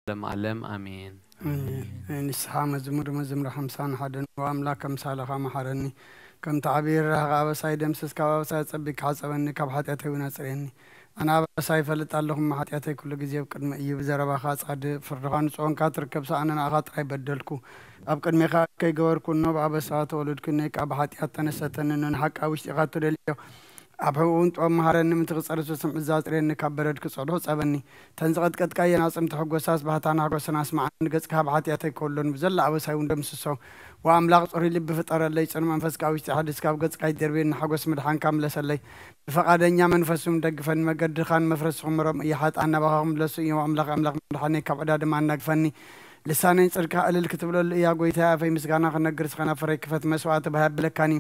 ዓለም አሜን። ንስሓ መዝሙር 51 ወአምላክ ከምሳለኻ መሓረኒ ከም ተዓቢር ረሃብ ደምስስ ካብ ኣበሳይ ፀቢቅ ሓፀበኒ ካብ ሓጢአተይ እውን ኣፅርየኒ ኣነ ኣበሳይ ይፈልጥ ኣለኹ ሓጢአተይ ኩሉ ግዜ ቅድሚ እዩ ብዘረባኻ ጻድቅ ፍርድኻ ንጽዮንካ ትርከብ ኣነ ንኣኻ ጥራይ በደልኩ ኣብ ቅድሚኻ ከይገበርኩ ኖ ብኣበሳ ተወለድኩ ካብ ሓጢአት ተነሰተኒ ንሓቂ ውሽጢኻ ትደልዮ ኣብ ሕውን ጥበብ መሃረኒ ምትቕፀርሱ ስምዕዛ ኣፅርየኒ ካብ በረድ ክጸልሖ ጸበኒ ተንዝቐጥቀጥቃየ ናጽምቲ ሕጐሳስ ባህታና ሕጐስና ኣስማዓኒ ገጽካ ብሓጢአተይ ከሎን ብዘላ ኣበሳይ እውን ደምስሶ ወኣምላኽ ጽሩይ ልቢ ፍጠረለይ ጽኑ መንፈስካ ውሽጢ ሓድስ ካብ ገጽካ ይደርቤኒ ሓጐስ ምድሓንካ ምለሰለይ ብፈቓደኛ መንፈሱም ደግፈኒ መገድኻን መፍረስ ክምሮም እየ ሓጥኣን ናባኻ ክምለሱ እዮም ኣምላኽ ምድሓነይ ካብ ዕዳ ድማ ኣናግፈኒ ልሳነይ ጽድካ እልል ክትብለሉ እያ ጐይታ ኣፈይ ምስጋና ክነግር ስኸናፈረይ ክፈት መስዋዕቲ ባሃብለካኒ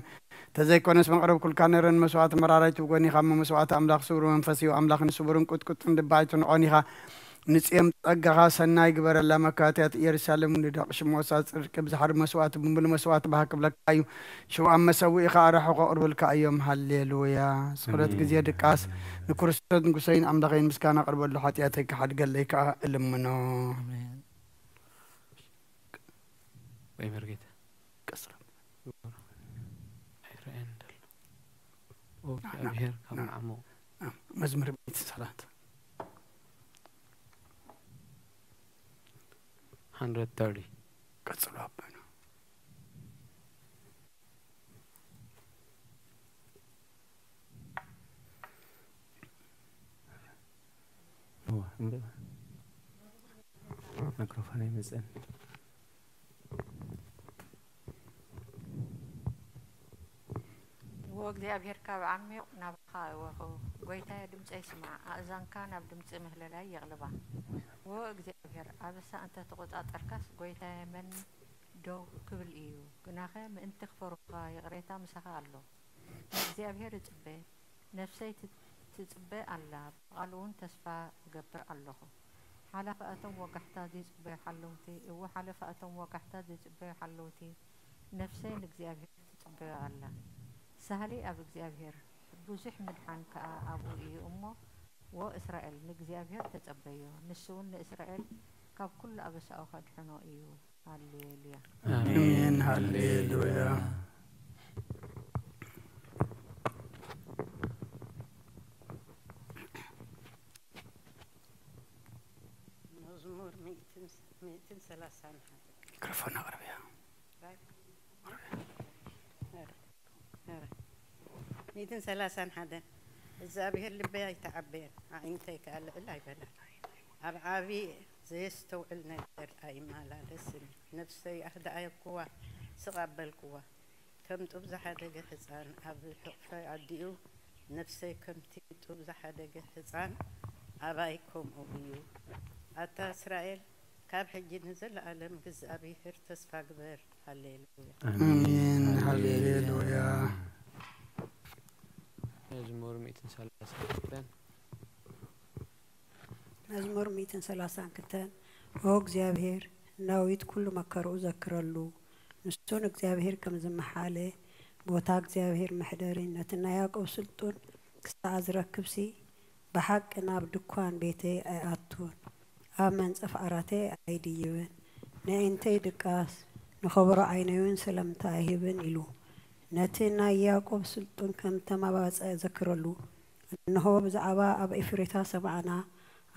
ተዘይኮነስ መቕረብ ኩልካ ነረን መስዋዕቲ መራራይቱ ጎኒኻ መስዋዕቲ ኣምላኽ ስውር መንፈስ እዩ ኣምላኽ ንስውርን ቁጥቁጥን ድባይቱ ንዖኒኻ ንጽዮም ጸጋኻ ሰናይ ግበረላ መካትያት ኢየሩሳሌም ንዳቕ ሽሞሳ ጽድቂ ብዝሓር መስዋዕቲ ብምብል መስዋዕቲ ባሃክብለካ እዩ ሽውኣብ መሰዊኢኻ ኣራሕኾ ቅርብልካ እዮም ሃሌሉያ ስቕረት ግዜ ድቃስ ንክርስቶስ ንጉሰይን ኣምላኸይን ምስጋና ቅርበሉ ሓጢአተይ ክሓድገለይ ከዓ እልምኖ ወይ መርጌታ ቀስራ እግዚአብሔር ካብ ዓሞ መዝሙር ቤት ሰላት 130 ቀጽሎ አበና ሚክሮፎን ይመጽን እግዚአብሔር ካብ ዓሚቕ ናብኻ ይወርሑ ጐይታ ድምፂ ይስማዕ ኣእዛንካ ናብ ድምፂ ምህለላይ የቕልባ እግዚአብሔር ኣበሳ እንተ ተቆጻጸርካስ ጐይታ መን ደው ክብል እዩ ግናኸ ምእንቲ ክፈሩኻ የቕሬታ ምሳኻ ኣሎ እግዚአብሔር ይጽበ ነፍሰይ ትጽበ ኣላ ብቓል እውን ተስፋ ገብር ኣለኹ ሓለፈ እቶም ወጋሕታት ዝጽበዩ ሓለውቲ እወ ሓለፈ እቶም ወጋሕታት ዝጽበዩ ሓለውቲ ነፍሰይ ንእግዚአብሔር ትጽበዩ ኣላ ሳህሊ ኣብ እግዚአብሔር ብዙሕ ምድሓን ከዓ ኣብኡ እዩ እሞ ወእስራኤል ንእግዚአብሔር ተጸበዩ ንስውን ንእስራኤል ካብ ኩሉ ኣበሳኡ ከድሕኖ እዩ ሃሌሉያ አሜን ሃሌሉያ መዝሙር 131 ሚክሮፎን አቅርቢያ ميتين ثلاثة حدا الزابير اللي يتعبر عينتي كالعلا يبلا أبعابي زي استوعلنا الدر أي مالا لسن نفسي أهدى أي قوة سقاب القوة كم تبزح هذا حصان أبي حقفي عديو نفسي كم تبزح هذا حصان أبايكم أبيو أتا إسرائيل كاب حجي نزل ألم جزابي هر تسفى قبر هللويا آمين هللويا مزمور 130 مزمور 130 هو እግዚአብሔር ናዊት ኩሉ መከሩ ዘክረሉ ንስቱን እግዚአብሔር ከም ዝመሓለ ቦታ እግዚአብሔር መሕደሪነትና ያዕቆብ ስልጡን ክስተዓዝረክብሲ በሐቅ ናብ ድኳን ቤቴ ኣይኣቱን ኣብ መንጸፍ ዓራቴ ኣይድይብን ንእንተይ ድቃስ ንኸብሮ ዓይነዩን ሰላምታ ይህብን ኢሉ ነቲ ናይ ያዕቆብ ስልጡን ከም ተማባጸ ዘክረሉ እንሆ ብዛዕባ ኣብ ኤፍሬታ ሰማዕና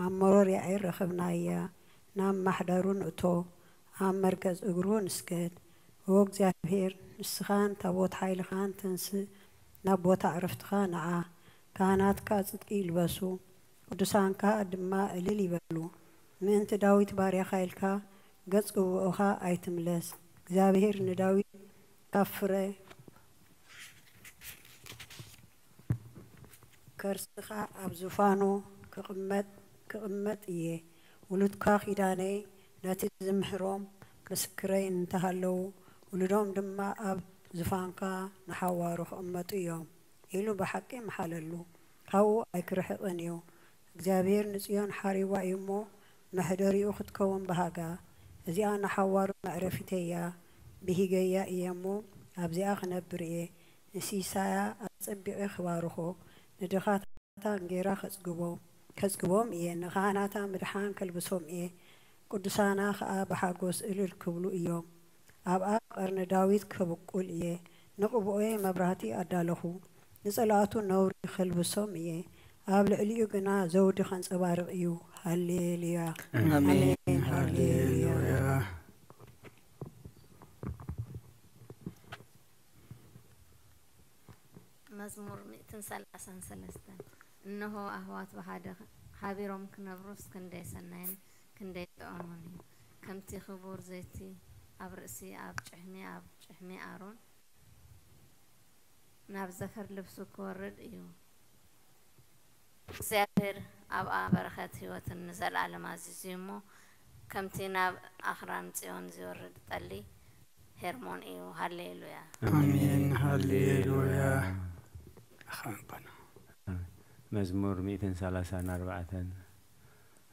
ኣብ መሮር ያዕር ረኸብናያ ናብ ማሕደሩን እቶ ኣብ መርገጽ እግሩ ንስገድ ኦ እግዚአብሔር ንስኻን ታቦት ኃይልኻን ተንስ ናብ ቦታ ዕረፍትኻ ንዓ ካህናትካ ጽድቂ ይልበሱ ቅዱሳንካ ድማ እልል ይበሉ ምእንቲ ዳዊት ባርያኻ ኢልካ ገጽ ግብኦኻ ኣይትምለስ እግዚአብሔር ንዳዊት ካፍረ ከርስኻ ኣብ ዙፋኑ ክቕመጥ እየ ውሉድካ ኺዳነይ ነቲ ዝምሕሮም ምስክረይ እንተሃለዉ ውሉዶም ድማ ኣብ ዙፋንካ ንሓዋሩ ክቕመጡ እዮም ኢሉ ብሓቂ መሓለሉ ካብኡ ኣይክርሕቕን እዩ እግዚአብሔር ንጽዮን ሓሪዋ እዩ እሞ መሕደሪኡ ክትከውን በሃጋ እዚኣ ንሓዋሩ መዕረፊተያ ብሂገያ እየ እሞ ኣብዚኣ ክነብር እየ ንሲሳያ ኣጸቢቐ ክባርኾ ንድኻታ እንጌራ ከጽግቦም إيه نخاناتا مدحان كلبسهم إيه ቅዱሳና ከዓ ብሓጎስ እልል ክብሉ እዮም ኣብ ቀርኒ ዳዊት ከብቁል እየ ንቅብኦየ መብራህቲ ኣዳለኹ ንጸላእቱ ነውሪ ክልብሶም እየ ኣብ ልዕሊኡ ግና ዘውዲ ከንጸባርቕ እዩ ሃሌሉያ አሜን ሃሌሉያ መዝሙር 133 እነሆ ኣህዋት በሃደ ሓቢሮም ክነብሩስ ክንደይ ሰናይን ክንደይ ጥዑምን እዩ ከምቲ ክቡር ዘይቲ ኣብ ርእሲ ኣብ ጭሕሚ ኣሮን ናብ ዘፈር ልብሱ ክወርድ እዩ እግዚአብሔር ኣብ በረኸት ህይወትን ንዘለዓለም ኣዚዙ እሞ ከምቲ ናብ ኣኽራን ጽዮን ዝወርድ ጠሊ ሄርሞን እዩ ሃሌሉያ አሜን ሃሌሉያ መዝሙር 134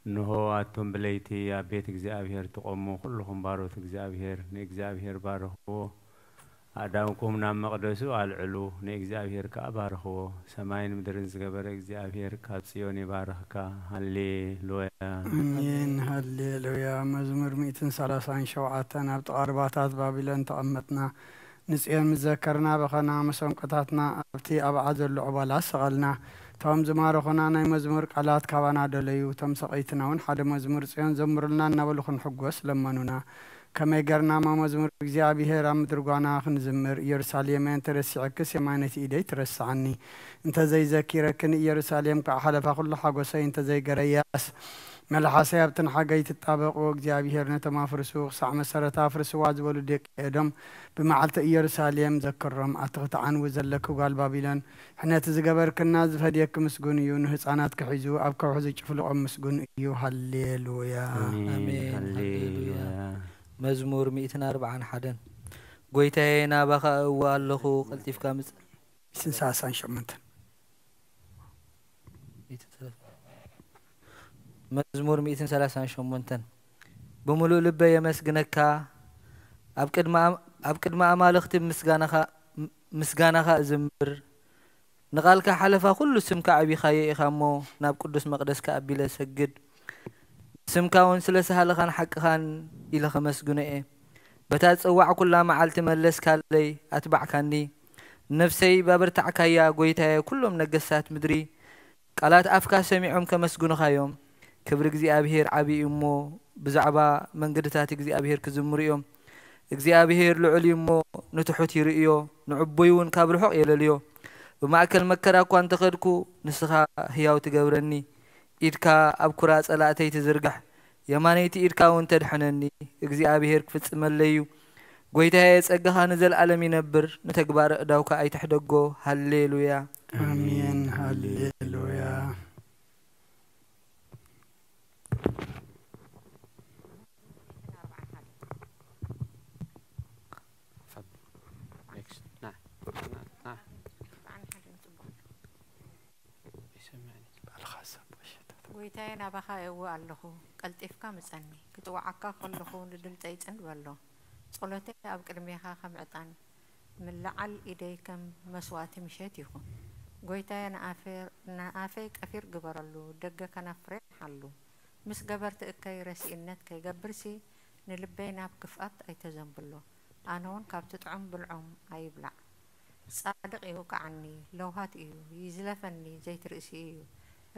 እንሆ ኣቶም ብለይቲ ኣብ ቤት እግዚአብሔር ትቆሙ ኩልኩም ባሮት እግዚአብሔር ንእግዚአብሔር ባርኽዎ ኣዳምኩም ናብ መቅደሱ ኣልዕሉ ንእግዚአብሔር ከኣባርኽዎ ሰማይን ምድርን ዝገበረ እግዚአብሔር ካብ ጽዮን ይባርኽካ ሃሌሉያ አሜን ሃሌሉያ መዝሙር 137 ኣብ ተቃርባታት ባቢሎን ተቐመጥና ንጽዮን ምዘከርና በኸና መሰንቆታትና ኣብቲ ኣብዓ ዘሎ ዕባላ ሰቐልና ቶም ዝማረኹና ናይ መዝሙር ቃላት ካባና ደለዩ ቶም ሰቐይትና እውን ሓደ መዝሙር ጽዮን ዘምሩልና እናበሉ ክንሕጎስ ለመኑና ከመይ ገርና መዝሙር እግዚአብሔር ኣብ ምድር ጓና ክንዝምር ኢየሩሳሌም ተረሲዕክስ የማነቲ ኢደይ ትረስዓኒ እንተ ዘይዘኪረክን ኢየሩሳሌም ከዓ ሓለፋ ኩሉ ሓጎሰይ እንተ ዘይገረያስ መላሓሰይ ኣብትን ሓገይ ትጣበቑ እግዚአብሔር ነቶም ኣፍርሱ ክሳዕ መሰረታ ኣፍርስዋ ዝበሉ ደቂ ኤዶም ብመዓልቲ ኢየሩሳሌም ዘክሮም ኣቲ ክትዓንው ዘለክ ጓል ባቢሎን ሕነት ዝገበርክና ዝፈድየክ ምስጉን እዩ ንህፃናት ክሒዙ ኣብ ከውሒ ዝጭፍልቆም ምስጉን እዩ ሃሌሉያ አሜን ሃሌሉያ መዝሙር 141 ጎይታዬ ናባኻ እዋ ኣለኹ ቀልጢፍካ ምጽ 68 መዝሙር 138 بملو لبي يمسجنك أبكد ما أمالخت مسجانك زمر نقالك حلفا كل سمك أبي خاي خامو ناب قدس مقدس كأبي لسجد سمك ونسلس هالخان حق خان إلى 5 جنيه بتات أوع كل ما علت ملس كالي أتبع كاني نفسي بابرتعك يا قويتها كلهم نجسات مدري قالات أفكار سمعهم كمسجون خايم كبر እግዚአብሔር ዓቢ እሞ ብዛዕባ መንገድታት እግዚአብሔር ክዝምርዮ እግዚአብሔር ልዑል እሞ ንትሑት ይርእዮ ንዕቦይውን ካብ ርሑቕ የለልዮ በማእከል መከራ እኳ እንተኸድኩ ንስኻ ህያው ትገብረኒ ኢድካ ኣብ ኩራ ጸላእተይ ትዝርጋሕ የማነይቲ ኢድካ እውን ተድሕነኒ እግዚአብሔር ክፍጽመለዩ ጎይታዬ ጸጋኻ ንዘለዓለም ይነብር ንተግባር እዳውካ ኣይትሕደጎ ሃሌሉያ አሜን ሃሌሉያ ጎይታዬ ናባኻ እው ኣለኹ ቀልጢፍካ ምጸኒ ክትወዓካ ከለኹ ንድምፀይ ጽንድ በሎ ጸሎተይ ኣብ ቅድሜኻ ከም ዕጣን ምልዓል ኢደይ ከም መስዋዕቲ ምሸት ይኹን ጎይታዬ ንኣፈይ ቀፊር ግበረሉ ደገ ከናፍረይ ሓሉ ምስ ገበርቲ እከይ ረሲእነት ከይገብርሲ ንልበይ ናብ ክፍኣት ኣይተዘንብሎ ኣነ እውን ካብቲ ጥዑም ብልዖም ኣይብላዕ ጻድቕ እዩ ከዓኒ ለውሃት እዩ ይዝለፈኒ ዘይትርእሲ እዩ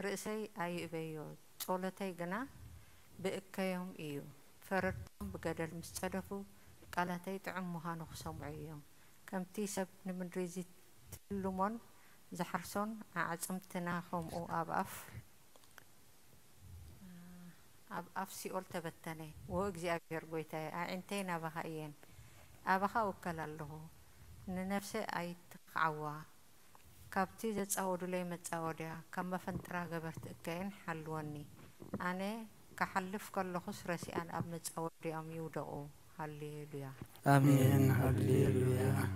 رئيسي أي بيو طولتي جنا بإكيهم إيو فررتهم بقدر مستدفو قالتي تعمها نخصم عيهم كم تيسب من ريزي تلمون زحرسون عزمتناهم أو أب سيول تبتني وأجزي أبير قويتاي أنتينا بهايين أبها وكلا له نفسي أي تقعوا كابتي زت أود لي متأوديا كم فنترا جبرت كين حلوني أنا كحلف كل خسرسي أنا أب متأودي أم يودعو هاليلويا آمين هاليلويا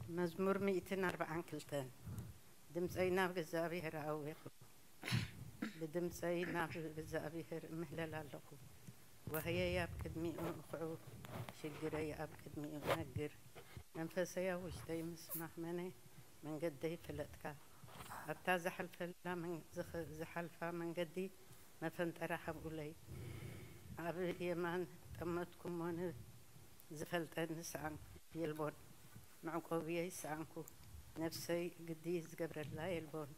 مزمور 140 كلتان دمسينا بجزابي هراوي بدمسينا بجزابي هر مهلل لكم وهي يا بكدمي أخو شجري يا بكدمي نجر منفسيا وشتي مسمح مني من قدي فلتك أبتا زحلفا من قدي ما فنترى حبولي أبي يمان تمتكم وانا زفلت نسعن يلبون معكو بيي سعنكو نفسي قديس قبر الله يلبون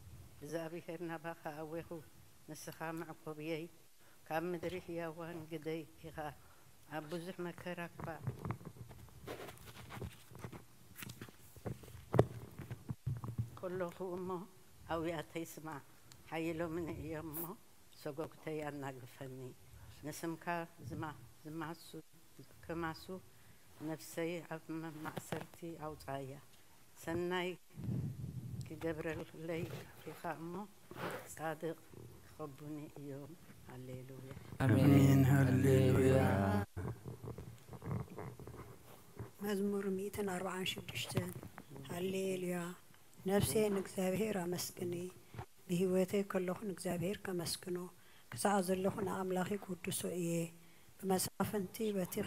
زابي هرنا باخا أويخو نسخا معكو بيي كام مدري يا وان قدي إخا أبو زحمة كراك با كله أمه أو يأتي يسمع حيلو من يمه سوقتي أنا قفني نسمكا زماسو كماسو نفسي عفما معسرتي أو طايا سناي كجبر لي في خامه صادق خبني يوم هللويا آمين هللويا مزمور 146 هللويا نفسي نكذابير أمسكني بهوتي كلهن نكذابير كمسكنو كسع زلهن أملاخي قدسو إيه بمسافنتي بتي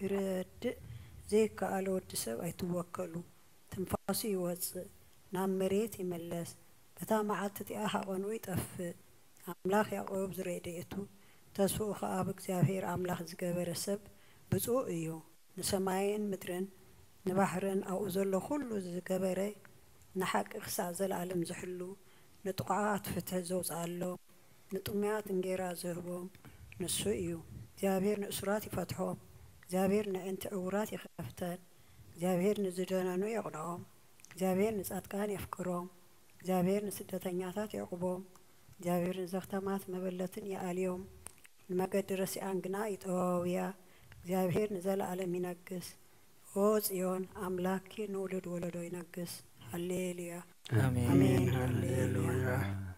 قرد زي كالو ودسو أي توكلو تنفاسي يوص نام مريت يملس بتا معاتتي أحقن ويتأف أملاخ يعقوب زريديتو تسوء خاب كذابير أملاخ زقابر السب بزو إيو نسماين مدرن نبحرن أو زلو كله زقابري نحق إخساء زلعلم زحلو نطقعات فتح زوز عالو نطميات نجيرا زهبوم نسوئيو زابير نأسرات يفتحوم زابير نأنت أورات يخفتان زابير نزجانانو يغنعوم زابير نساتكان يفكروم زابير نسدتنياتات يعقبوم زابير نزختمات مبلتن ياليوم نمقدرسي أنقنا يتوويا زابير نزل عالم ينقس وزيون أملاكي نولد ولدو ينقس هللويا آمين آمين هللويا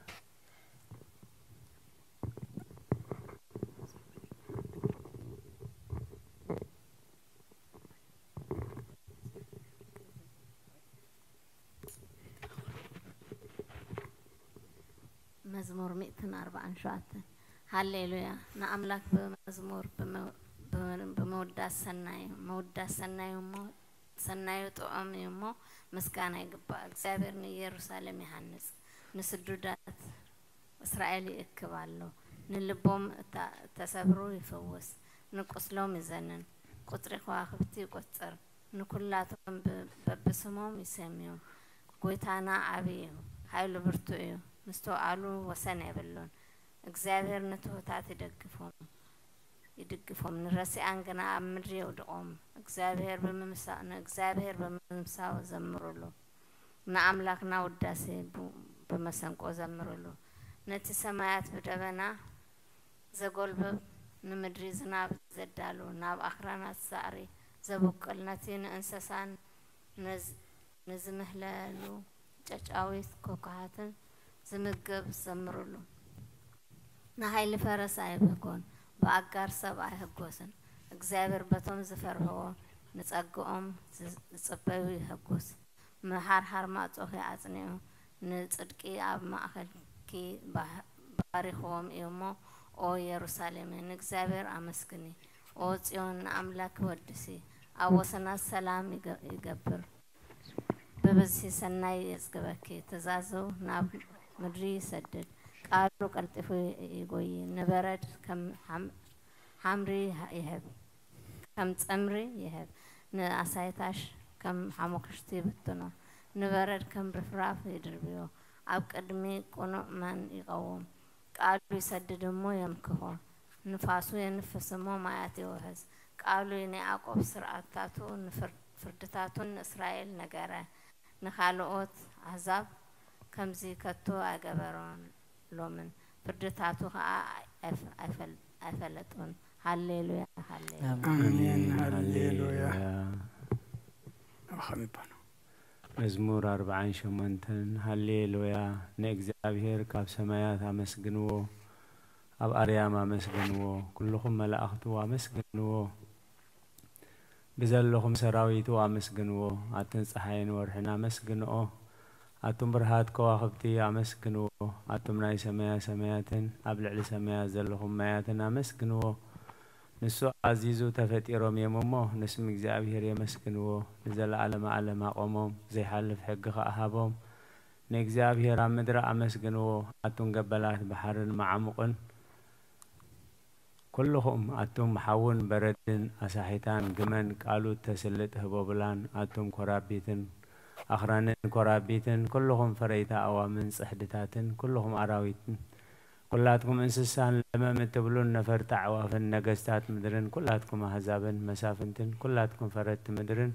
مزمور 147 هللويا نأملاك بمزمور بموداس سناي سنايو طعم يمو مسكانا يقبا እግዚአብሔር ኢየሩሳሌም ይሐንጽ ንስዱዳት እስራኤል ይክባሉ ንልቦም ተሰብሮ ይፈወስ ንቁስሎም ይዘንን ቁጥሪ ከዋክብቲ ይቆጽር ንኩላቶም በብስሞም ይሰሚዩ ጎይታና ዓብይ ኃይሉ ብርቱ እዩ ምስተዋሉ ወሰን የብሉን እግዚአብሔር ንትሑታት ይደግፎም ንረሲአን ገና ኣብ ምድሪ ይውድቆም እግዚአብሔር በመምሳው ዘምሩሉ ንኣምላክና ውዳሴ በመሰንቆ ዘምሩሉ ነቲ ሰማያት ብደበና ዘጎልብብ ንምድሪ ዝናብ ዘዳሉ ናብ ኣኽራናት ሳዕሪ ዘበቁል ነቲ ንእንስሳን ንዝምህለሉ ጨጫዊት ኮካሃትን ዝምገብ ዘምሩሉ ንሃይሊ ፈረስ ኣይበጎን በአጋር ሰብ አይህጎስን እግዚአብሔር በቶም ዝፈርህዎ ንጸግኦም ዝጽበዩ ይህጎስ መሃርሃር ማጾኺ አጽኒዑ ንጽድቂ ኣብ ማእኸልኪ ባሪኽዎም እዩሞ ኦ ኢየሩሳሌም ንእግዚአብሔር አመስግኒ ኦ ጽዮን አምላክ ወድሲ ኣብ ወሰናት ሰላም ይገብር በብዚ ሰናይ የጽግበኪ ትእዛዙ ናብ ምድሪ ይሰድድ ቃሉ ቀልጥፉ ይጎይ ንበረድ ከም ሓምሪ ይህብ ከም ጸምሪ ይህብ ንኣሳይታሽ ከም ሓሞክሽቲ ይብትኖ ንበረድ ከም ርፍራፍ ይድርብዮ ኣብ ቅድሚ ቁኑዕ መን ይቀውም ቃሉ ይሰድድ እሞ የምክሆ ንፋሱ የንፍስሞ ማያት ይውሕዝ ቃሉ የያዕቆብ ስርዓታቱ ፍርድታቱን እስራኤል ነገረ ንኻልኦት አሕዛብ ከምዚ ከቶ አይገበሮን ሎምን ፍርድታቱ አይፈለጡን ሃሌሉያ ሃሌሉያ آمين هللويا أخمبنا مزمور 48 هللويا نእግዚአብሔር ካብ ሰማያት አመስግንዎ ኣብ አርያም አመስግንዎ ኩልኩም መላእክቱ አመስግንዎ ብዘለኹም ሰራዊቱ አመስግንዎ አተን ፀሐይን ወርሕን አመስግንኦ አቱም ብርሃት ከዋክብቲ አመስግንዎ አቱም ናይ ሰማያትን ኣብ ልዕሊ ሰማያት ዘለኹም ማያትን አመስግንዎ ንሱ አዚዙ ተፈጢሮም የሞሞ ንስም እግዚአብሔር የመስግንዎ ንዘለዓለም ዓለም አቆሞም ዘይሓልፍ ሕጊ ከኣሃቦም نእግዚአብሔር ኣብ ምድሪ ኣመስግንዎ ኣቱም ገበላት ባሕርን መዓሙቕን كلهم أتوم حاون بردن أساحيتان جمن قالوا تسلت هبوبلان أتوم كرابيتن أخرانن كرابيتن كلهم فريتا أوامن صحدتاتن كلهم أراويتن كلاتكم إنسان لما متبلون نفر تعواف النجستات مدرن كلاتكم أحزابن مسافنتن كلاتكم فرت مدرن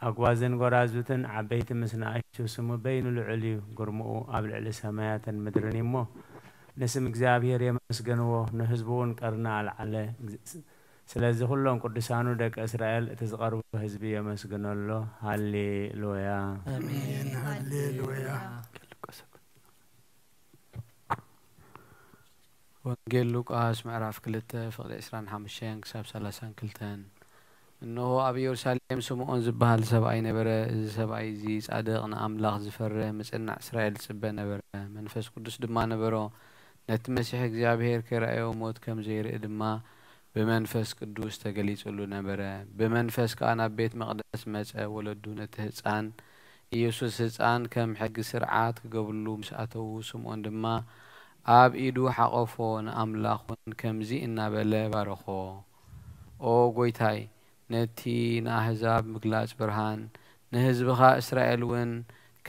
أقوازن غرازوتن عبيت مسناعشو سمو بين العلي قرمو قبل على سمايات مدرن يمو نسم እግዚአብሔር የመስገንዎ ንህዝቡን ቀርና አልዓለ ስለዚህ ሁሉም ቅዱሳኑ ደቀ እስራኤል ተዝቀርቡ ህዝብ የመስገነሎ ሃሌሉያ አሜን ሃሌሉያ ወንጌል ሉቃስ ምዕራፍ 2 ፍቅደ 25 ክሳብ 32 እነሆ ኣብ ኢየሩሳሌም ስምዖን ዝበሃል ሰብኣይ ነበረ እዚ ሰብኣይ እዚ ጻድቕን ኣምላኽ ዝፈርህ ምጽናዕ እስራኤል ጽበ ነበረ መንፈስ ቅዱስ ድማ ነበሮ نت مسيح እግዚአብሔር ከራእዮ ሞት ከም ዘይርኢ ድማ በመንፈስ ቅዱስ ተገሊጹሉ ነበረ በመንፈስ ካና ቤት መቅደስ መጸ ወለዱ ነተ ህፃን ኢየሱስ ህፃን ከም ሕግ ስርዓት ክገብሉ ምስኣተው ስምዖን ድማ ኣብ ኢዱ ሓቆፎ ንኣምላኹን ከምዚ እናበለ ባረኾ ኦ ጎይታይ ነቲ ንኣህዛብ ምግላጽ ብርሃን ንህዝብኻ እስራኤል ውን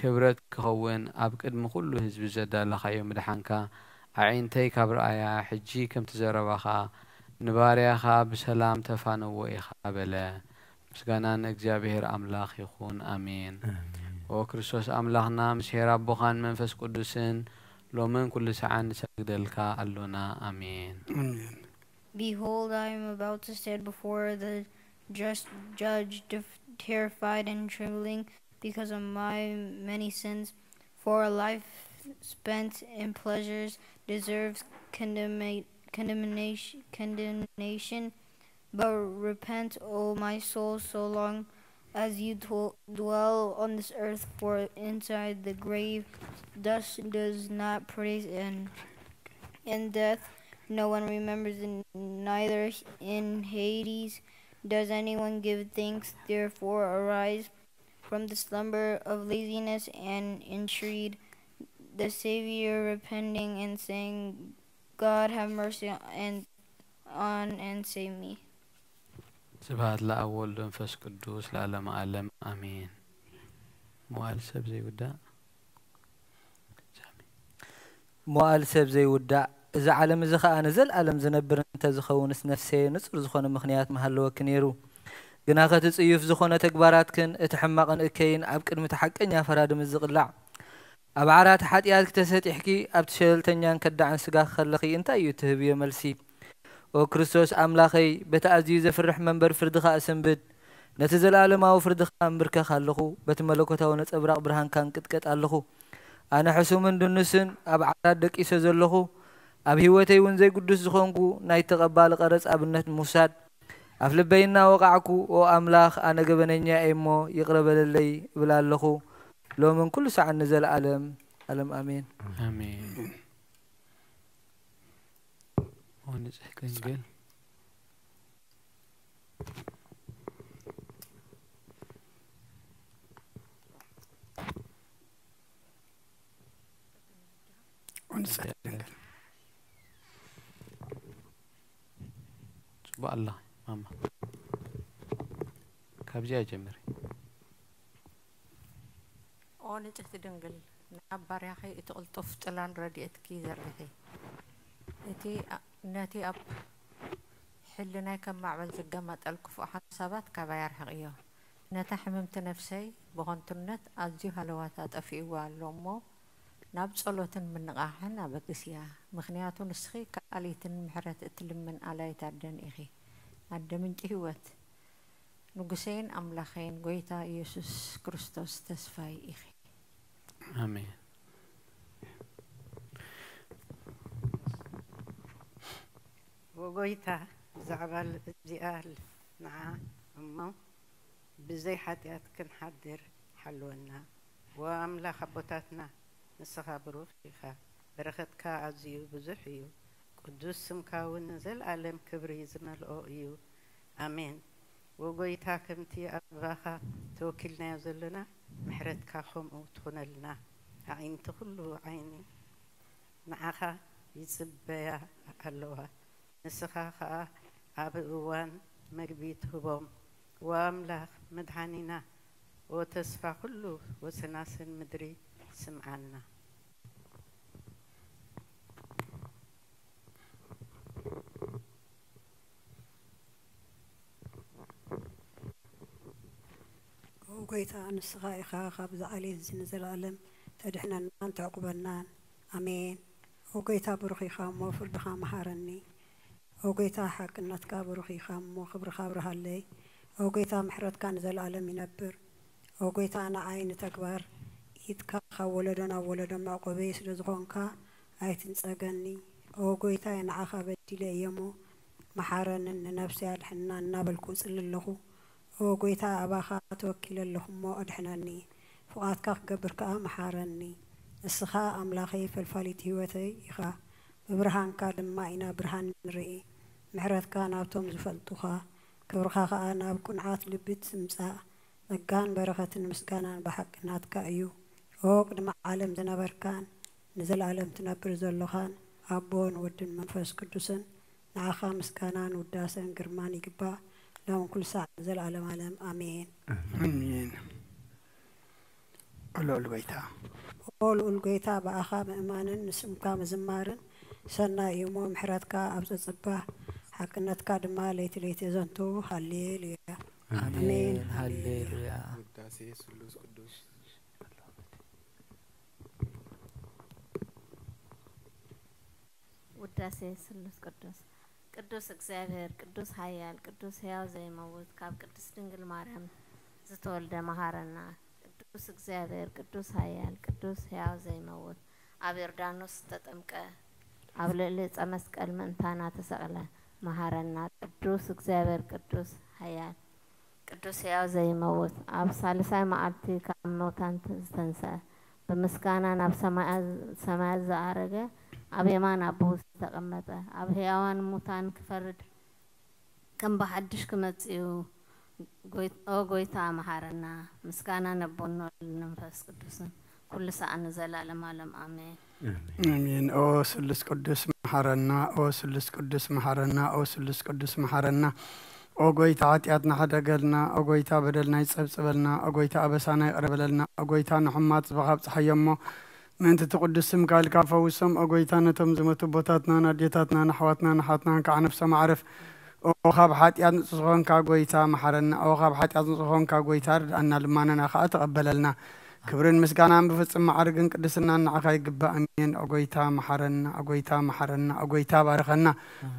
ክብረት ክኸውን ኣብ ቅድሚ ኩሉ ህዝቢ ዘዳለኻዮ ምድሓንካ عينتي كبرآيا حجي كم تزربخا نباريخا بسلام تفانو إخابلا مسكنان اجزابهر أملاخ يخون آمين وكريستوس أملاخنا مسير ربخان منفس قدسين لو من كل ساعة نسجدلك ألونا آمين Behold, I am about to stand before the just judge, terrified and trembling because of my many sins, for a life spent in pleasures deserves condemnation, but repent, O my soul, so long as you dwell on this earth, for inside the grave dust does not praise, and in death no one remembers, neither in Hades does anyone give thanks. Therefore arise from the slumber of laziness and entreat the Savior, repenting and saying, God have mercy on and save me. سبحان الله أول نفس قدوس لعلم عالم آمين موال سب زي وداع موال سب زي وداع إذا عالم إذا خا نزل عالم زنبر أنت زخونس نفسي نصر زخون مخنيات محله كنيرو جناخة تصيف زخونة تكبارات كن اتحمقن اكين عبكن متحقن يا فراد مزقلع أبعارات حاتيات كتسات يحكي أبتشل تنيان كدعن سقاخ خلقي انت يتهبي ملسي وكريستوس أملاخي بتأزيز فرح منبر فردخا أسنبد نتزل عالما وفردخا منبركا خلقو بتملكوتا ونتأبراق برهان كان كتكت ألخو أنا حسو من دونسن أبعارات دك إسا زلخو أب هيوتي ونزي قدس زخونكو ناي تقبال قرص أبنت موساد أفلبينا وقعكو وأملاخ أنا قبنينيا إيمو يقرب للي بلا اللخو لو من كل ساعة نزل ألم آمين آمين ونزح كنجل ونزح كنجل سبحان الله ماما كابجا جمري أنا تهتدنقل نعبر يا أخي تقول طفطلان رديت كي زرتي نتي أب حلنا كم معبل زجمت الكفء حسابات كبير حقيقة نتحممت نفسي بغنترنت أزيو هلواتات أفيوال لومو نبت صلوتن من نقاحن أبكسيا مخنياتو نسخي كاليتن محرت اتلمن علي تعدن إخي عدمن جهوت نقسين أملاخين قويتا يسوس كريستوس تسفاي إخي آمين وقويتا زعبال زيال مع أمه بزي حاتيات كن حدر حلونا وأملاخ بوتاتنا نسخا بروخيخا برختك عزيو بزحيو قدوس سمكاون نزل عالم كبري زملؤو إيو آمين وقويتا كمتي أباخا توكلنا يزلنا محرتك خم وتخون لنا عينت كله عيني نعخا يصبيا اللوها نسخا أبوان مقبيت هبوم وأملاخ مدحانينا وتصفى كله وسناسن مدري سمعنا وقيتا نسخا إخا خابز عليه زنزل علم تدحنا أنت عقبنا أمين وقيتا بروخي خام وفرد خام حارني وقيتا حق النتكا بروخي خام وخبر خابرها اللي وقيتا محرد كان زل العالم ينبر وقيتا أنا عين تكبر يتكا ولدنا ولدنا معقبي سلزغونكا عيتن ساقني وقيتا ينعخا بدي ليمو محارن نفسي الحنا نابل كوسل اللخو وقيتا أباخا توكل اللهم وأدحناني فقاتكا قبركا محارني السخاء أملاخي في الفاليت هوتي إخا ببرهان كادم إنا برهان نرئي محرد كان أبتم زفلتوخا كبرخا أنا بكون عات لبيت سمساء لقان برخة مسكانا بحق ناتكا أيو وقدم عالم زنبركان نزل عالم تنبر زلوخان أبون ودن منفس قدسن نعخا مسكانان وداسن قرماني قبا لهم كل ساعة نزل عالم عالم آمين آمين قولوا القيتا قولوا القيتا بأخا مأمانا نسمكا مزمارا سنة يومو محراتكا أبزا صباه حقنتكا دما ليت زنتو هالليلويا آمين هالليلويا قداسي سلوس قدوس ውዳሴ ስሉስ ቅዱስ ቅዱስ እግዚአብሔር ቅዱስ ኃያል ቅዱስ ሕያው ዘይመውት ካብ ቅድስት ድንግል ማርያም ዝተወልደ መሃረና ቅዱስ እግዚአብሔር ቅዱስ ኃያል ቅዱስ ሕያው ዘይመውት ኣብ ዮርዳኖስ ተጠምቀ ኣብ ልዕሊ ዕፀ መስቀል ምእንታና ተሰቕለ መሃረና ቅዱስ እግዚአብሔር ቅዱስ ኃያል ቅዱስ ሕያው ዘይመውት ኣብ ሳልሳይ መዓልቲ ካብ ሙታን ዝተንስአ በምስጋና ናብ ሰማያት ዝኣረገ ኣብ የማን ኣቦሁ ዝተቐመጠ ኣብ ሕያዋን ሙታን ክፈርድ ከም ብሓድሽ ክመጽእ እዩ ጎይታ መሃረና ምስጋና ነቦኖ መንፈስ ቅዱስን ኩሉ ሰዓት ንዘላለም ዓለም አሜን آمين أو سلس قدس محرنا أو سلس قدس محرنا أو سلس قدس محرنا أو قويتا عطياتنا حدا قلنا أو قويتا بدلنا يتصبصبلنا أو قويتا أبسانا يقرب لنا أو قويتا نحمات صبغاب صحيمو من أنت تقدس سمك الكافة وسم أو قويتا نتم زمتو بوتاتنا ناديتاتنا نحواتنا نحاتنا كعنف سما عرف أو خاب حاتيات نصغون كا قويتا محرنا أو خاب حاتيات نصغون كا قويتا أنا لما نخا تقبل لنا كبرن مسكانا بفصم معرقن قدسنا نعخاي قبا أمين أقويتا محرنا أقويتا محرنا أقويتا بارخنا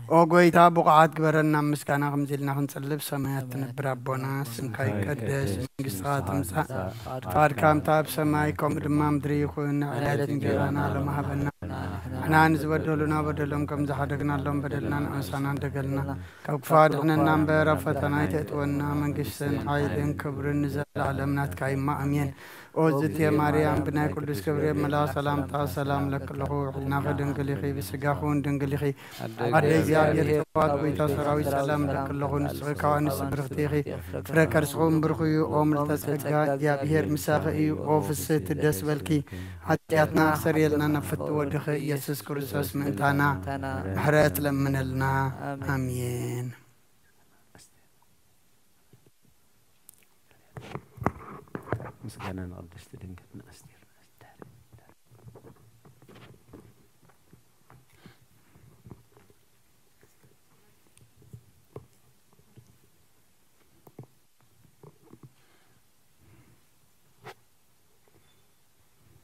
أقويتا بقعات كبرنا مسكانا خمزلنا خنسلب سمايات نبرابونا سمكاي قدس منقصات مسا فاركام تاب سمايكم دمام دريخون علالة نجرانا لما هبنا احنا نزبدلنا بدلهم كم زحدقنا لهم بدلنا نأسانا دقلنا كوكفادنا نمبر فتنا يتأتونا منقصن حايدين كبرن نزل علمنا تكايما أمين أوزت يا مريم بناء قدس كبريم ملا سلام تا سلام لك له ناخذ دنقليخي بسقاخون دنقليخي عدي زيابير تواد بيتا سراوي سلام لك له نسقاوانس برختيخي فركر سقوم برخيو أوم التسقا زيابير مساخي أوفست دسبلكي حتياتنا سريلنا نفت ودخي يسوس كريستوس منتانا حرات لمن لنا آمين مسكنا نقدس تدنقتنا أستير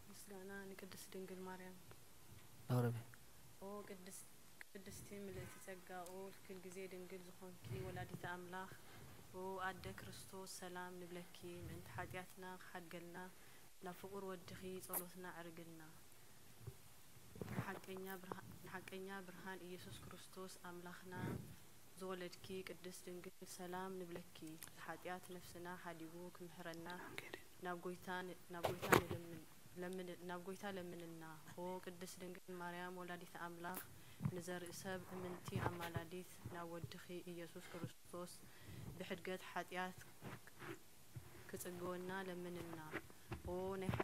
مسكنا نقدس دنقل مريم أوربي أو قدستي ملئتي تسقى أو كل جزء دنقل زخونكي ولادة أملاخ وأدى كريستوس سلام نبلكي من حاجاتنا حقلنا لفقر ودخي صلوتنا عرقلنا حقينا برهان إيسوس كريستوس أملاخنا زولدكي قدس دنقل سلام نبلكي حاجات نفسنا حديبوك محرنا نابقويتا لمننا هو قدس دنقل مريم ولادة أملاخ نزر إساب منتي أمالاديث ناودخي إيسوس كريستوس بحرقات حاتيات كتقونا لمننا ونحن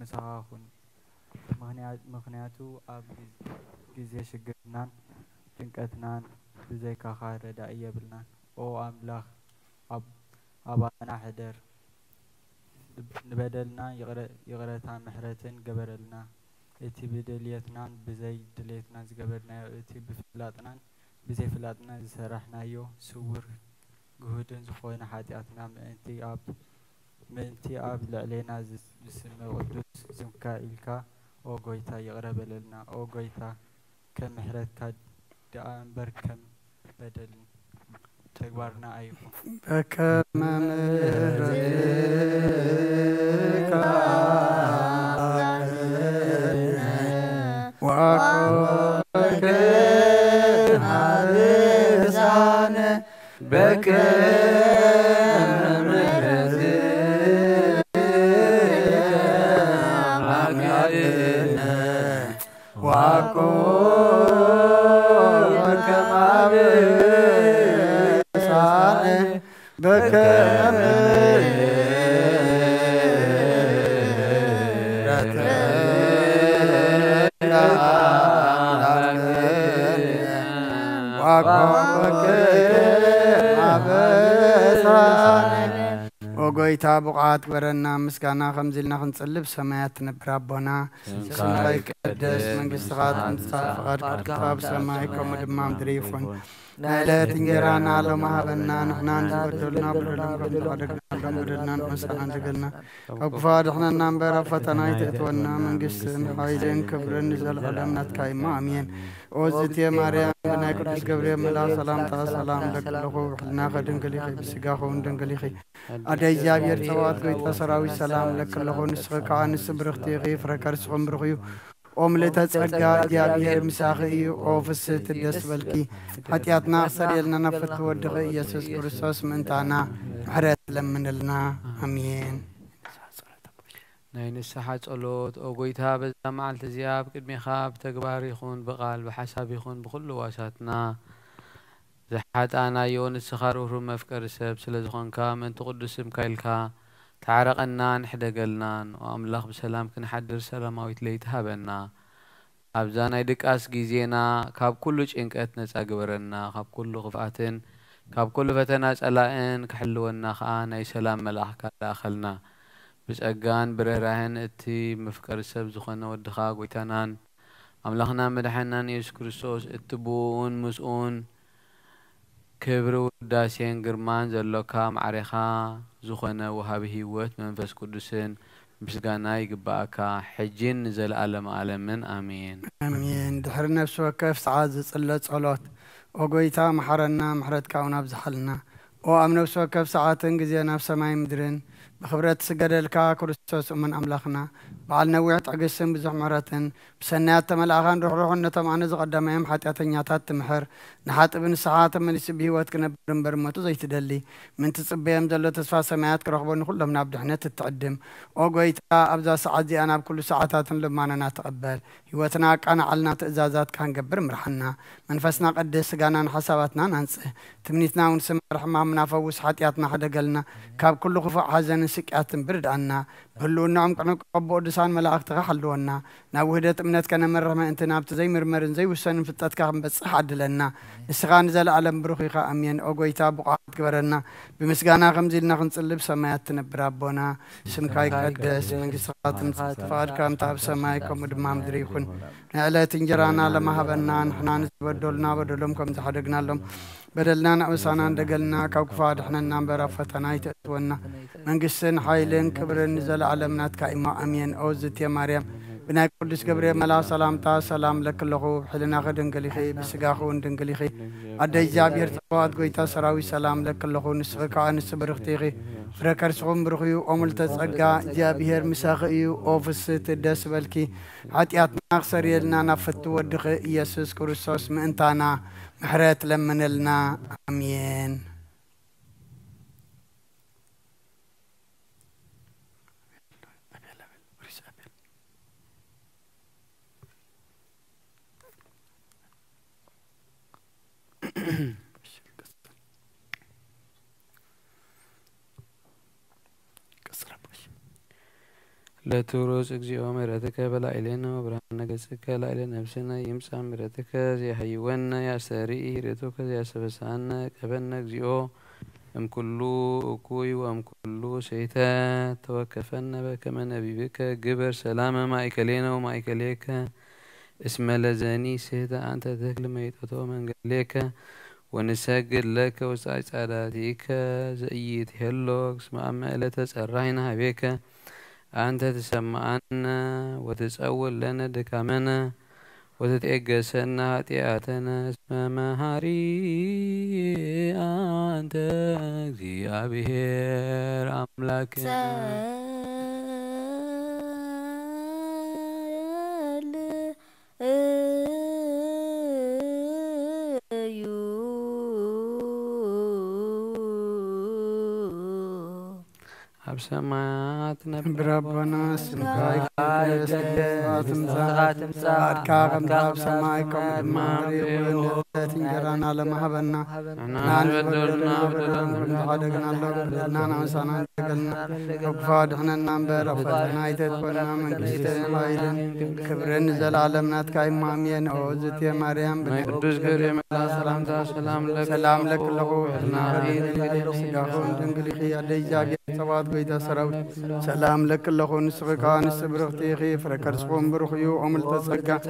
مسخاخون ምክንያቱ ኣብ ግዜ ሽግርናን ጭንቀትናን ብዘይካኻ ረዳኢ የብልናን ኦ ኣምላኽ ኣባና ሕደር ንበደልና ይቕረታ ምሕረትን ገበረልና እቲ ብድልየትናን ብዘይ ድልየትና ዝገበርናዮ እቲ ብፍላጥናን ብዘይፍላጥና ዝሰራሕናዮ ስውር ግሁድን ዝኾነ ሓጢኣትና ምእንቲ ኣብ ልዕሌና ዝስመ ቅዱስ ስምካ ኢልካ ኦ ጎይታ ይቕረ በለልና ኦ ጎይታ ከም ምሕረትካ ደኣ እምበር ከም በደል ተግባርና ኣይኹን በከመ ምሕረትካ ወአኮከ አብሳነ በከመ ምሕረትካ አግዓነ ወአኮከ አብሳነ በከመ وقويتا بقعات برنا مسكانا خمزلنا خنصلب سمايات تنبر ربنا سماي قدس من قصغات انتصافات كتاب سمايكم ودمام دريفون نالات انجرانا لما هبنا نحنا نزبدلنا بدلنا مسانا نزقلنا وقفاد احنا ننبرا فتنا يتأتونا من قصن حايدين كبرن نزل علمنا تكايما امين وزت يا مريم بنا قدس جبريل ملا سلام تا سلام لك لخو حلنا خدن قليخي بسقاخو ندن قليخي أدي جابير توات قويتا سراوي سلام لك لخو نسخك عن سبرختي غيف ركر سخم برخيو أملتا تسقى جابير مساخي وفسة الدس بلكي حتياتنا سريلنا نفت ودغي يسوس كريستوس منتانا حرات لمن لنا امين ናይ ንስሓ ጸሎት ኦ ጎይታ በዛ መዓልቲ እዚኣ ብቅድሚኻ ብተግባር ይኹን ብቓል ብሓሳብ ይኹን ብኩሉ ዋሳትና ዝሓጣናዮ ንስኻ ርህሩህ መፍቀሪ ሰብ ስለ ዝኾንካ ምእንቲ ቅዱስ ስምካ ኢልካ ተዓረቐና ንሕደገልናን ኣምላኽ ብሰላም ክንሓድር ሰላማዊት ለይቲ ሃበና ኣብዛ ናይ ድቃስ ጊዜና ካብ ኩሉ ጭንቀት ነፃ ግበረና ካብ ኩሉ ክፍኣትን ካብ ኩሉ ፈተና ጸላእን ክሕልወና ከዓ ናይ ሰላም መልኣኽካ ዳኸልና بسأجان برهن اتي مفكر السب زخنا ودخا قويتانان أملاخنا مدحنان يسوع كريستوس اتبون مسؤون كبروا داسين جرمان زلوكا معرخا زخنا وهابه هوت منفس قدسين بسجانا يقباكا حجين نزل عالم عالمين آمين آمين دحر نفسه كيف سعاد صلت صلات وقويتا محرنا محرت كاونا بزحلنا وأمن نفسه كيف ساعات انجزينا في سماي مدرين بخبرات سجدلك كريستوس من أملاخنا بعلنا وعت عجسم بزح مراتن بسنات ملاغان روحنا طبعا قدامهم حتى تنياتات تمحر نحات ابن ساعات من يسبيه واتكنا برمتو زي تدلي من تصبيهم زلو تصفى سمايات كرهبون كلهم نبدا حنا تتقدم اوغويتا ابدا ساعات دي انا بكل ساعات لما انا نتقبل هوتنا كان علنا تازازات كان قبر مرحنا منفسنا قدس قانا حساباتنا ننسى تمنيتنا ونسم رحمه منافوس حاتياتنا حدا قالنا كاب كل خفاء حزن سكات برد عنا هلونا عمقنا قبو دسان ملاقتها حلونا ناوهدت امنت كان مرحمه انت نابت زي مرمرن زي وسن فتات كان بس حد لنا السخان زل عالم بروخيخا امين اوغويتا بقعات كبرنا بمسغانا خمزيلنا خنصلب سمايات تنبر ربنا سمكاي قدس من قصات مصطفاد كام تاب سمايكم ودمام دريخون نعلات انجرانا لما هبنا نحنا نزبدلنا بدلهم تحدقنا لهم بدلنا نقصانا ندقلنا كوكفاد احنا ننبر فتنا يتأتونا من قسن حايلين كبرن نزل عالمنا تكايما امين اوزت يا مريم بنا قدس جبريل ملا سلام تا سلام لك لغو حلنا غدن قليخي بسقاخو ندن قليخي أدي جابير توات قويتا سراوي سلام لك لغو نسخك عن السبرختيخي فركر سغم برخيو أمل تسقى جابير مساخيو أوفس تدس بالكي عطياتنا أخسر يلنا نفتو ودخي يسوس كريستوس مانتانا محرات لمن لنا امين لا تورس اجزيو مرتك بلا إلينا وبرهن جسك لا إلى نفسنا يمسح مرتك زي حيوانا يا ساري رتوك يا سبسانا كبنا اجزيو أم كلو أكوي وأم كلو شيتا توكفنا بك من أبي بك جبر سلامة معك لينا ومعك ليك اسم لزاني سيدا أنت تكل ميتة من قليك ونسجد لك وسعيد سعادتك زيت هلوك اسمع ما لا تسرعنا بك أنت تسمعنا وتسأول لنا دكامنا وتتأجسنا هاتياتنا اسم مهاري أنت እግዚአብሔር አምላክና أبسمات بربنا سمعك تمزاد كاغم داب سماعكم الماري تنجرانا لمحبنا نان بدلنا حدقنا الله نعسانا قلنا وقفادحنا ننبر وفتنا يتدبرنا من كشتنا هايلن كبرن زلالمنا تكاي مامين أوزت يا مريم قدوس قريم سلام لك لغوحنا سيقاخون دنقلقي علي جاقي سواد قيدا سراوت سلام لك لغون سغقان سبرغتيخي فركرسقون برخيو عمل تسقى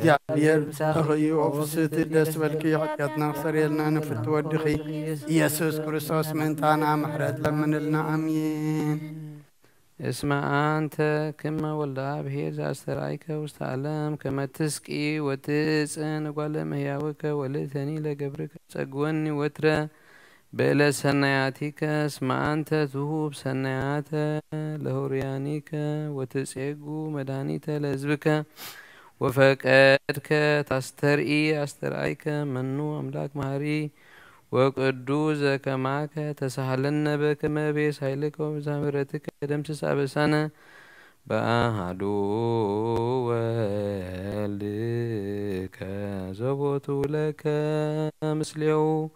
ديابير أخيو أفسد دس والكي حقياتنا خسريلنا نفت ودخي يسوس كريستوس من تانا محرد لمن لنا أمين اسمع أنت كما ولا بهير زاسترايك واستعلم كما تسكي وتسأن وقال مهياوك ولتني لقبرك تسقوني وترى بلا سنياتك اسمع أنت ذهوب سنيات لهوريانيك وتسعقو مدانيت لزبك وفقدك تسترئي أسترأيك منو أملاك مهاري وقدوز كماك تسهلن بك ما بيس هيلك وبزامرتك دم تسابسانا بأهدو والدك زبوتو لك مسلعو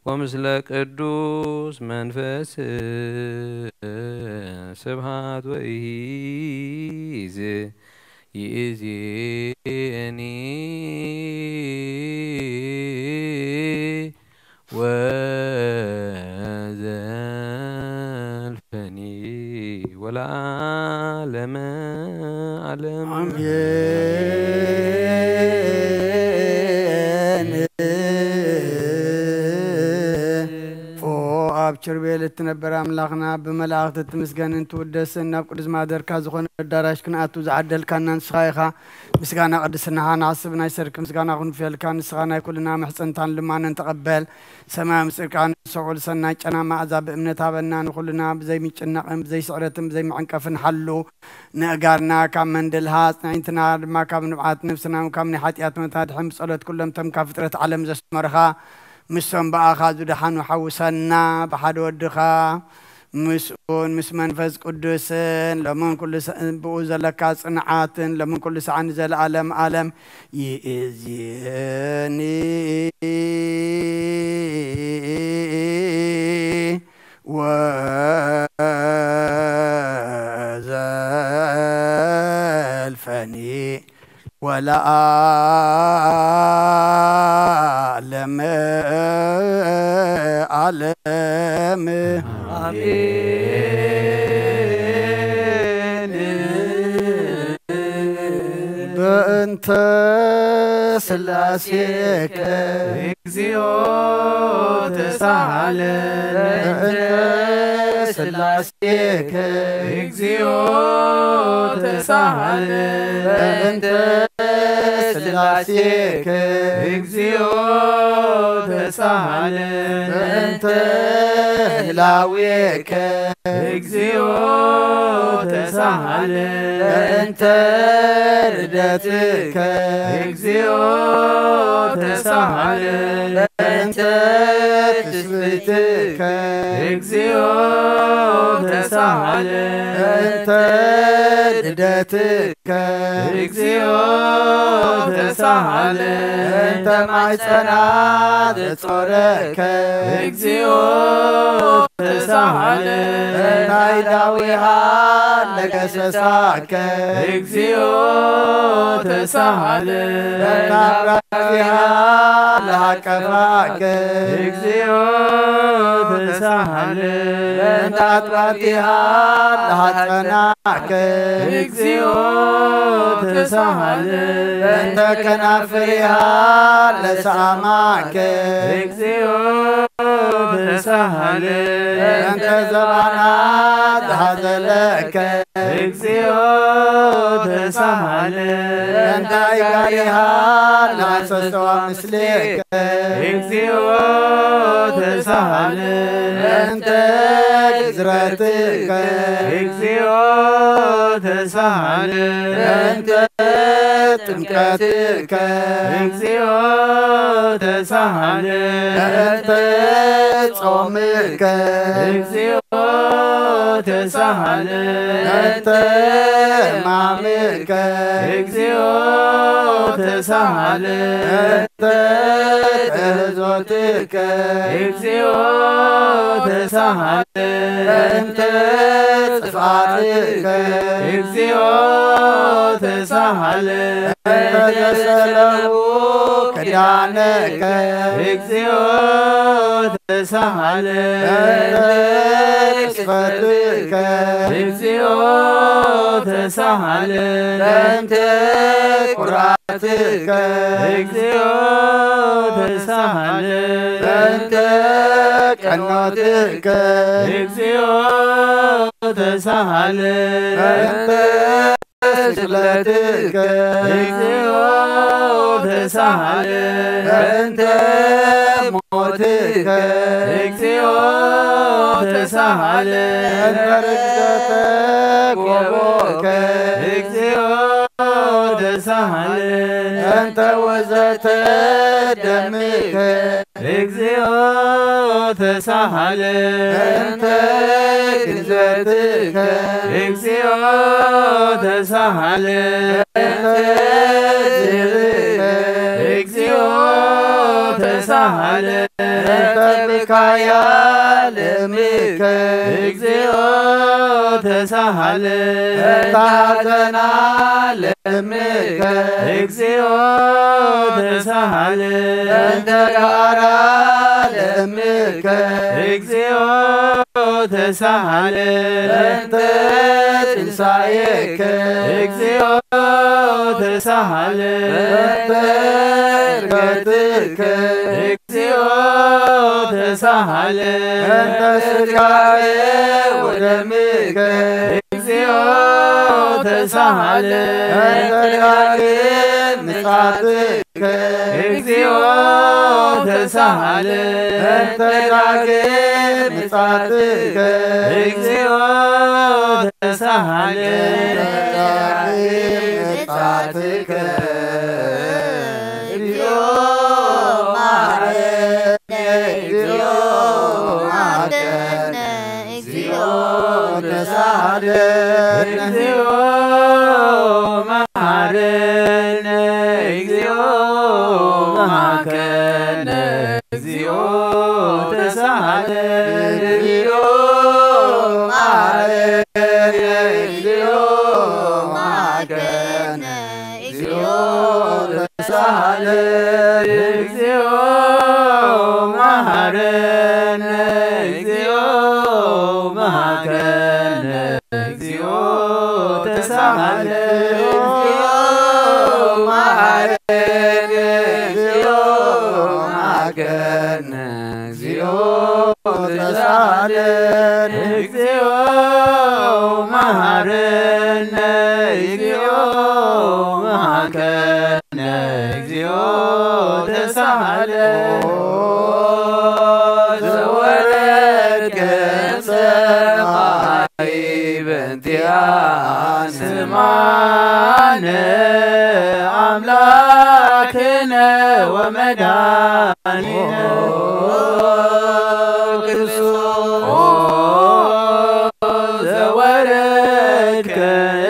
ومثل قدوس منفس سبحات وإيز يزيني وزلفني والعالم علم أبشر بيلت نبر أملاقنا بملاقة تمسكن انتو ودسنا بقدس ما دركا زخون الدراش كنا أتوز عدل كان نسخايخا مسكانا قدسنا هانا عصبنا يسرك مسكانا غن فيال كان نسخانا كلنا محسنتان لما نتقبل سما مسكان سعول سنا جنا ما عذاب امنتا بنا نخلنا بزي ميجنقم بزي سعرتم بزي معنكفن حلو نقارنا كام مندلها سنعينتنا ما كام نبعات نفسنا وكام نحاتيات متاد حمس قلت كلهم تم كافترة علم زسمرخا مسون بأخذ دحان وحوسنا بحد ودخا مسؤون مس منفذ قدسن لمن كل بوز لك صنعات لمن كل سعن زل عالم عالم يزيني وزلفني ولا أعلم علم آمين بأنت سلاسيك اكزيو تسهل بأنت سلاسيك اكزيو تسهل بأنت سلاسيك اكزيو تسهل بأنت هلاويك اكزيو تسهل بأنت ردتك اكزيو تسهل بأنت تثبتك اكزيو تسهل بأنت ردتك اكزيو تسهل ተሳሃለ እንተ ማይጸናት ጾረከ እግዚኦ ተሳሃለ ናይ ዳዊሃ ለገሰሳከ እግዚኦ ተሳሃለ ናብራዚሃ ለሃቀፋከ እግዚኦ ተሳሃለ ናጥራቲሃ ለሃጸናከ እግዚኦ ተሳሃለ እንተ ከናፍሪሃ ለሳማከ እግዚኦ ተሳሃለ እንተ ዘባና ለሃዘለከ እግዚኦ ተሳሃለ እንተ አይጋሪሃ ለሃሰሰዋ ምስሌከ እግዚኦ ተሳሃለ እንተ ግዝረትከ እግዚኦ ተሳሃለ እንተ ጥምቀትከ እግዚኦ ተሳሃለ እንተ ጾምከ እግዚኦ ተሳሃለ እንተ ሕማምከ እግዚኦ ተሳሃለ እንተ ተህዞትከ እግዚኦ ተሳሃለ እንተ ጽፋትከ እግዚኦ ተሳሃለ እንተ ዘሰለቡ ክዳነከ እግዚኦ ተሳሃለ እንተ ቅስፈትከ እግዚኦ ተሳሃለ እንተ ቁርአትከ እግዚኦ ተሳሃለ እንተ ቀኖትከ እግዚኦ ተሳሃለ እንተ ስቅለትከ እግዚኦ ተሳሃለ እንተ ሞትከ እግዚኦ ተሳሃለ እንተ ርግዘተ ቆቦከ እግዚኦ ተሳሃለ እንተ ወዘተ ደምከ እግዚኦ ተሳሃለ እንተ ግንዘትከ እግዚኦ ተሳሃለ እንተ ዝርከ እግዚኦ ተሳሃለ እንተ ሚካኤል እምከ እግዚኦ ተሳሃለ እንተ ሐዘና ለእምከ እግዚኦ ተሳሃለ እንተ ዳራ ለእምከ እግዚኦ ተሳሃለ እንተ ትንሣኤከ እግዚኦ ተሳሃለ እንተ ዕርገትከ እግዚኦ ተሳሃለ እንተ ሥጋዌ ወደምከ እግዚኦ ተሳሃለ እንተ ዳግም ምጽአትከ እግዚኦ ተሳሃለ እንተ ዳግም ምጽአትከ እግዚኦ ተሳሃለ ዳግም ምጽአትከ እግዚኦ መሐረነ እግዚኦ ማረነ እግዚኦ ተሳሃለነ እግዚኦ መሐረነ እግዚኦ መሐከነ እግዚኦ ተሳሃለ እግዚኦ መሐረነ እግዚኦ ማረነ እግዚኦ ተሳሃለነ እግዚኦ መሐረነ እግዚኦ መሐከነ እግዚኦ ተሳሃለ መሐረነ እግዚኦ ማረነ እግዚኦ ተሳሃለነ እግዚኦ መሐረነ እግዚኦ መሐከነ እግዚኦ ተሳሃለ ዘወረድከ ሰማይ በእንቲአነ ስማነ አምላክነ ወመድኃኒነ ዘወረድከ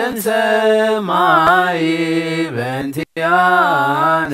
እምሰማይ በእንቲአነ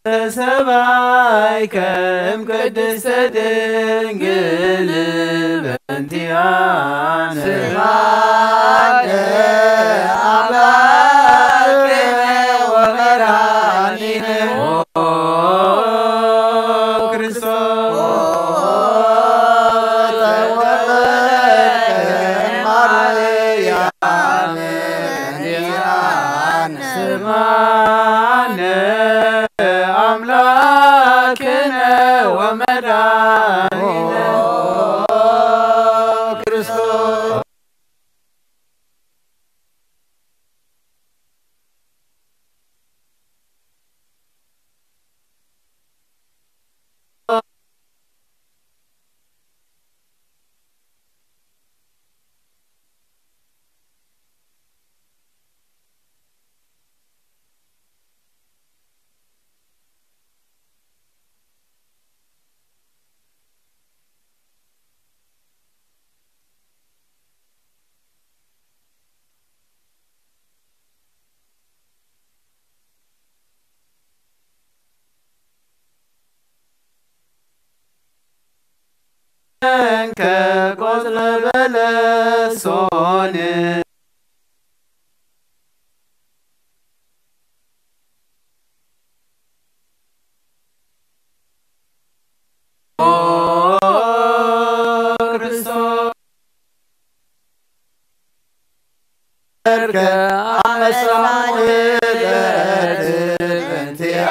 سباي كم قدست دنقل بنتيان سبحان أملاكنا ومرانينا أملاكنا ومداننا كريستوس كقزل بلسون كريستوس أمسرع ولدت بنتي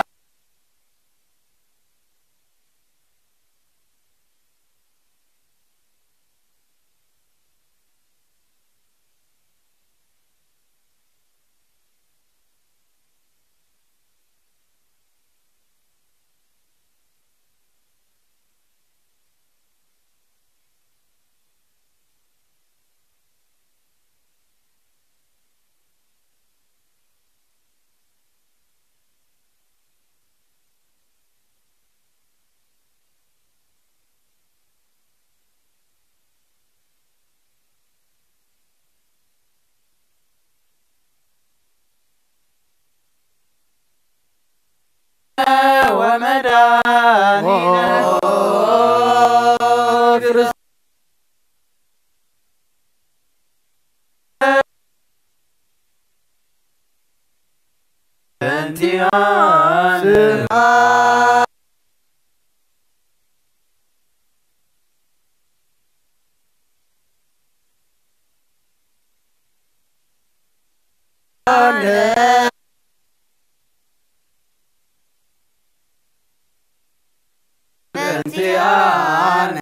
ومداننا بنتيان بنتيان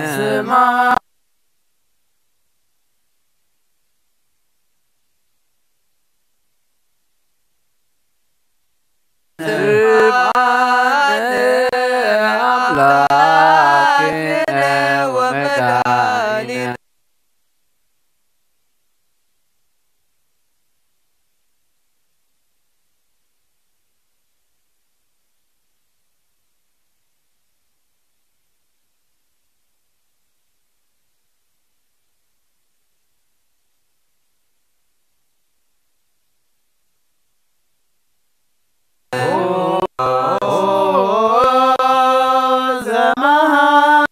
سما سما أملاكنا ومداننا زمان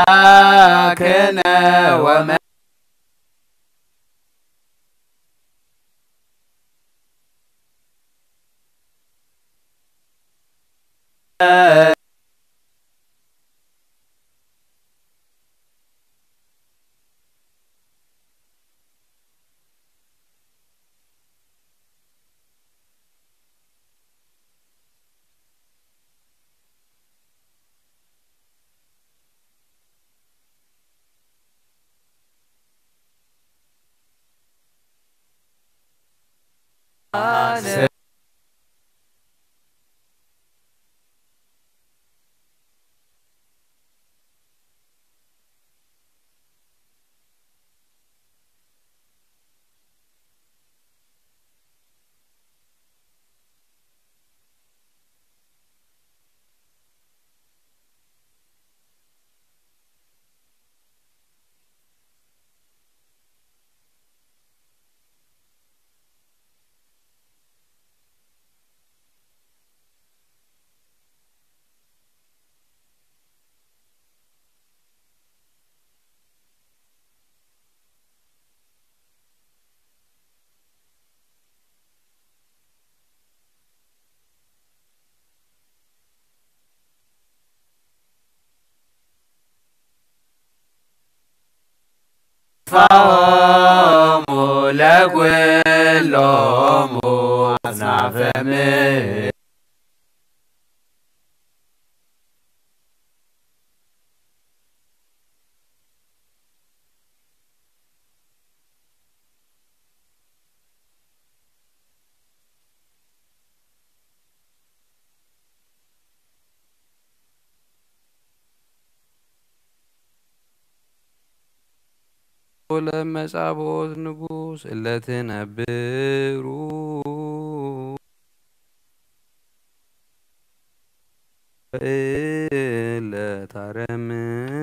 أملاكنا وما فهم لكلهم أصناف من ولما صابوت نقوس إلا تنبروا إلا ترمموا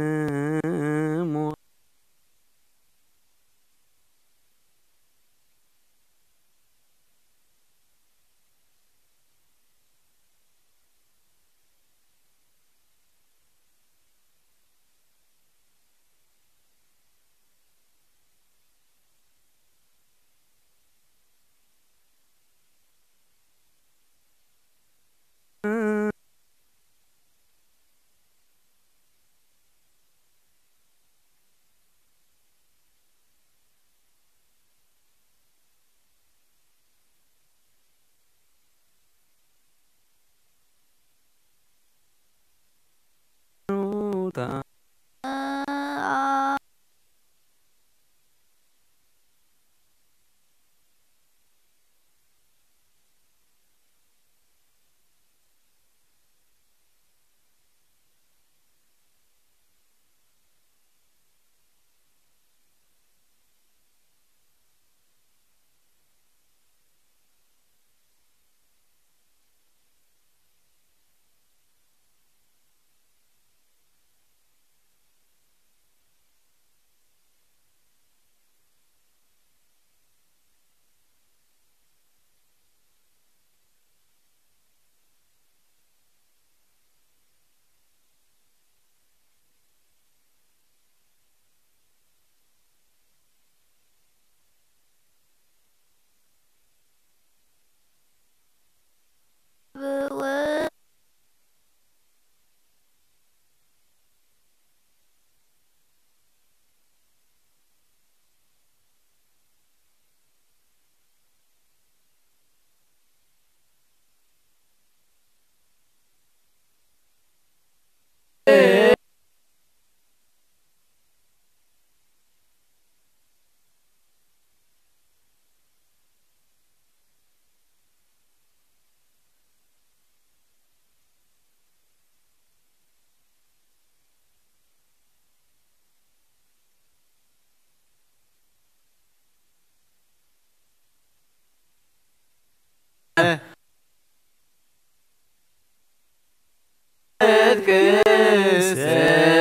كسر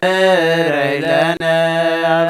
لنا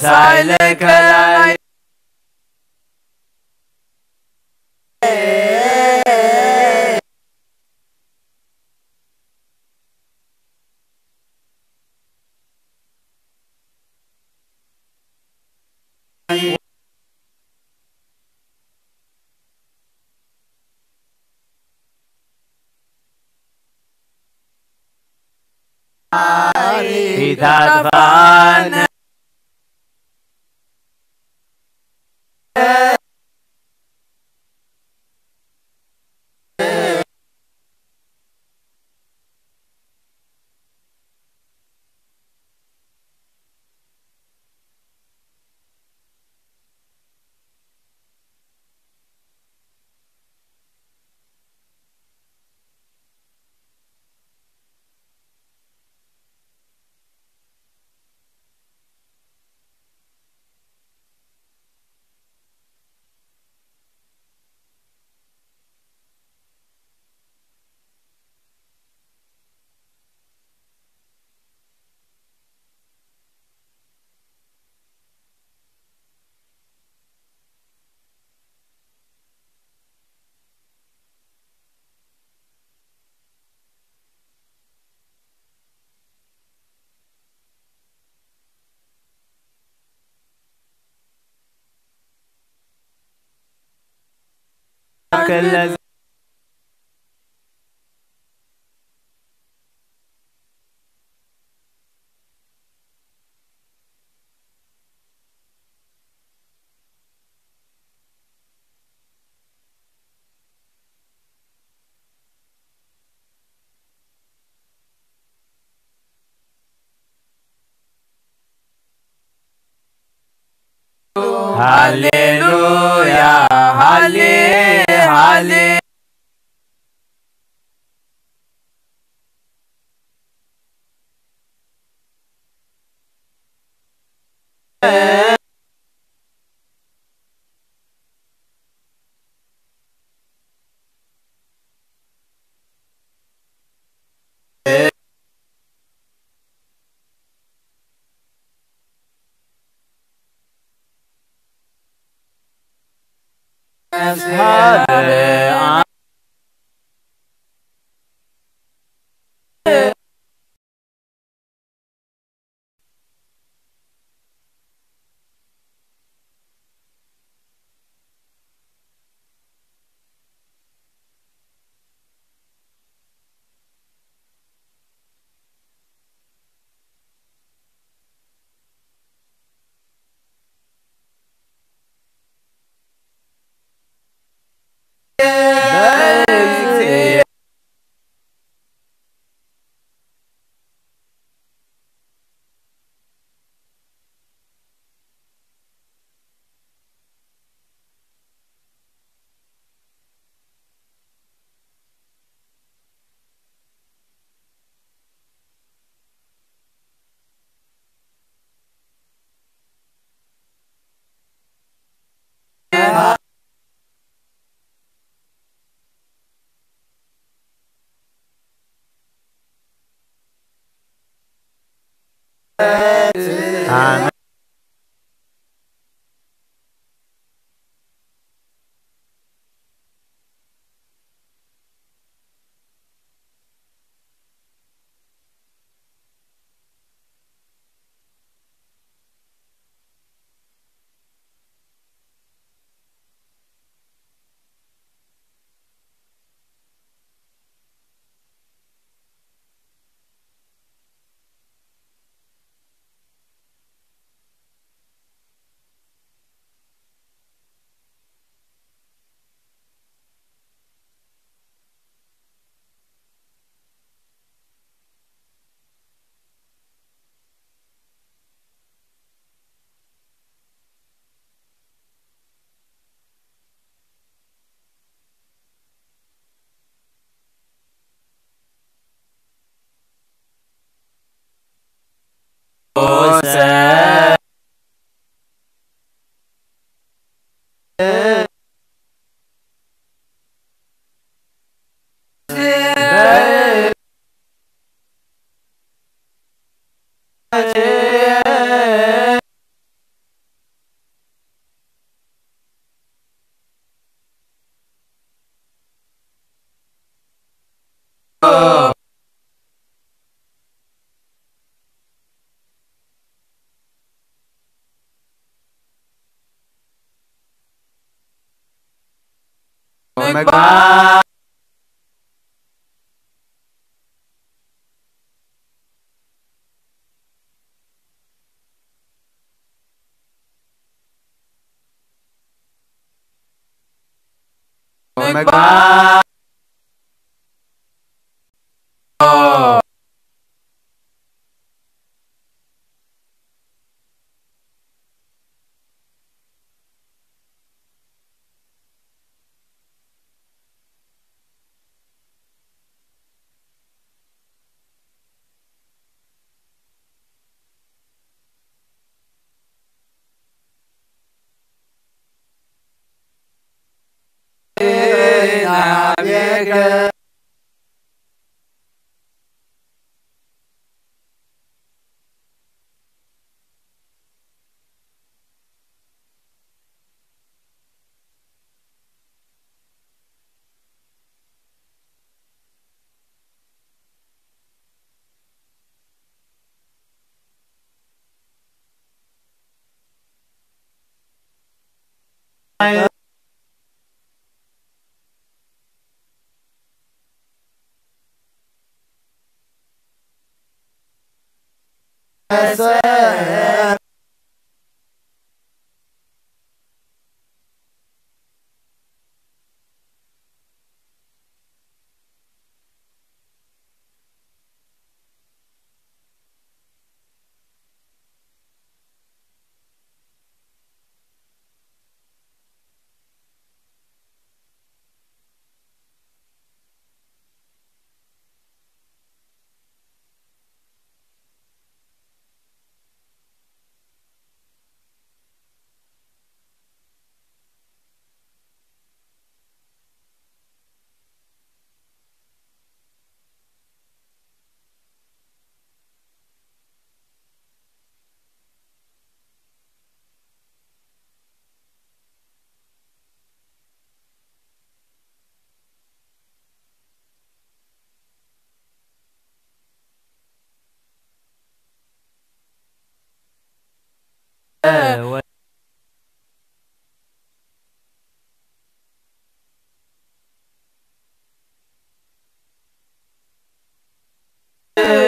سايلك لاي إذا دفعنا كل هاليلويا هالي هالي نفسي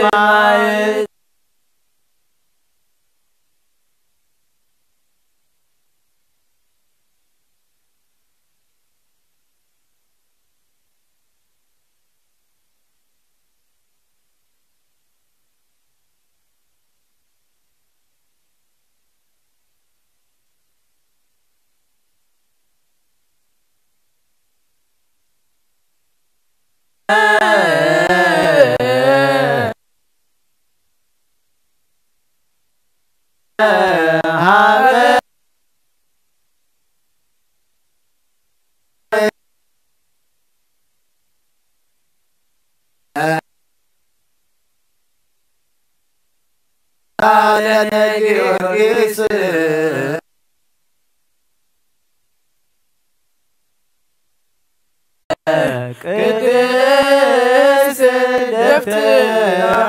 ማይ ጊዮርጊስ ቅድስ ደብተራ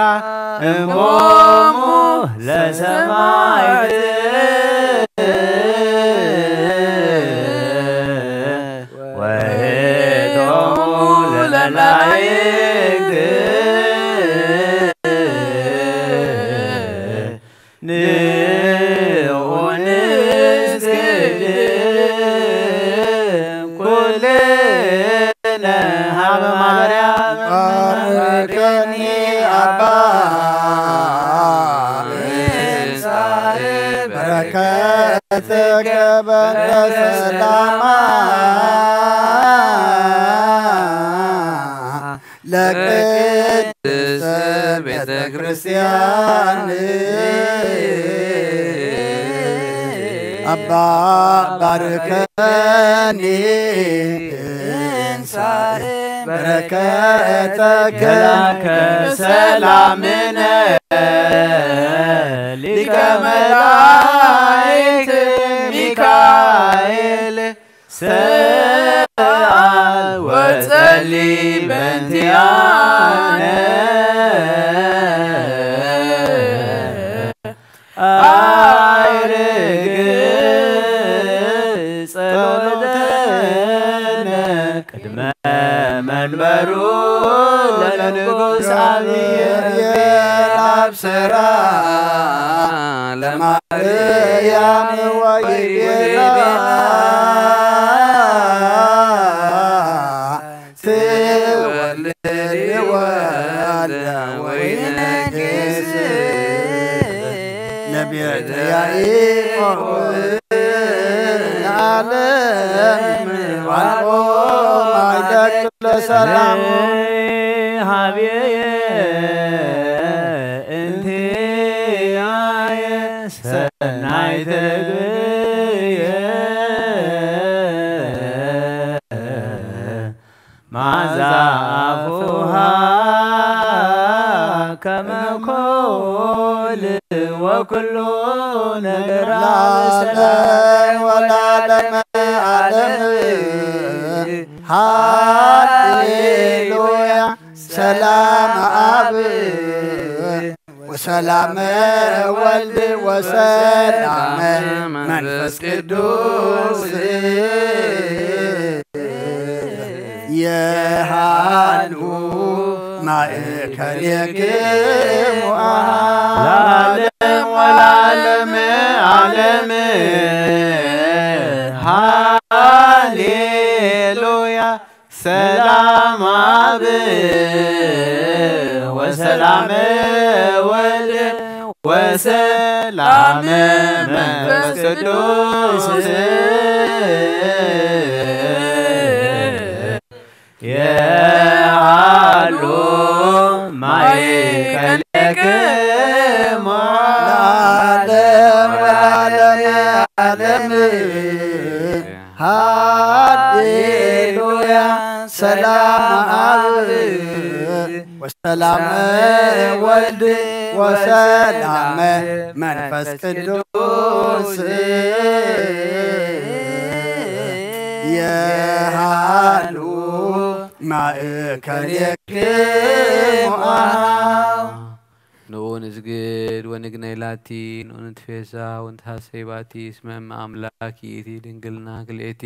እሞሙ ለሰማዕት ወሄቶሙ ለመላእክት ንዑንስግድ ኩልነ ሀበ ማርያም ባርከኒ አባ በረከትከ በሰላማ ለቅድስት ቤተ ክርስቲያን አባ ባርከኒ በረከተከ ሰላምነ ሊቀ መላእክት ሚካኤል ሰአል ወጸልይ በእንቲአነ አይርግ ጸሎተነ ቅድመ መንበሩ ለንጉሥ አብየ የአብስራ ለማርያም ወይቤላ ትወልድ ወልደ ወይነግስ ለቤተ ያዕቆብ ዓለም ዋልቆ ማይደቅ ለሰላም ሀቤየ እንቲአየ ሰናይተ ግብየ ማዛ አፉሃ ከመ ኮል ወኩሉ ነገር ሰላም ወለዓለመ ዓለም ሃሌሉያ ሰላም አብ ወሰላም ወልድ ወሰላም መንፈስ ቅዱስ የሃሉ ማእከሌክሙ ለዓለም ወለዓለመ ዓለም ሃሌሉያ ሰላም አብ ወሰላም ወልድ ወሰላም መንፈስ ቅዱስ የሃሉ ማእከሌክሙ ለዓለም ወለዓለመ ዓለም ሃሌሉያ ሰላም አብ ወሰላም ወልድ ወሰላም መንፈስ ቅዱስ የሃሉ ማእከሌክሙ ንስግድ ወንግነይላቲ ንትፌሳ ወንትሐሰይባቲ እስመ አምላኪ ኢቲ ድንግልና ክልኤቲ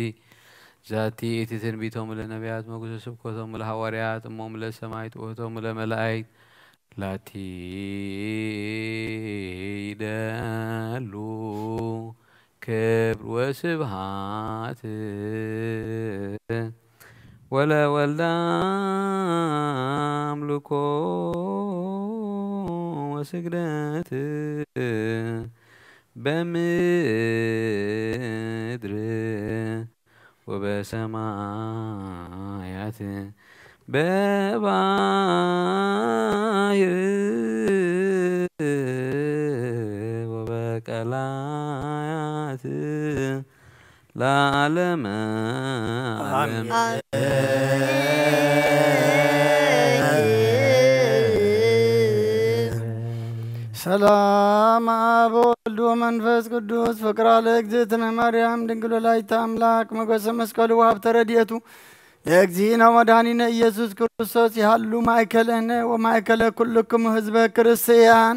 ዛቲ ኢቲ ትንቢቶሙ ለነቢያት መጉሶ ስብከቶሙ ለሐዋርያት እሞሙ ለሰማዕት ውእቶሙ ለመላእክት لاتی دلو كبر وسبحات ولا أملكو وسجدات بمدر وبسمايات بباير وبكلايات لا علم ሰላም አብ ወልድ ወመንፈስ ቅዱስ ፍቅር ለእግዝእትነ ማርያም ድንግል ወላዲተ አምላክ ሞገሰ መስቀሉ ወሀብተ ረድኤቱ የእግዚእነ ወመድኃኒነ ኢየሱስ ክርስቶስ ያሉ ማእከለነ ወማእከለ ኩልክሙ ህዝበ ክርስቲያን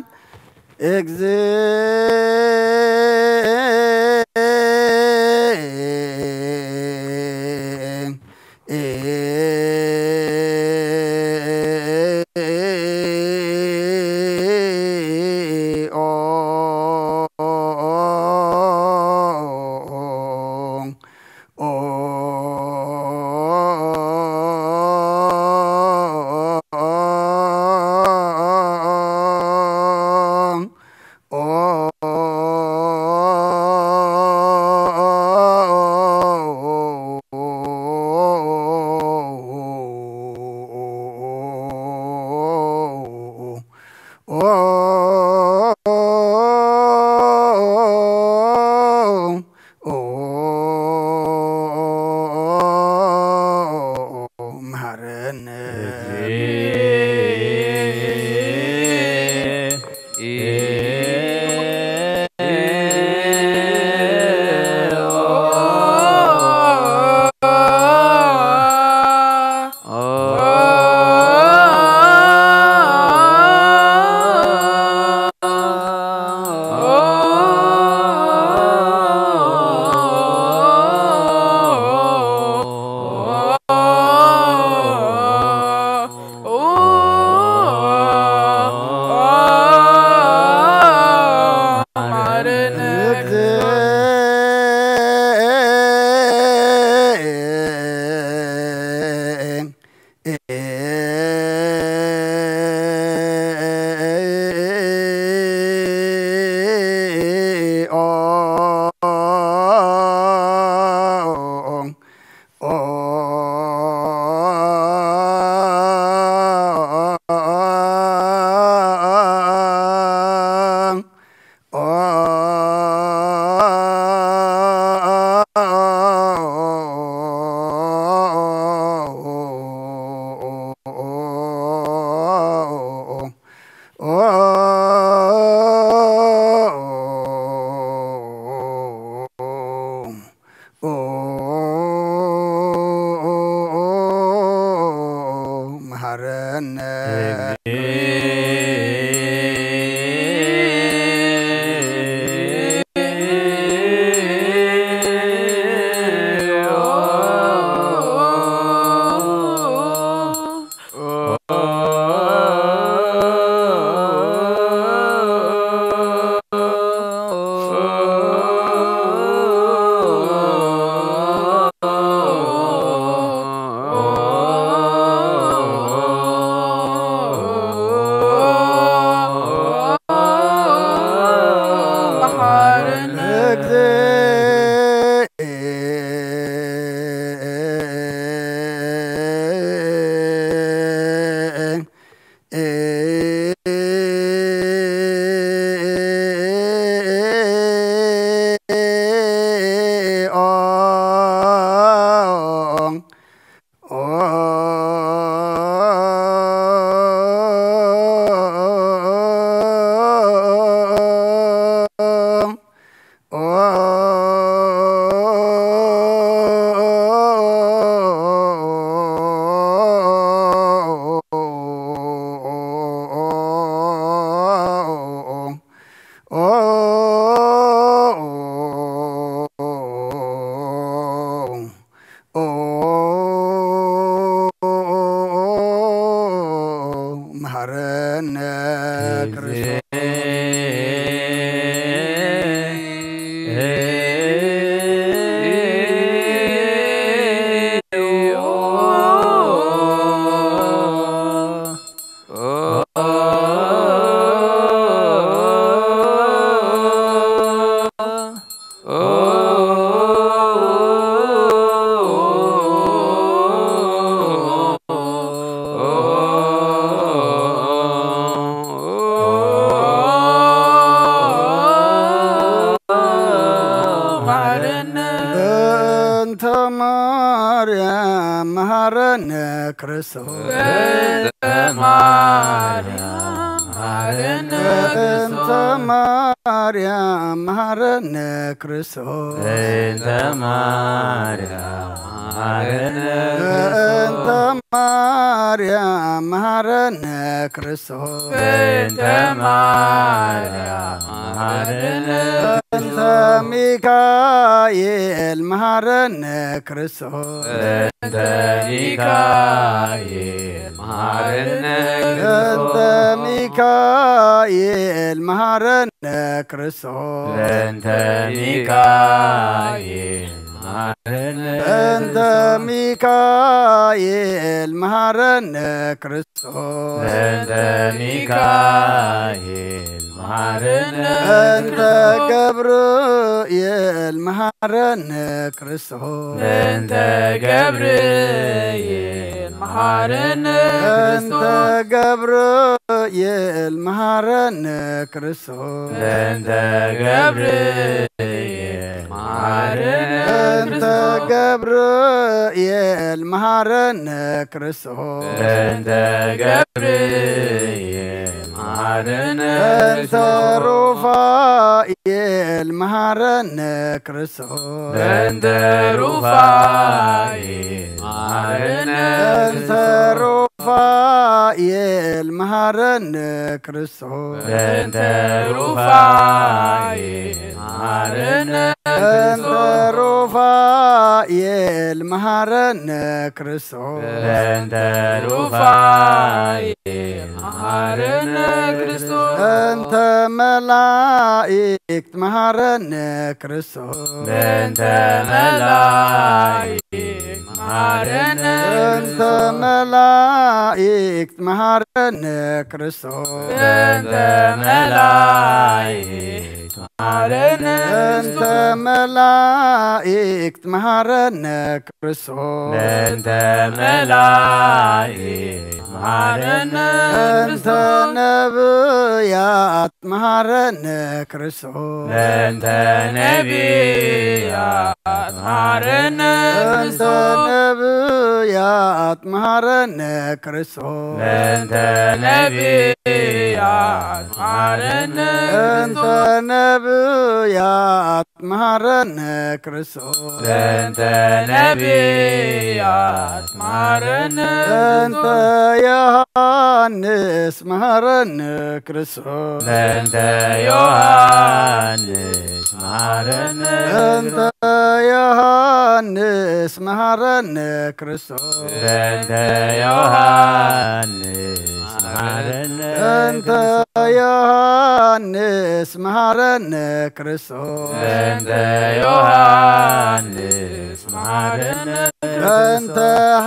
ማርያም መሐረነ ክርስቶስ በእንተ ማርያም መሐረነ በእንተ ማርያም መሐረነ ክርስቶስ በእንተ ማርያም መሐረነ በእንተ ማርያም መሐረነ ክርስቶስ በእንተ ማርያም መሐረነ በእንተ ሚካኤል መሐረነ ክርስቶስ በእንተ ሚካኤል መሐረነ በእንተ ሚካኤል መሐረነ ክርስቶስ በእንተ ሚካኤል መሐረነ በእንተ ሚካኤል መሐረነ ክርስቶስ በእንተ ሚካኤል መሐረነ በእንተ ገብርኤል መሐረነ ክርስቶስ በእንተ ገብርኤል መሐረነ በእንተ ገብርኤል መሐረነ ክርስቶስ በእንተ ገብርኤል መሐረነ በእንተ ገብርኤል መሐረነ ክርስቶስ በእንተ ገብርኤል መሐረነ በእንተ ሩፋኤል መሐረነ ክርስቶስ በእንተ ሩፋኤል መሐረነ በእንተ ሩፋኤል መሐረነ ክርስቶስ በእንተ ሩፋኤል መሐረነ በእንተ ሩፋኤል መሐረነ ክርስቶስ በእንተ ሩፋኤል መሐረነ ክርስቶስ በእንተ መላእክት መሐረነ ክርስቶስ በእንተ መላእክት መሐረነ በእንተ መላእክት መሐረነ ክርስቶስ በእንተ መላእክት መሐረነ በእንተ መላእክት መሐረነ ክርስቶስ በእንተ መላእክት መሐረነ በእንተ ነብያት መሐረነ ክርስቶስ በእንተ ነቢያት መሐረነ በእንተ ነብያት መሐረነ ክርስቶስ በእንተ ነቢያት መሐረነ በእንተ ነብያት መሐረነ ክርስቶስ በእንተ ነቢያት መሐረነ በእንተ ዮሐንስ መሐረነ ክርስቶስ በእንተ ዮሐንስ መሐረነ በእንተ ዮሐንስ መሐረነ ክርስቶስ በእንተ ዮሐንስ መሐረነ በእንተ ዮሐንስ መሐረነ ክርስቶስ በእንተ ዮሐንስ መሐረነ በእንተ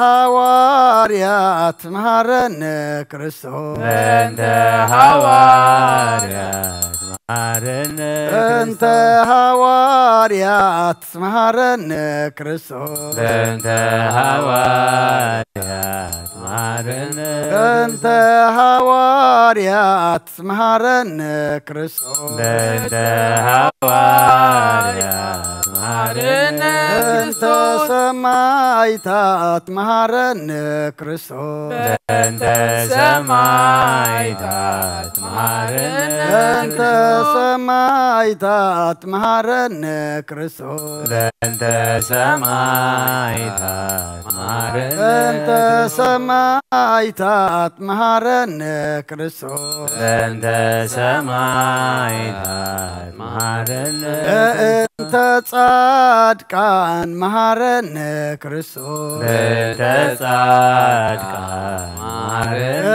ሐዋርያት መሐረነ ክርስቶስ በእንተ ሐዋርያት መሐረነ በእንተ ሐዋርያት መሐረነ ክርስቶስ በእንተ ሐዋርያት መሐረነ በእንተ ሐዋርያት መሐረነ ክርስቶስ በእንተ ሐዋርያት መሐረነ በእንተ ሰማዕታት መሐረነ ክርስቶስ በእንተ ሰማዕታት መሐረነ በእንተ ሰማዕታት መሐረነ ክርስቶስ በእንተ ሰማዕታት መሐረነ በእንተ ሰማዕታት መሐረነ ክርስቶስ በእንተ ሰማዕታት መሐረነ በእንተ ጻድቃን መሐረነ ክርስቶስ በእንተ ጻድቃን መሐረነ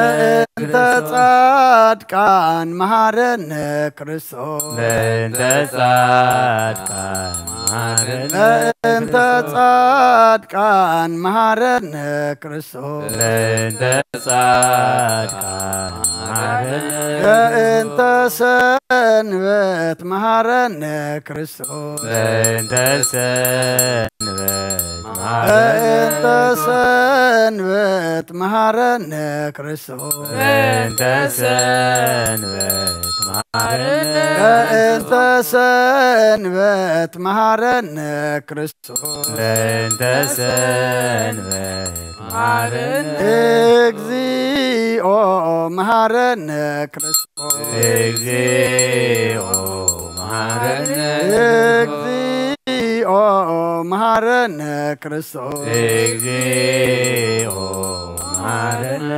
በእንተ ጻድቃን መሐረነ ክርስቶስ በእንተ ጻድቃን መሐረነ በእንተ ጻድቃን መሐረነ ክርስቶስ በእንተ ጻድቃን መሐረነ በእንተ ሰንበት መሐረነ ክርስቶስ በእንተ ሰንበት በእንተ ሰንበት መሐረነ ክርስቶስ ለእንተ ሰንበት መሃረነ ለእንተ ሰንበት መሃረነ ክርስቶስ ለእንተ ሰንበት መሃረነ እግዚኦ መሃረነ ክርስቶስ እግዚኦ መሃረነ እግዚኦ መሃረነ ክርስቶስ እግዚኦ መሃረነ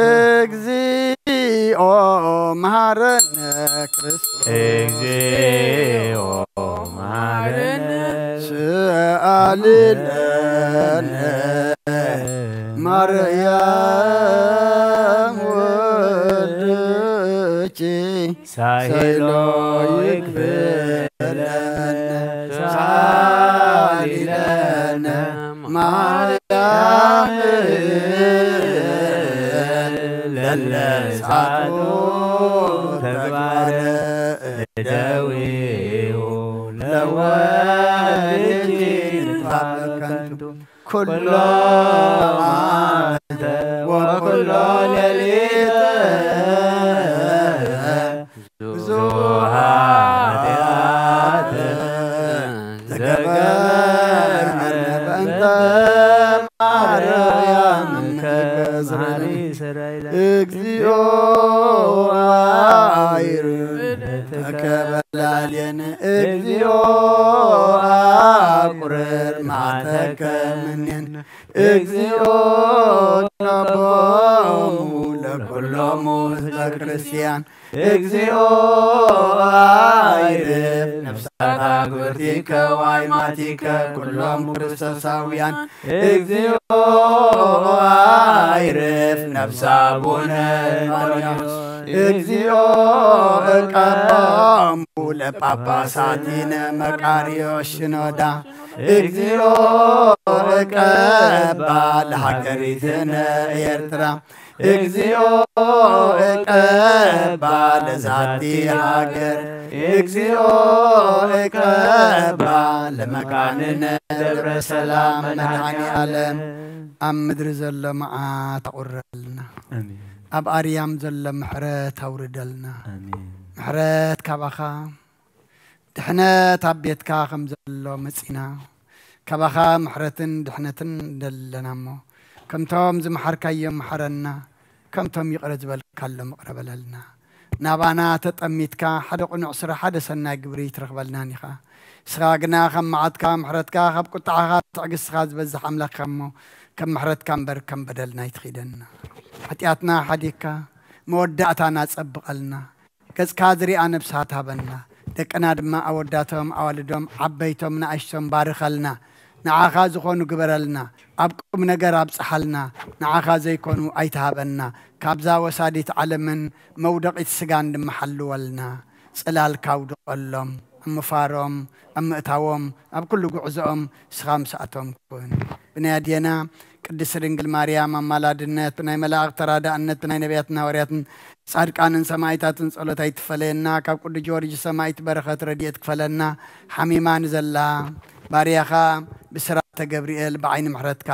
እግዚኦ መሃረነ ክርስቶስ እግዚኦ መሃረነ ስአልለነ ማርያም ወልድኪ ሳይሎ ይክብለነ ሳሊለነ ማርያም ለለሳቶ ተግባረ እደዊሁ ለወልድኪ ንትፋከንቱ ኩሎ ዓመተ ወኩሎ ሌሊተ ብዙኃ ኃጢአተ ዘገበርነ በእንተ ማርያም ከመሃሪ ሰራይለ እግዚኦ አይር ተከበላልየን እግዚኦ አቁርር ማተከ ምንን እግዚኦ ተቦሙ ለኩሎሙ ህዝበ ክርስቲያን እግዚኦ አይርፍ ነፍሳት አግብርቲከ ዋይማቲከ ኩሎም ክርስቶሳውያን እግዚኦ አይርፍ ነፍሳ አቡነ ማርያም እግዚኦ እቀቦሙ ለጳጳሳቲነ መቃርዮስ ሽኖዳ እግዚኦ እቀባ ለሀገሪትነ ኤርትራ እግዚኦ እቀባ ለዛቲ ሀገር እግዚኦ እቀባ ለመካንነ ደብረ ሰላም መድኃኔ ዓለም ኣብ ምድሪ ዘሎ መዓት ኣቁረልና ኣብ ኣርያም ዘሎ ምሕረት ኣውርደልና ምሕረት ካባኻ ድሕነት ኣብ ቤትካ ከም ዘሎ መፂና ካባኻ ምሕረትን ድሕነትን ደለና እሞ ከምቶም ዝመሓርካዮም መሓረና ከምቶም ይቕረ ዝበልካሎም እቕረበለልና ናባና ተጠሚትካ ሓደ ቁኑዕ ስራሕ ሓደ ሰናይ ግብሪ ትረኽበልናን ኢኻ እስኻ ግና ከም መዓትካ ምሕረትካ ካብ ቁጣዓኻ ትዕግስኻ ዝበዝሕ ኣምላኽካ እሞ ከም ምሕረትካ እምበር ከም በደልና ይትኺደና ሓጢኣትና ሓዲግካ መወዳእታና ፀብቐልና ገጽካ ዝሪኣ ነብሳት ሃበና ደቅና ድማ ኣወዳቶም ኣዋልዶም ዓበይቶም ንኣሽቶም ባርኸልና ንዓኻ ዝኾኑ ግበረልና ኣብ ቁም ነገር ኣብፅሓልና ንዓኻ ዘይኮኑ ኣይትሃበና ካብዛ ወሳዲት ዓለምን መውደቂት ስጋን ድማ ሓልወልና ጽላልካ ውድቐሎም ኣብ ምፋሮም ኣብ ምእታዎም ኣብ ኩሉ ጉዕዞኦም ስኻ ምስኣቶም ኩን ብናይ ኣድየና ቅድስት ድንግል ማርያም ኣማላድነት ብናይ መላእኽቲ ተራዳእነት ብናይ ነቢያትን ሃዋርያትን ጻድቃንን ሰማዕታትን ጸሎት ኣይትፈለየና ካብ ቅዱስ ጊዮርጊስ ሰማዕት በረኸት ረድኤት ክፈለና ሓሚማ ንዘላ ባርያኻ ብስራተ ገብርኤል ብዓይኒ ምሕረትካ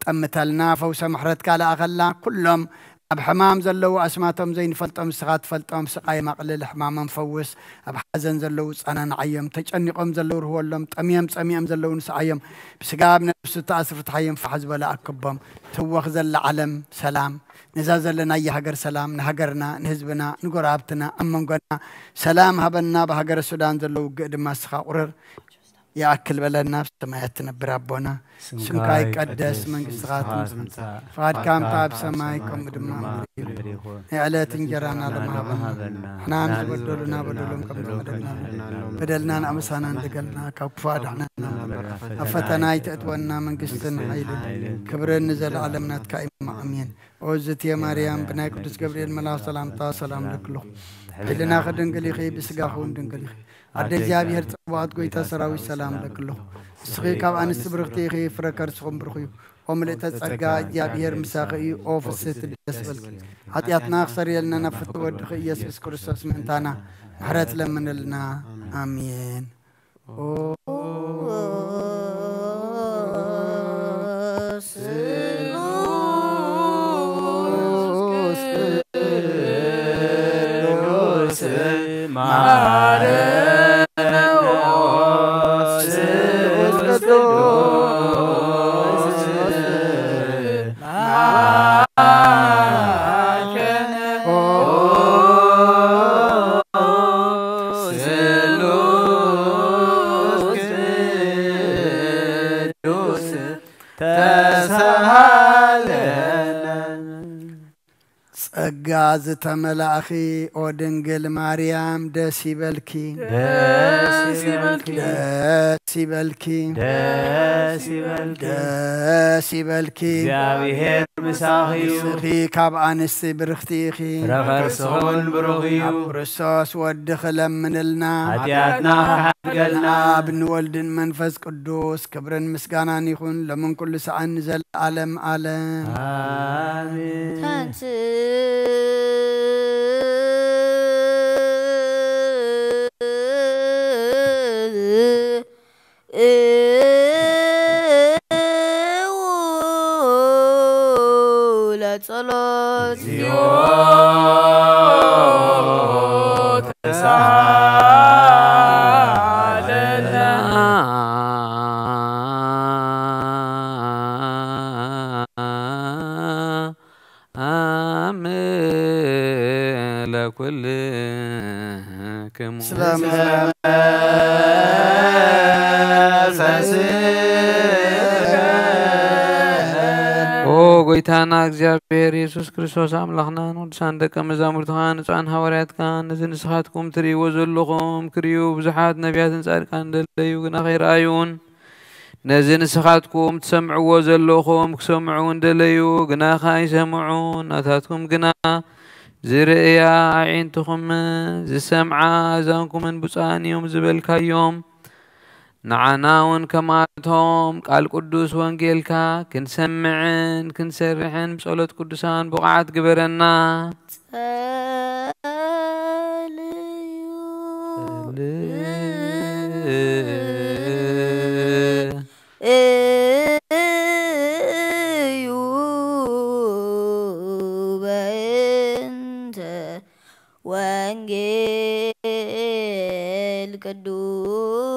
ጠምተልና ፈውሰ ምሕረትካ ለኣኸላ ኩሎም ኣብ ሕማም ዘለዉ ኣስማቶም ዘይንፈልጦም ንስኻ ትፈልጦም ስቃይ ማቕልል ሕማሞም ፈውስ ኣብ ሓዘን ዘለዉ ጸናንዓዮም ተጨኒቖም ዘለዉ ርህወሎም ጠሚዮም ጸሚኦም ዘለዉ ንስዓዮም ብስጋ ብነብሱ ተኣስር ፍትሓዮም ፋሕ ዝበለ ኣክቦም ትወኽ ዘላ ዓለም ሰላም ነዛ ዘለና የሃገር ሰላም ንሃገርና ንህዝብና ንጎራብትና ኣብ መንጎና ሰላም ሃበና ብሃገረ ሱዳን ዘለዉ ውግእ ድማ ስኻ ቁርር يأكل بلدنا في السماء تنبر ربنا سمكاي قدس من قصاتنا فاد كام تاب سمايكم بدمام على تنجرانا لما بنا احنا نبدلنا بدلهم بدلنا أمسانا دقلنا كفاد احنا أفتنا يتأتونا من قصتنا حيل كبرنا نزل علمنا تكايم أمين وزت يا مريم بناي قدس جبريل ملا سلام تا سلام لك له حيلنا خدن قليخي بسقاخون دنقليخي عد الجابير تبعت قويتا سراوي سلام لك له سخيك أو أنس برختي خي فركر سخم برخيو وملئت تسقى جابير مساقي أو فسيت الجسبل عطياتنا أخسر يلنا نفت ودخي يسوس كريستوس منتانا حرات لمن لنا آمين ጸጋ ዝተመላእኺ ኦ ድንግል ማርያም ደስ ይበልኪ ደስ ይበልኪ ደስ ይበልኪ ደስ ይበልኪ ደስ ይበልኪ እግዚአብሔር ምሳኺ እዩ ንስኺ ካብ ኣንስቲ ብርኽቲ ኢኺ ረኸርስኹን ብሩኽ እዩ ኣብ ክርስቶስ ወዲ ክለምንልና ሓጢኣትና ሓድገልና ብንወልድን መንፈስ ቅዱስ ክብርን ምስጋናን ይኹን ለምን ኩሉ ሰዓን ዘለዓለም ዓለም አሜን ጸሎት ጎይታና እግዚአብሔር ኢየሱስ ክርስቶስ አምላኽና ወድሳን ደቀ መዛሙርትኻ ንጹሃን ሃዋርያትካ ነዚ ንስኻትኩም ትርእይዎ ዘለኹም ክርዩ ብዙሓት ነቢያትን ጻድቃን እንደለዩ ግና ኸይረኣዩን ነዚ ንስኻትኩም ትሰምዕዎ ዘለኹም ክሰምዑ እንደለዩ ግና ኸይሰምዑን ናታትኩም ግና ዝርእያ ኣዒንትኹም ዝሰምዓ ኣዛንኩምን ብፁዓን እዮም ዝበልካዮም نعناون كماتهم قال قدوس وانجيلكا كنسمعن كنسرحن بصلوت قدوسان بقعت قبرنا وانجيل قدوس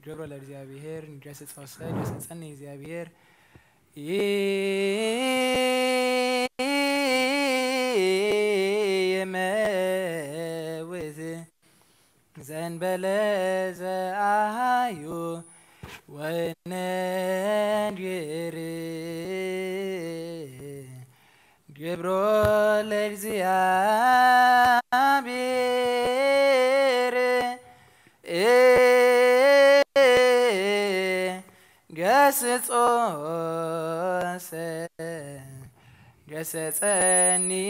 جبر للزابير جالس تصل جالس تسني زابير يموت زين بلز آيو ونجر جبر للزابير جسسني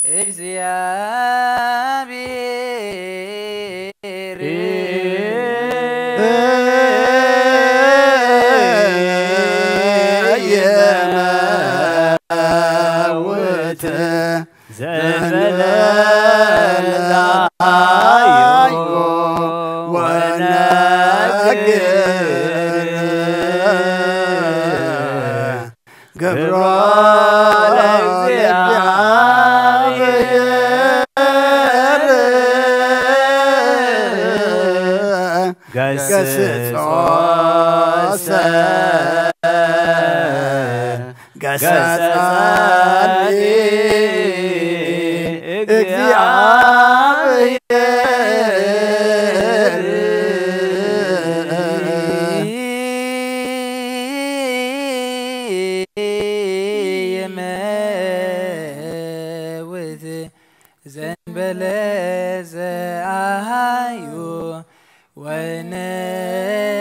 እግዚአብሔር የመውት ዘንበለዛዮ ገብሮ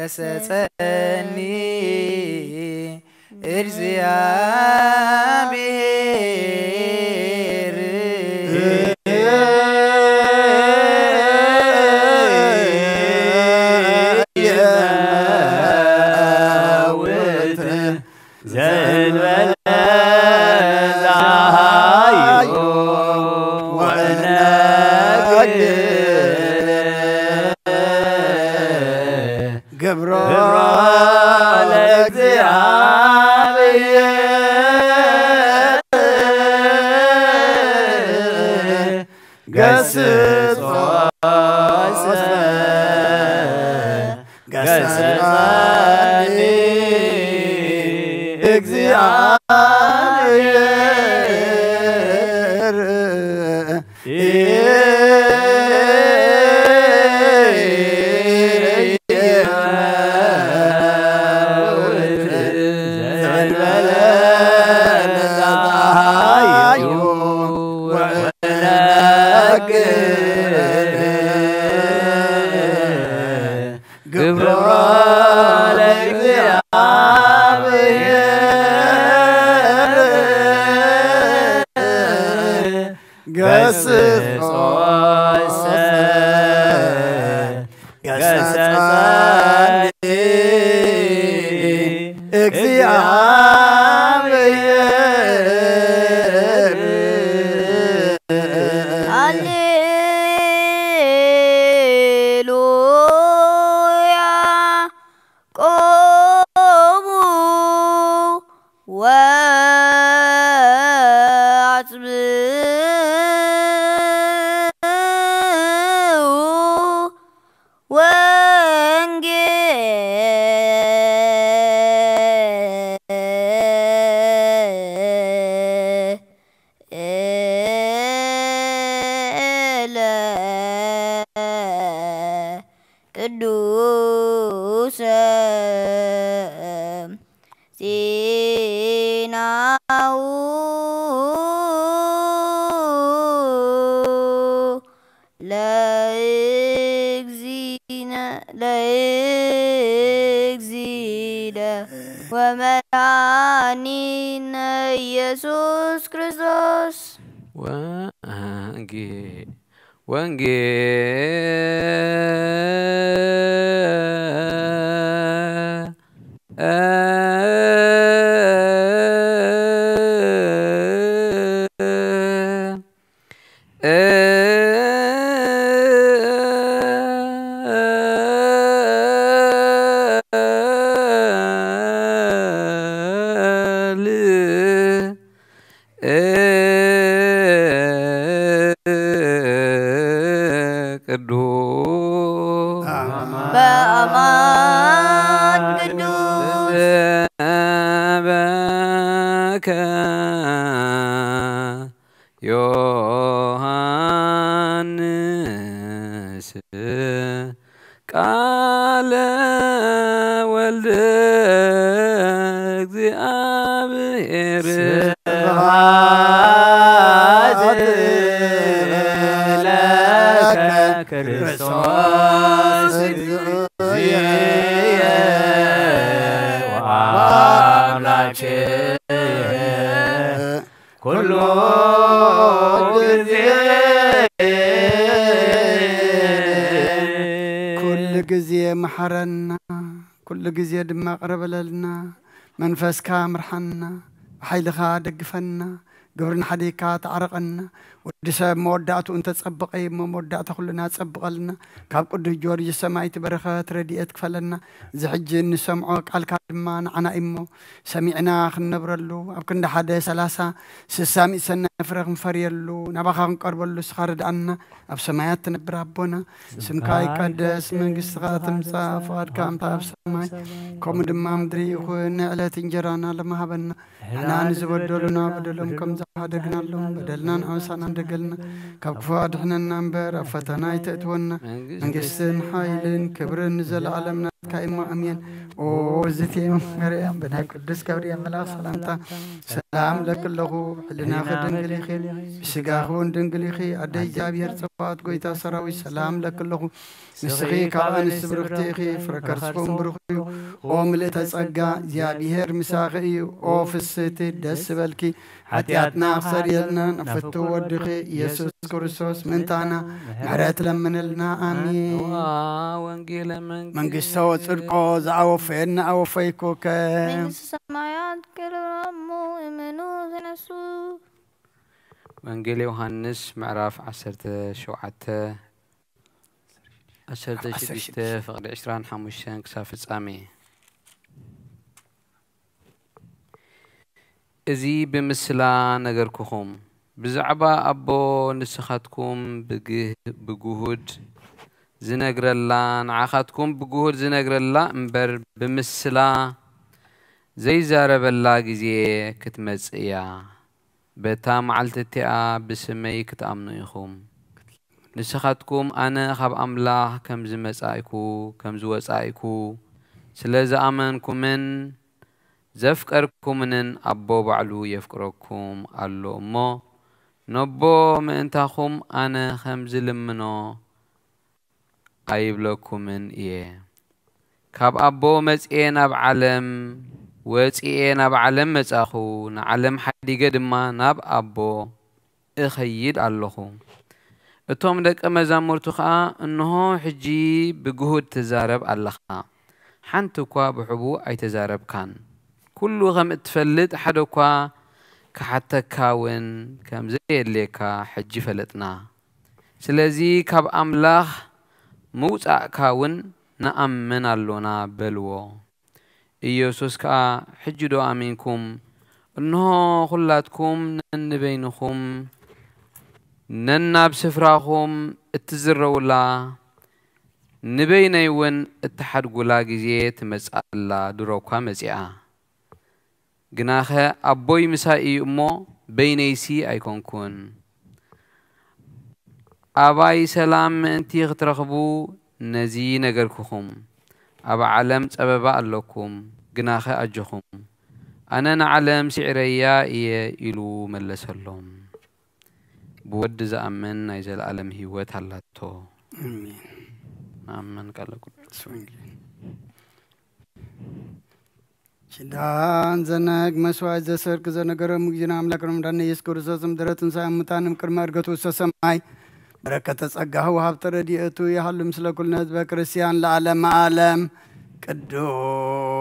جسسني እግዚአብሔር ገስጾ ገስጸኒ እግዚአብሔር ومدعانينا يسوع كريستوس ዮሐንስ ቃለ ወልደ እግዚአብሔር ስብሐት ለከ ክርስቶስ እግዚእ ወአምላክየ ኩሉ ጊዜ መሐረና ኩሉ ጊዜ ድማ ቅረበለልና መንፈስካ ምርሐና በኃይልኻ ደግፈና ግብርን ሓዲካ ተዓረቀና ወዲ ሰብ መወዳእቱ እንተ ጸብቀ መወዳእታ ኩልና ጸብቀልና ካብ ቅዱስ ጊዮርጊስ ሰማይት በረኸት ረድኤት ክፈለና ዝሕጂ ንሰምዖ ቃልካ ድማ ንዓና እሞ ሰሚዕና ክንነብረሉ ኣብ ክንዲ 1 30 60 ሰነ ፍረ ክንፈርየሉ ናባኻ ክንቀርበሉ ስኻ ርድኣና ኣብ ሰማያት ትነብር ኣቦና ስምካ ይቀደስ መንግስትኻ ትምጻእ ፍቓድካ እምታ ኣብ ሰማይ ከምኡ ድማ ምድሪ ይኹን ንዕለት እንጀራና ለማሃበና ሕና ንዝበደሉና በደሎም ከም ዝሓደግናሎም በደልናን ዓመሳና እንደገልና ካብ ክፉ ኣድሕነና እምበር ኣብ ፈተና ይተእትወና መንግስትን ሓይልን ክብርን ዘለዓለም ናትካ እሞ ኣሜን ኦ ዝቴ መርያም ብናይ ቅዱስ ገብርኤል መልኣክ ሰላምታ ሰላም ለክለኹ ሕልናኺ ድንግል ኢኺ ብስጋኺ እውን ድንግል ኢኺ ኣደይ እግዚኣብሔር ጽባኦት ጎይታ ሰራዊት ሰላም ለክለኹ ንስኺ ካብ ኣንስቲ ብርክቲ ኢኺ ፍረ ከርስኹም ብሩኽ እዩ ኦ ምልእተ ጸጋ እግዚኣብሔር ምሳኺ እዩ ኦ ፍስቲ ደስ በልኪ ሓጢኣትና ክሰርየልና ንፍቱ ወድኺ ኢየሱስ ክርስቶስ ምንታና ምሕረት ለምንልና ኣሜን ወንጌለ መንግስቶ ጽድቆ ዝኣወፈየና ኣወፈይኩከ መንግስተ ሰማያት ቅርበሞ እመኑ ተነሱ ወንጌል ዮሐንስ ምዕራፍ 17 16 فقد 25 ክሳብ ፍጻሜ እዚ ብምስላ ነገርኩኹም بزعبا أبو نسخاتكم بجهود زنقرلا نعخاتكم بجهود زنقرلا مبر بمسلا زي زارب الله جزي كتمز إياه بتا معلتتيا بسمي كتأمنو يخوم نسخاتكم أنا خاب أملاح كم زمسايكو كم زوسايكو سلازا أمنكم من زفكركم من أبو بعلو يفكركم قالو أمو نبو منتاخم أنا خمز لمنو أيبلكم من إيه كاب أبو مسئينا بعلم وسئينا بعلم مسأخو نعلم حديقة دما ناب أبو إخيد اللخو اتوم دك مزامرتو خا انه حجي بجهود تزارب اللخا حنتو كوا بحبو أي تزارب كان كل غم تفلت حدو كوا كحتى كاون كم زي ليكا حجي فلتنا سلازي كاب أملاخ موسع كاون نأمن اللونا بلو إيوسوس كا حجي دو أمينكم إنه خلاتكم نبينكم نناب سفراهم اتزرولا نبينيون اتحد قولا جزيت مسألة دروكا مسيئة جناخة أبوي مسائي أمو بينيسي أيكون كون أباي سلام انتي غترغبو نزي نقركم أبا علمت أبا لكم جناخة أجخم أنا نعلم سعريا إلو ملسلهم بود زأمن نيزل عالم هيوت هلاتو آمين آمين قالكم شدان زنق مسواج زسرك زنقر مجنا أملاك رمضان يسكر ساسم درتن سامتانم كرمارقتو سسماي بركة سقاه وهاب ترديئتو يحل مثل كل نزب كريستيان لعالم عالم قدوس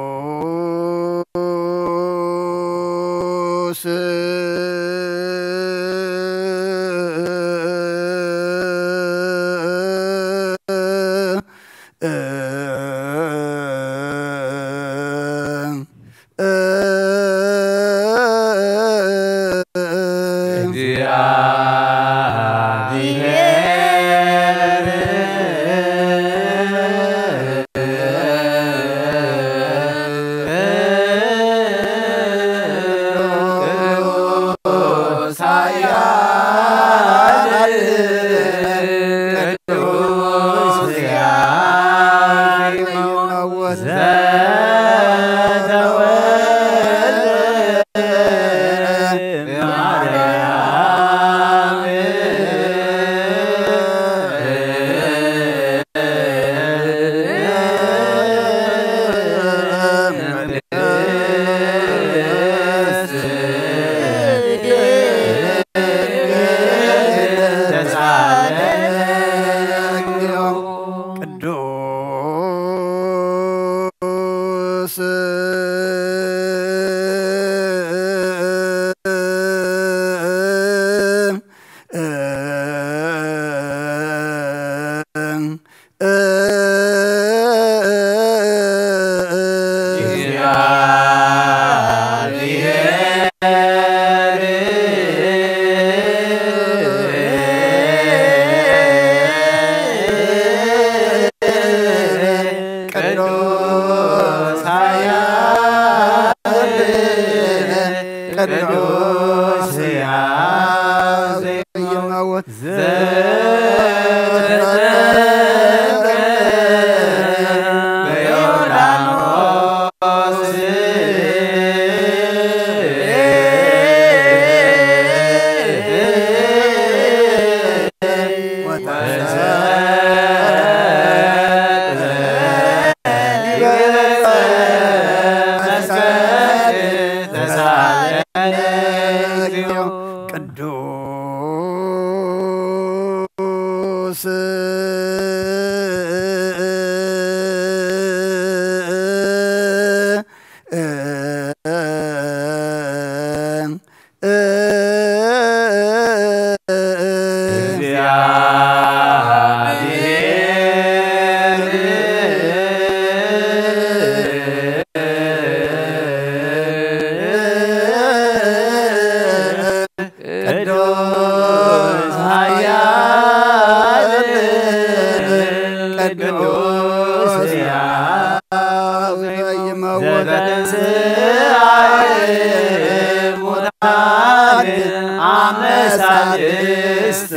አመሳድስት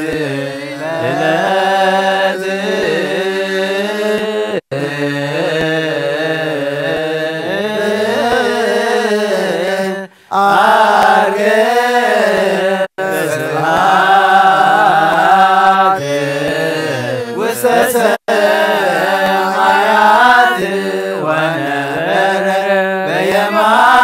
ዕለት አርገ በስብሐት ውስተ ሰማያት ወነበረ በየማናሁ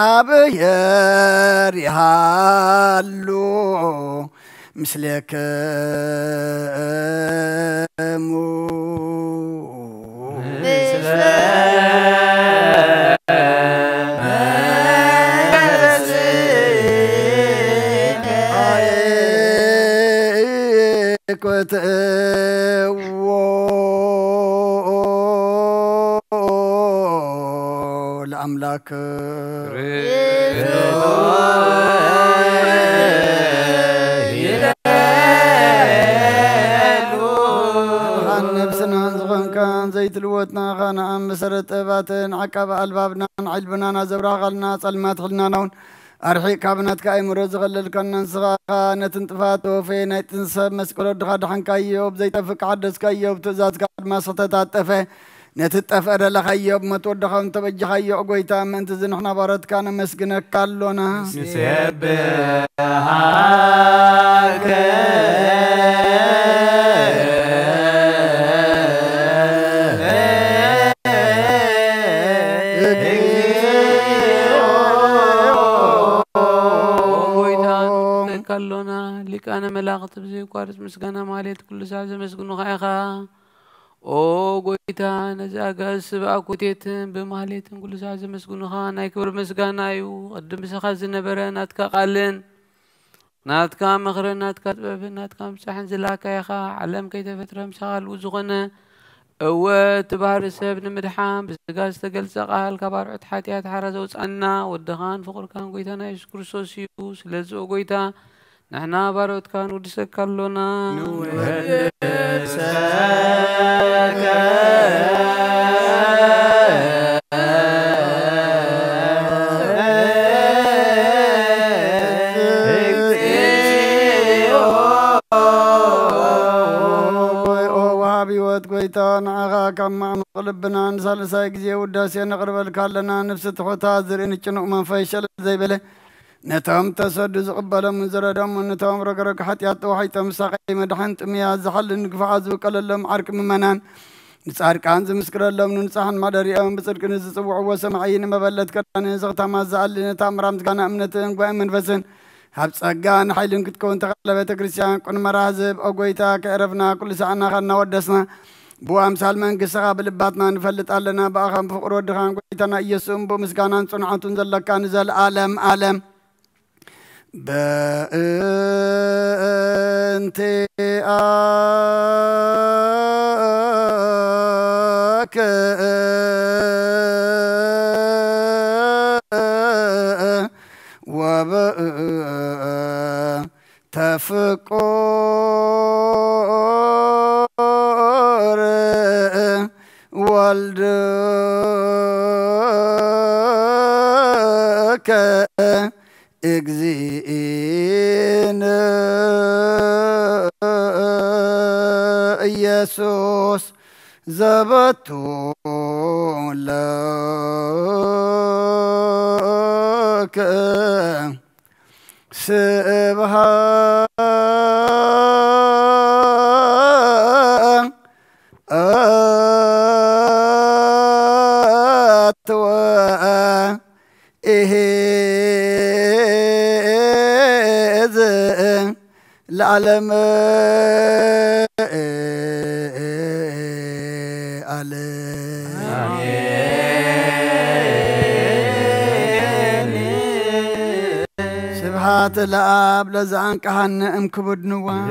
እግዚአብሔር ይሃሉ ምስሌክሙ ለአምላክ ዘይትልወትና ኻና መሰረት ባትን ዓቀባ አልባብና ዓልብና ዘብራኸልና ጸልማት ኽልናናውን أرحي كابنات كاي مروز غلل كنن سغا نتنطفات وفي نتنسب مسكولو دخا دحن كايوب زي تفك عدس كايوب تزاز كاد ما ستتات تفه نتتفر لخيوب ما تودخم تبج خيوب قويتا من تزنحنا بارد كان مسكنك كالونا نسبحك كلنا لك أنا ملاقت بزي قارس مسكنا ماليت كل ساعة مسكنو خايخا أو قويتا نزاقا سبع كوتيت بماليت كل ساعة مسكنو خا نايكبر مسكنا يو قدم سخاز نبرا ناتكا قالن ناتكا مغرن ناتكا تباب ناتكا مساحن زلاكا يخا علم كي تفترة مساقال وزغنا أو تبار السبن مدحام بزقاز تقل سقال كبار عتحاتيات حرزوز أنا والدخان فقر كان قويتا نايش كرسوسيوس لزو قويتا نحنا بارود كان ودسك كلنا قويتا نعغا كما قلبنا نسال سايقزي وداسي نقرب الكالنا نفس تحوتا زرين الجنوء من فايشل زي بله نتام تسد زقبل من زردام نتام رقرق حتيات وحيتم ساقي مدحنت مياز حل نقفعز وقللم عرك ممنان نسار كان زمسكر اللهم ننصحن مدري أم بصدق نزصوع وسمعين مبلد كران زغتا ما زعل نتام رامت كان أمنتن قوام من فسن هب سقان حيلن كتكون تقلبت كريستيان كن مرازب أو قويتا كعرفنا كل ساعنا خلنا ودسنا بو أمثال من قصة بلباتنا نفلت علينا بأخم فقر ودخان قويتنا يسوم بو مسكانان صنعتون زلكان زل عالم بأنت تفكر والدك اجزين يسوس زبطوا لك سبحات وإهز العالم سبحات الآب لزعن كهنم كبد نوان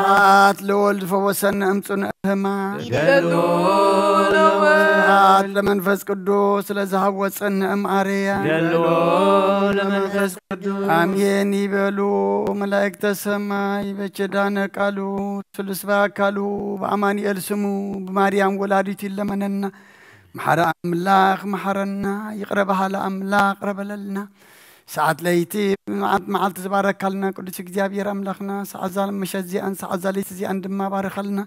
سبحات لولد فوسن أمسون أهما سبحات لمنفس قدوس لزهوت أن أماريا لمنفس قدوس آمين يبلو ملائكة السماء بجدان قالوا سلسبا قالوا بأماني ألسمو بماريام ولادتي لمننا محر أملاق محرنا يقربها لأملاق قرب لنا ساعات ليتي معلت تبارك لنا قدس እግዚአብሔር أملاقنا ساعات ظالم مشزيان ساعات زاليت زي عندما بارك لنا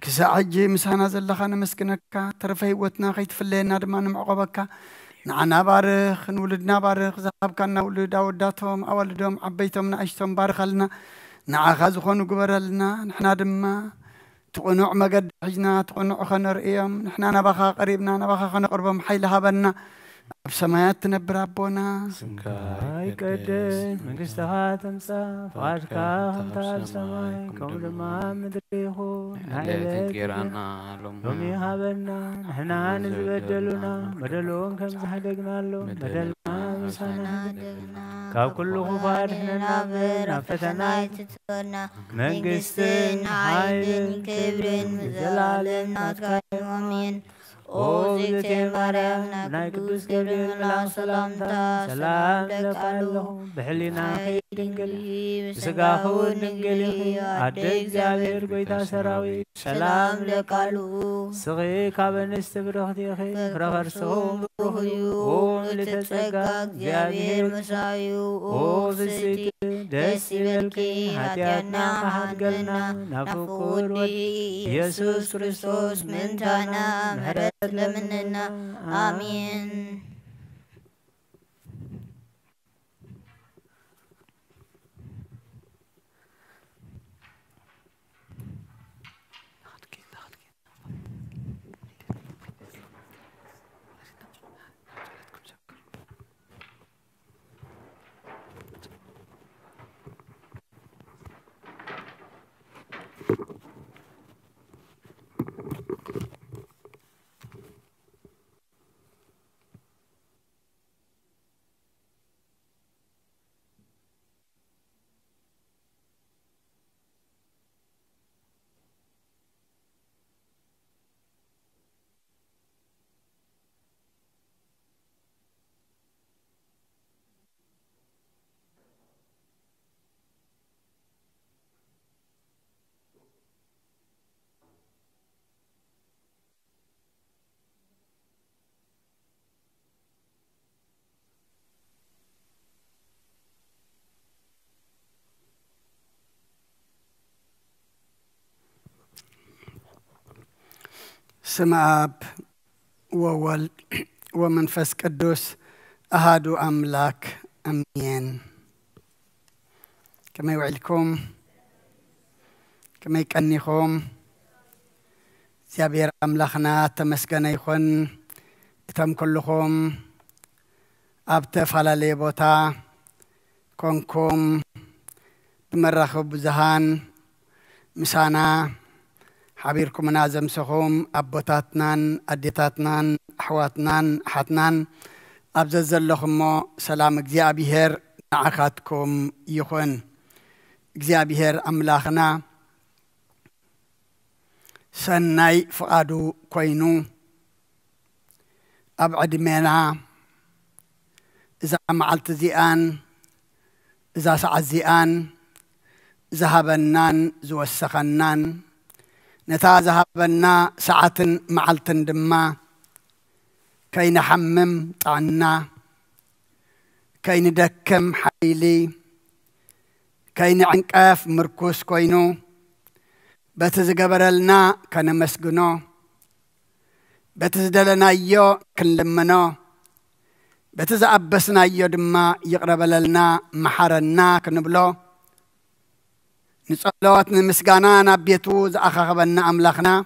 كساعجي مسانا زلخنا مسكنك ترفي وتنا خيت فلينا دمان معقبك نعنا بارخ نولدنا بارخ ذهبكنا ولد أوداتهم أولدهم عبيتهم نعيشتهم بارك لنا نعخذ خونو قبر لنا نحنا دما تقنع مقد حجنا تقنع خنر إيام نحنا نبخا قريبنا نبخا خنر قربهم حي لهبنا بسمايات تنبر أبونا سمكاي قدس من قستها تمسا فاشكا خمتال سماي كم لما مدريخو نحيلة كيرانا لومي هابلنا نحنا نزبدلنا بدلون كم زحدقنا لهم بدلنا مسانا كاب كل خفار احنا نابر فتنا من قستن حايلن كبرن زلالن ناتكاين ومين أوزيتي مريم نايكدوس جبريل لا سلامتا سلام لك اللهم بحلنا خير نقلي بسقاخو نقلي عدك زابير قويتا سراوي سلام لك اللهم سغي كابن استبرختي خير رغرسهم روحيو لتسقاك زابير مسايو أوزيتي دسي بالكي هاتياتنا حد قلنا نفكر يسوس كريستوس من تانا مهرت لمننا آمين سمعاب وولد ومنفس قدوس أهادو أملاك أمين كما يوعلكم كما يكنيكم زيابير أملاخنا تمسكنا يخون تم كلكم أبتف على ليبوتا كونكم بمرخب زهان مسانا حبيركم نازم سخوم أبوتاتنان أديتاتنان أحواتنان حتنان أبزلخمو سلام እግዚአብሔር نعخاتكم يخون እግዚአብሔር أملاخنا سناي فقادو كوينو أبعد مينا إذا معلت زيان إذا سعى زيان ذهبنان زوسخنان نتا ذهبنا ساعة معلت دما كي نحمم طعنا كي ندكم حيلي كي نعنقف مركوس كوينو بتزقبرلنا كان مسجنو بتزدلنا يو كنلمنو بتزعبسنا يو دما يقرب لنا محرنا كنبلو نصلوات مسجانا نبيتو زأخبنا أملاخنا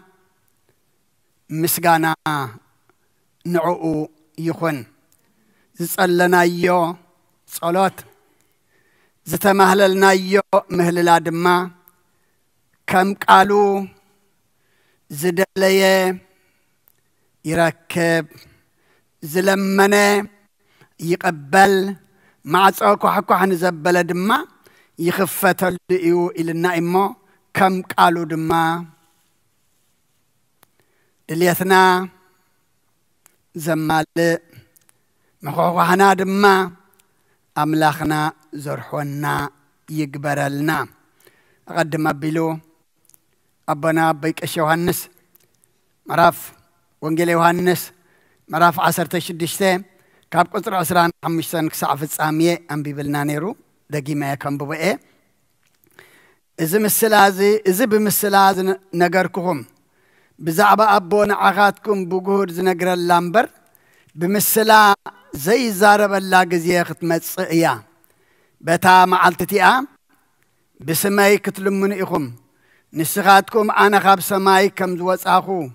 مسجانا نعو يخون زصلنا يو صلوات زتمهللنا يو مهللا دما كم قالوا زدليه يركب زلمنه يقبل مع صوكو حكو حنزبل دما يخفتل إيو إلى النائمو كم قالوا دما دليثنا زمال مخوخنا دما أملاخنا زرحونا يقبرلنا أقدم أبيلو أبنا بيك يوحنس مراف وانجيل يوحنس مراف 16 كاب قطر 15 كساعة في السامية أنبي بالنانيرو دقيمة كم بوئة إذا بمثلازي نقركم بزعب أبونا عغاتكم بقهور زنقر اللامبر بمثلا زي زارب الله قزيخت متصئيا بتا معلتتئا بسماي كتلمون إخم نسخاتكم أنا خاب سماي كم زوز أخو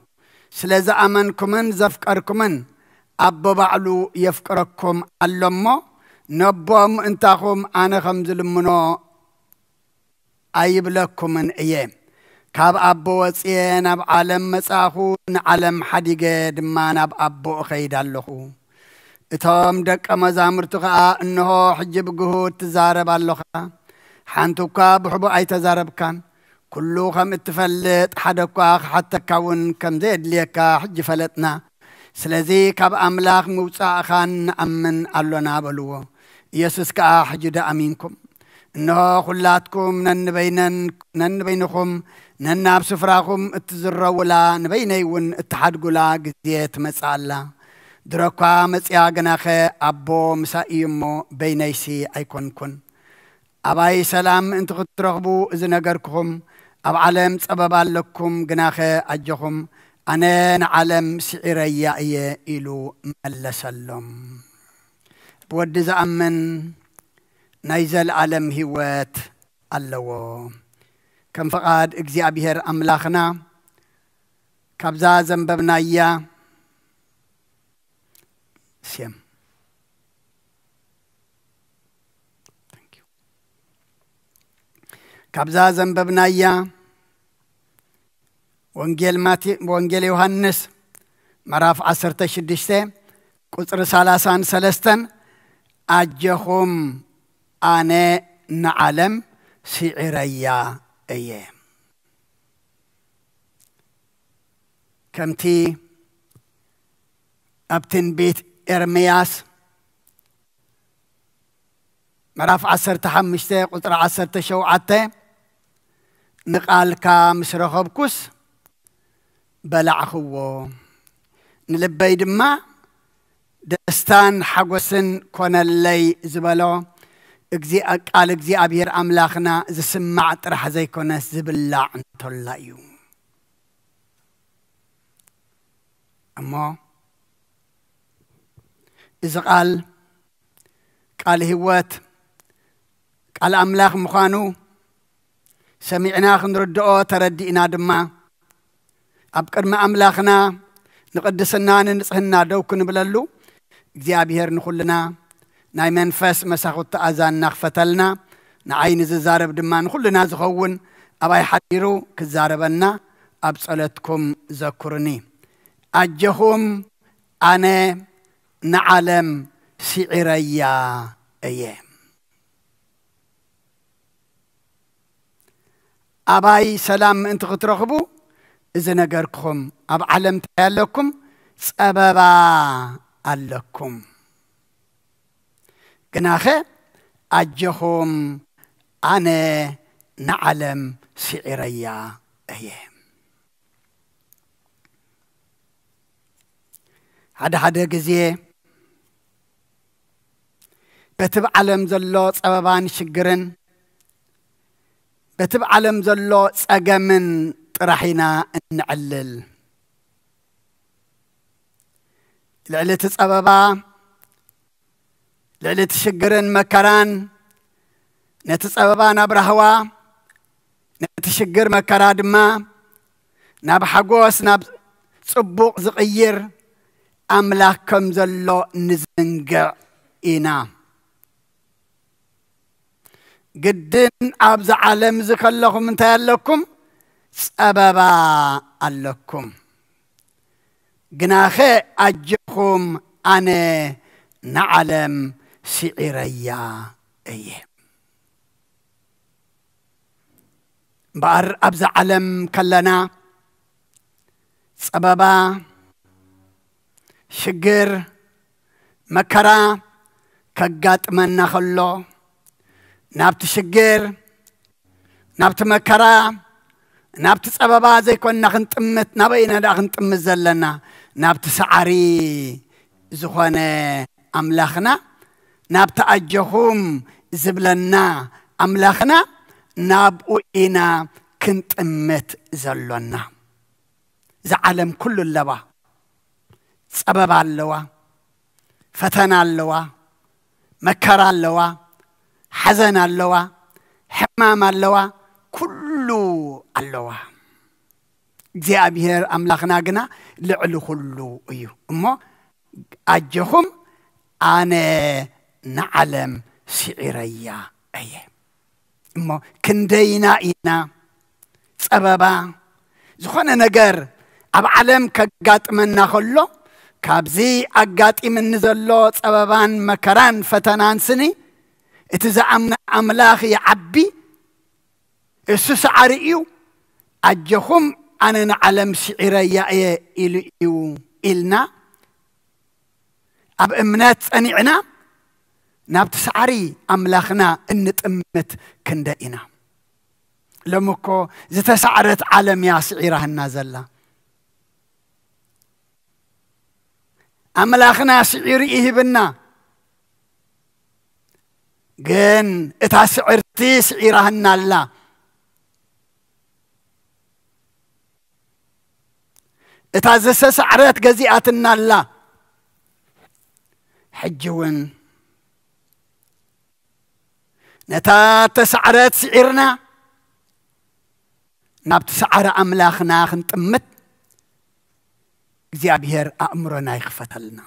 سلازا أمنكمن زفكركمن أبو بعلو يفكركم اللمو نبوم انتاكم أنا خمز لمنو أيب لكم من أيام كاب أبو وصيان أب عالم مساخو نعلم حديقة دمان أب أبو خيد اللخو اتهم دك أمزامرتخا إنه حجب قهود تزارب اللخا حانتوكا بحبو أي تزارب كان كلو خم اتفلت حدكا حتى كون كم زيد ليكا حج فلتنا سلازي كاب أملاخ موسى خان أمن ألونا بلوه يسوس كا حجد أمينكم إنه خلاتكم نن بينكم نن بسفراكم اتزروا ولا نبيني ون اتحاد قلا قزيت مسألة دركا مسيا جناخي أبو مسائيمو بينيسي أيكون كن أباي سلام انت ترغبو إذا نقركم أب علم سبب لكم جناخي أجهم أنا نعلم سعريا إلو ملسلم بود زأمن نيزل عالم هوات اللو كم فقاد እግዚአብሔር أملاخنا كبزا زنببنا إياه سيم كبزا زنببنا إياه وانجيل يوحنس مراف 16 قصر 33 أجهم أنا نعلم سعريا أيه كمتي أبتن بيت إرمياس مراف 15 قطر 17 نقالكا مسرخبكوس بلعخو نلبي دما دستان حقوسن كون اللي زبالو قال እግዚአብሔር أملاخنا زسمع طرح زي كونس زبلاع انتولايو أما إذا قال هوات قال أملاخ مخانو سمعنا خنردو تردئنا دما أبقر ما أملاخنا نقدسنا ننصحنا دوكن بلالو እግዚአብሔር نخلنا ناي منفس مساخوت أذان نخفتلنا نعين زارب دمان كلنا زخون أباي حديرو كزاربنا أبصلتكم ذكرني أجهم أنا نعلم سعريا أيام أباي سلام أنت ترغبوا إذا نجركم أب علم تيالكم سببا عليكم كناخه أجهم أنا نعلم سعريا أيام هذا جزية بتب علم زلوا سببان شجرن بتب علم زلوا سجمن رحينا نعلل لعلة سببا لعلة شجرن مكران نتسببا نبرهوا نتشجر مكراد ما ناب حقوس ناب صبوق زغير أملاكم زلو نزنقع إنا قدن أبز عالم زكاللهم انتهالكم سببا اللكم قناخي أجيكم أنا نعلم سعريا أيه بار أبز عالم كلنا سببا شجر مكرا كقات من نخلو نابت شجر نابت مكرا نابت سببا زي كنا خنتمت نبينا دا خنتمت زلنا نابت سعري زخانة أملاخنا نابت أجهم زبلنا أملاخنا نابو إنا كنت أمت زلنا زعلم كل اللوا سبب اللوا فتنا اللوا مكر اللوا حزن اللوا حمام اللوا كله اللوا جاء بهر أملاخنا قنا لعلو كله أيوه أما أجهم أنا نعلم سعريا أيه أما كندينا إنا سببا زخنا نجر أب علم كقات من نخلو كابزي أقات من نزلو سببان مكران فتنان سني اتزعمنا أملاخي عبي السوس عريو أجهم أنا نعلم سعريا إلو إلنا أب إمنات أنيعنا نابت سعري أملاخنا إنتأمت كندائنا لمكو زتسعرت عالم يا سعيرها النازلة أملاخنا سعيري إهبنا جن إتا سعرتي سعيرها النالة إتا زس سعرت جزيئات النالة حجون نتا تسعرت سعيرنا نابت سعر أملاخنا خنتمت እግዚአብሔር አእምሮና ይክፈተልና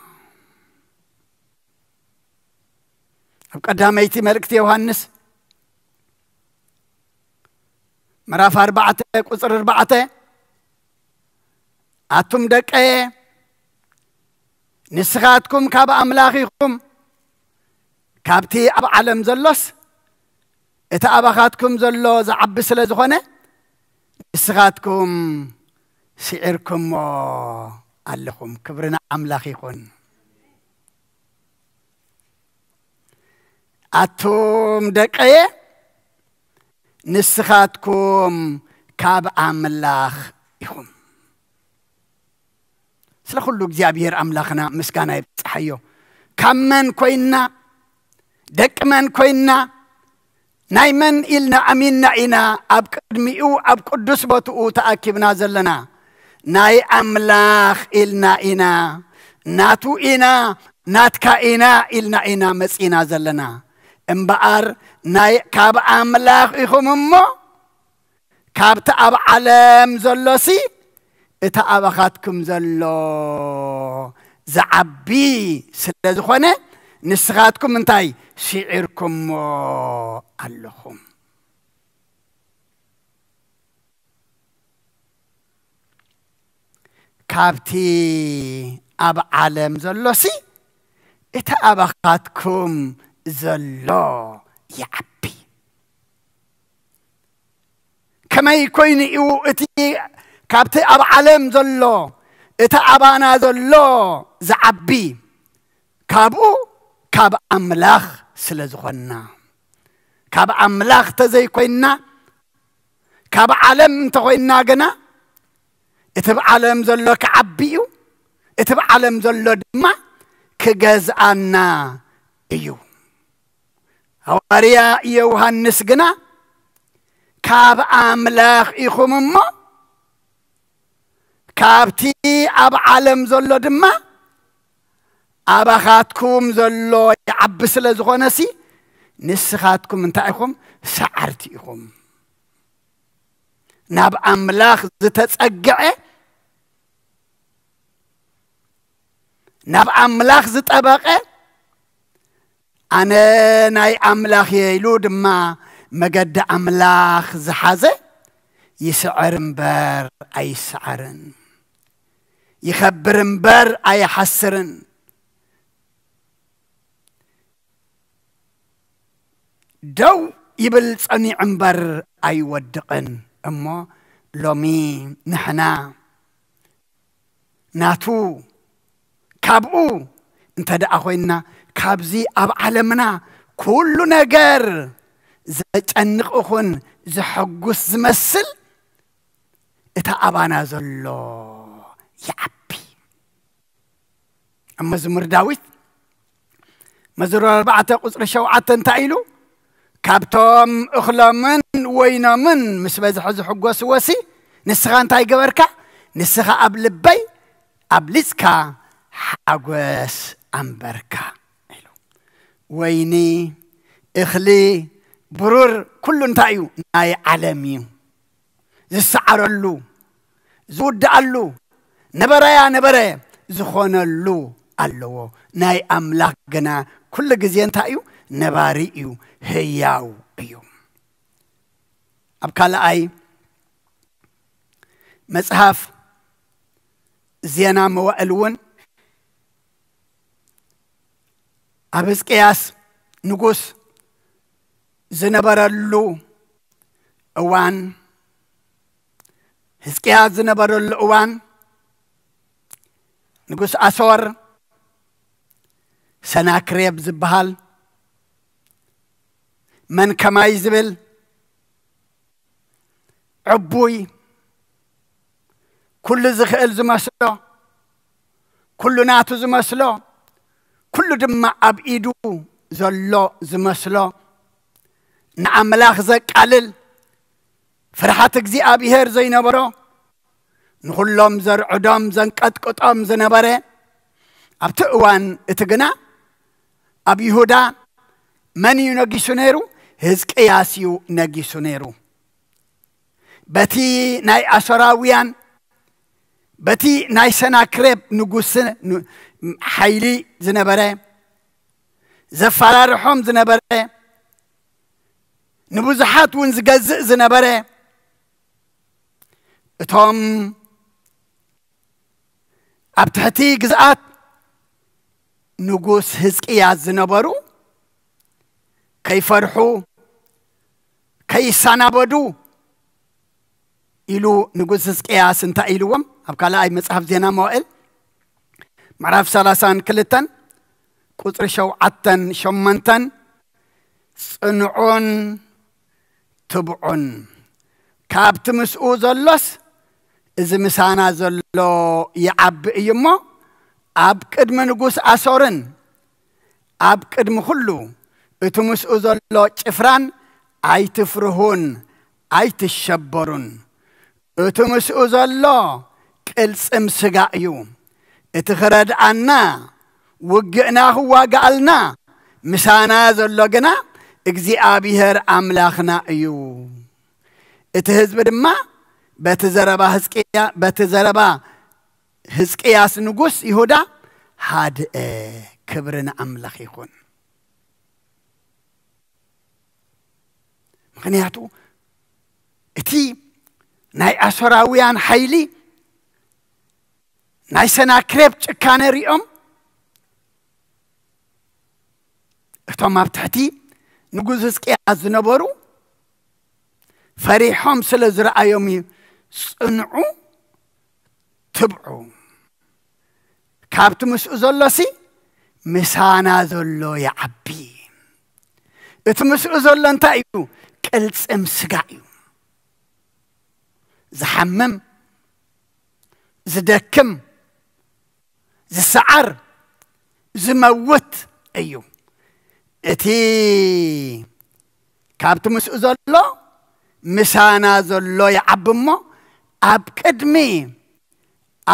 ኣብ ቀዳመይቲ መልእክቲ ዮሐንስ ምዕራፍ 4 ቁጥር 4 አቱም ደቀየ ንስኻትኩም ካብ ኣምላኺኩም ካብቲ ኣብ ዓለም ዘሎስ እቲ ኣባኻትኩም ዘሎ ዝዓቢ ስለ ዝኾነ ንስኻትኩም ስዒርኩሞ ኣለኹም ክብርና ኣምላኽ ይኹን ኣቱም ደቀየ ንስኻትኩም ካብ ኣምላኽ ኢኹም ስለ ኩሉ እግዚአብሔር ኣምላኽና ምስጋና ይብፅሐዮ ካብ መን ኮይና ደቂ መን ኮይና ናይ መን ኢልና ኣሚንና ኢና ኣብ ቅድሚኡ ኣብ ቅዱስ ቦትኡ ተኣኪብና ዘለና ናይ ኣምላኽ ኢልና ኢና ናቱ ኢና ናትካ ኢና ኢልና ኢና መፂና ዘለና እምበኣር ናይ ካብ ኣምላኽ ኢኹም እሞ ካብቲ ኣብ ዓለም ዘሎሲ እቲ ኣባኻትኩም ዘሎ ዝዓቢ ስለ ዝኾነ ንስኻትኩም እንታይ ስዒርኩሞ ኣለኹም ካብቲ ኣብ ዓለም ዘሎሲ إتا أبخاتكم زلو يعبي كما يكون إيو إتي كابتي أب علم زلو إتا أبانا زلو زعبي كابو كاب أملاخ سلزغنا كاب أملاخ تزي كوينا كاب علم تغوينا جنا إتب علم زلو كعبيو إتب علم زلو دما كجزءنا إيو هواريا يوهنس جنا كاب أملاخ إخوم ما كابتي أب علم زلو دما أبخاتكم زلو يعبس لزغنسي نسخاتكم انتايكم سعرتيكم ناب أملاخ زتتسقع ناب أملاخ زتطبق أنا ناي أملاخ يلود ما مجد أملاخ زحزة يسعر مبر أي سعرن يخبر مبر أي حسرن دو يبل صني عنبر أي ودقن أما لومي نحنا ناتو كابو انت دا أخوينا كابزي أب علمنا كل نجر زتنق أخون زحقوس زمسل إتا أبانا زلو يعبي أما زمر داويت مزرور 4 قصر شوعة تنتعيلو كابتوم أخلامن وينامن مسبز حز حقوس وسي نسخان تاي جبركا نسخة قبل بي قبلسكا حقوس أمبركا ويني إخلي برور كل تايو ناي عالمي زسعر اللو زود اللو نبرايا نبرايا زخون اللو اللو ناي أملاك جنا كل جزيان تايو نباري إيو هياو إيو أبكال أي مصحف زينا موالون أبس قياس نقوس زنبر اللو أوان هزقياس زنبر اللو أوان نقوس أسور سناكريب زبهال من كما يزبل عبوي كل زخيل زمسلو كل ناتو زمسلو كل دماء أبئيدو زلو زمسلو نعملاخ زك علل فرحاتك زي أبيهر زي نبرو نخلهم زر عدام زنكت قطام زنبري أبتقوان اتقنا أبي هدا من ينقسو نيرو هزقياسيو نقسو نيرو بتي ناي أسراويان بتي ناي سناكريب نقوس حيلي زنبري زفرارحوم زنبري نبوزحات ونزقزق زنبري اتهم أبتحتي قزقات نقوس هزقياس زنبرو كي فرحو كي سنبدو إلو نقوس هزقياس انتا إلوهم أبكالا أي مصحف زينا موئل معرف 30 كلتن قطر شوعتن شمنتن صنعون تبعون كابت مسؤو زلوس إذا مسانا زلو يعب إيمو أب قدم نقوس أسورن أب قدم خلو إتو مسؤو زلو چفران أي تفرهون أي تشبرون إتو مسؤو زلو كالس امسقائيو اتخرد عنا وقعناه وقالنا مسانا زلو قنا اكزي آبيهر أملاخنا ايو اتهزب دما بتزربا هزقياس نقوس يهودا هاد كبرنا أملاخ يكون مغنياتو اتي ناي أسراويان حيلي ناي سناكريب كان ريوم እቶም ኣብ ትሕቲ ንጉስ ሕዝቅያስ ዝነበሩ ፈሪሖም ስለ ዝረኣዮም ጽንዑ ትብዑ ካብቲ ምስኡ ዘሎሲ ምሳና ዘሎ ይዓቢ እቲ ምስኡ ዘሎ እንታይ እዩ ቅልጽም ስጋ እዩ ዝሓምም ዝደክም ዝሰዓር ዝመውት እዩ እቲ ካብቲ ምስኡ ዘሎ ምሳና ዘሎ ይዓቢ እሞ ኣብ ቅድሚ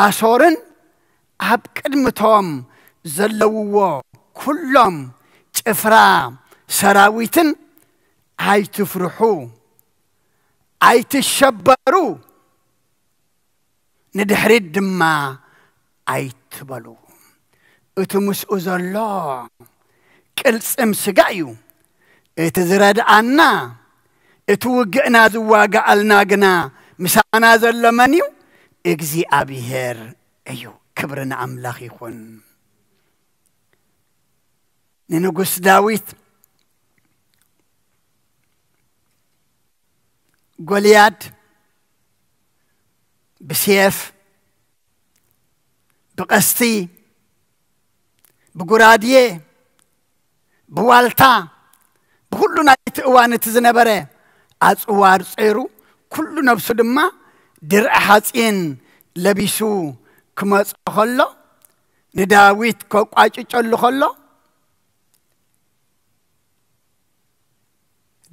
ኣሶርን ኣብ ቅድሚቶም ዘለውዎ ኩሎም ጭፍራ ሰራዊትን ኣይትፍርሑ ኣይትሸበሩ ንድሕሪት ድማ ኣይትበሉ እቲ ምስኡ ዘሎ ቅልጽም ስጋ እዩ እቲ ዝረድኣና እቲ ውግእና ዝዋጋኣልና ግና ምሳና ዘሎ መን እዩ እግዚኣብሔር እዩ ክብሪ ንኣምላኽ ይኹን ንንጉስ ዳዊት ጎልያድ ብሴፍ ብቀስቲ ብጉራድየ ብዋልታ ብኩሉ ናይቲ እዋን እቲ ዝነበረ ኣጽዋር ጸይሩ ኩሉ ነብሱ ድማ ድርዒ ሓጺን ለቢሱ ክመጽእ ከሎ ንዳዊት ከቋጭጨሉ ከሎ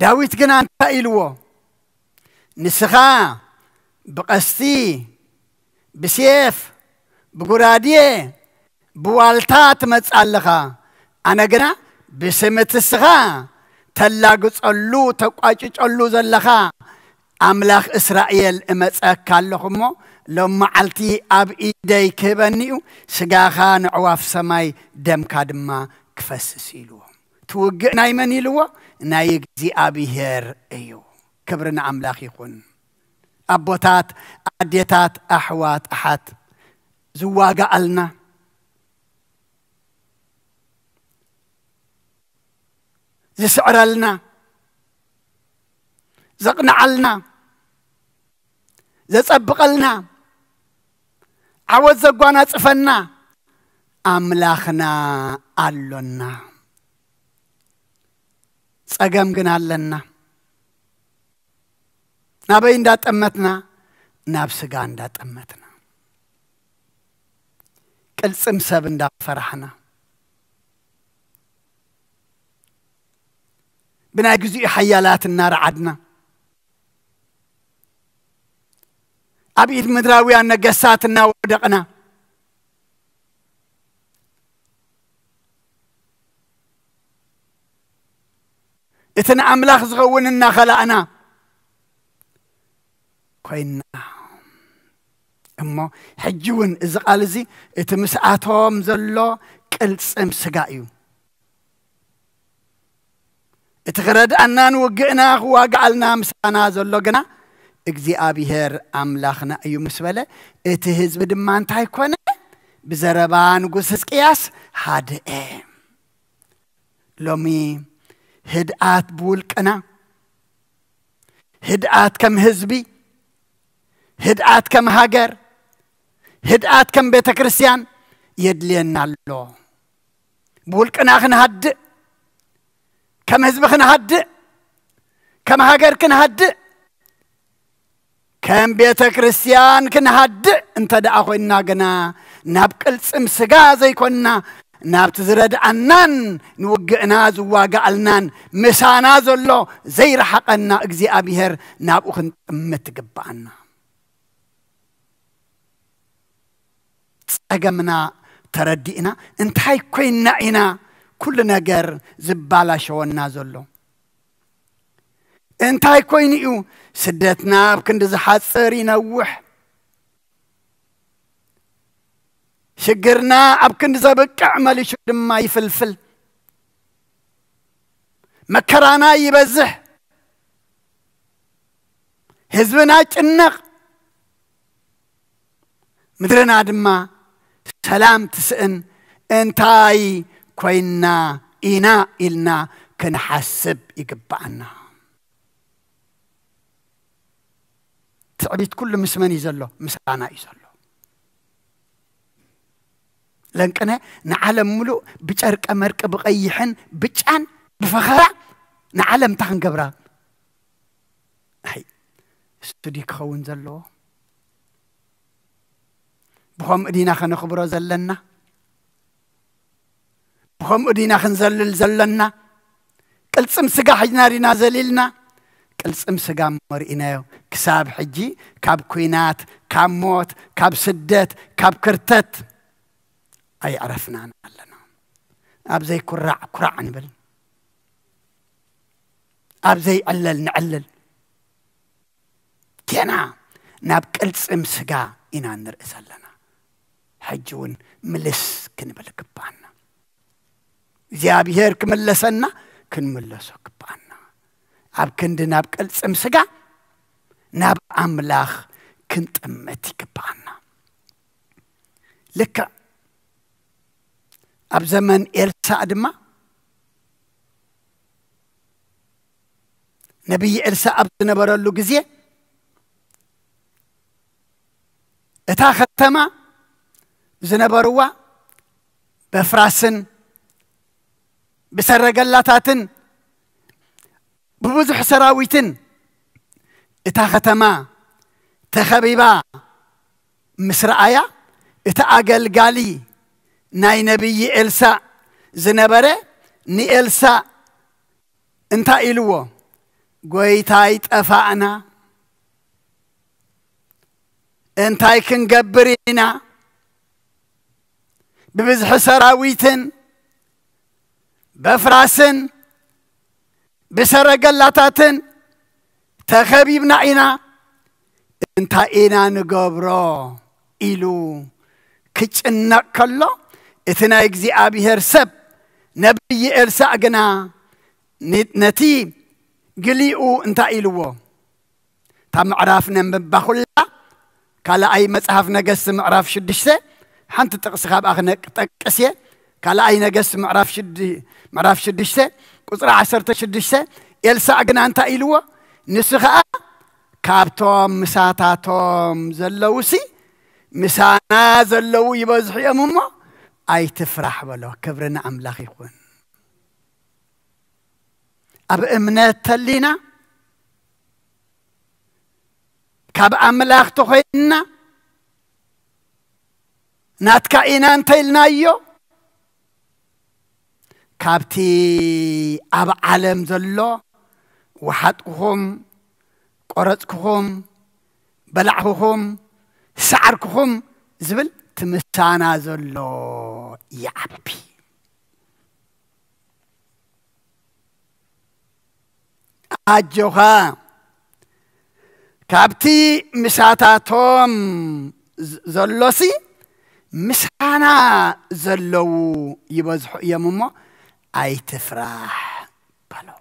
ዳዊት ግና እንታይ ኢልዎ ንስኻ ብቀስቲ ብሴፍ ብጉራድየ ብዋልታ ትመጽእ ኣለኻ ኣነ ግና ብስምቲ ስኻ ተላግጸሉ ተቋጭጨሉ ዘለኻ ኣምላኽ እስራኤል እመጸካ ኣለኹ እሞ ሎም መዓልቲ ኣብ ኢደይ ክህበኒኡ ስጋኻ ንዕዋፍ ሰማይ ደምካ ድማ ክፈስስ ኢልዎ ትውግእ ናይ መን ኢልዎ ናይ እግዚኣብሔር እዩ ክብሪ ንኣምላኽ ይኹን ኣቦታት ኣዴታት ኣሕዋት ኣሓት ዝዋጋኣልና ዝስዕረልና ዘቕንዓልና ዘጸብቐልና ዓወት ዘጓናጽፈና ኣምላኽና ኣሎና ጸገም ግን ኣለና ናበይ እንዳጠመትና ናብ ስጋ እንዳጠመትና ቅልጽም ሰብ እንዳፈራሕና ብናይ ግዚኡ ሓያላት እናረዓድና ኣብ ኢድ ምድራውያን ነገሥታት እናወደቕና እቲ ንኣምላኽ ዝኸውን እናኸላእና ኮይና እሞ ሕጂ እውን እዚ ቃል እዚ እቲ ምስኣቶም ዘሎ ቅልጽም ስጋ እዩ እቲ ክረድኣናን ውግእና ክዋጋኣልና ምሳና ዘሎ ግና እግዚኣብሔር ኣምላኽና እዩ ምስ በለ እቲ ህዝቢ ድማ እንታይ ኮነ ብዘረባ ንጉስ ሕዝቅያስ ሃድአ ሎሚ ህድኣት ብውልቅና ህድኣት ከም ህዝቢ ህድኣት ከም ሃገር ህድኣት ከም ቤተ ክርስቲያን የድልየና ኣሎ ብውልቅና ክንሃድእ ከም ህዝቢ ክንሃድእ ከም ሃገር ክንሃድእ ከም ቤተ ክርስቲያን ክንሃድእ እንተ ደኣ ኮይንና ግና ናብ ቅልጽም ስጋ ዘይኮንና ናብቲ ዝረድኣናን ንውግእና ዝዋጋኣልናን ምሳና ዘሎ ዘይረሓቐና እግዚኣብሔር ናብኡ ክንጥምት ግባአና ጸገምና ተረዲእና እንታይ ኮይንና ኢና ኩሉ ነገር ዝባላሸወና ዘሎ እንታይ ኮይኑ እዩ ስደትና ኣብ ክንዲ ዝሓፅር ይነውሕ ሽግርና ኣብ ክንዲ ዘብቅዕ መሊሹ ድማ ይፍልፍል መከራና ይበዝሕ ህዝብና ጭነቕ ምድርና ድማ ሰላም ትስእን እንታይ ኮይንና إنا إلنا كنحسب يقبعنا تعبيت كل مسمن يزلو مسانا يزلو لأنكنا نعلم ملو بجرك أمرك بغيحن بجان بفخرة نعلم تخن قبرا هاي استوديك خون زلو بخم ادينا خنخبرو زلنا بخم ادينا خنزلل زلنا قلصم سغا حجنارينا زليلنا قلصم سغا مرئنايو كساب حجي كاب كوينات كاب موت كاب سدت كاب كرتت اي عرفنا لنا اب زي كرع نبل اب زي علل نعلل كنا ناب قلصم سغا إنا نرئس لنا حجون ملس كنبل كبانا زيابيهر كملسنا كنملسو كبانا اب كند ناب قلصم سغا ناب أملاخ كنت أمتي كبانا لك اب زمن إلسا دما نبي إلسا اب نبرلو غزي اتا ختما زنبروا بفراسن بسرقلاتاتن ببزح سراويتن اتا ختما تخبيبا مسرعايا اتا اقلقالي ناي نبي إلسا زنبره ني إلسا انتا إلوه قويتايت أفاعنا انتاي كنقبرينا ببزح سراويتن بفراسن بسرقلاتاتن تخبيبنا عينا انتا اينا نقبرو إلو كجنك كله اتنا اكزي ابيهر سب نبي إلسا اقنا نتي قليقو انتا إلوه تام عرافنا مباخلا كالا أي مصحف نقص معرف شدشته حنت تقصخاب أخنك تقسيه كالا أي نقص معرف شدشته قصرا عشرة شدشته إلسا أقنا أنت إلوه نسخة كابتوم مساتاتوم زلوسي مسانا زلو يبزح يا ماما أي تفرح بلو كبرنا أملاخ يخون أب إمنات تلينا كاب أملاخ تخينا ناتكا إنان تيلنايو كابتي أب عالم زلو وحدكم قرصكم بلعكم سعركم زبل تمسانا زلو يعبي أجوها كابتي مساتاتهم زلوسي مسانا زلو يبزحو يممو أي تفرح بلو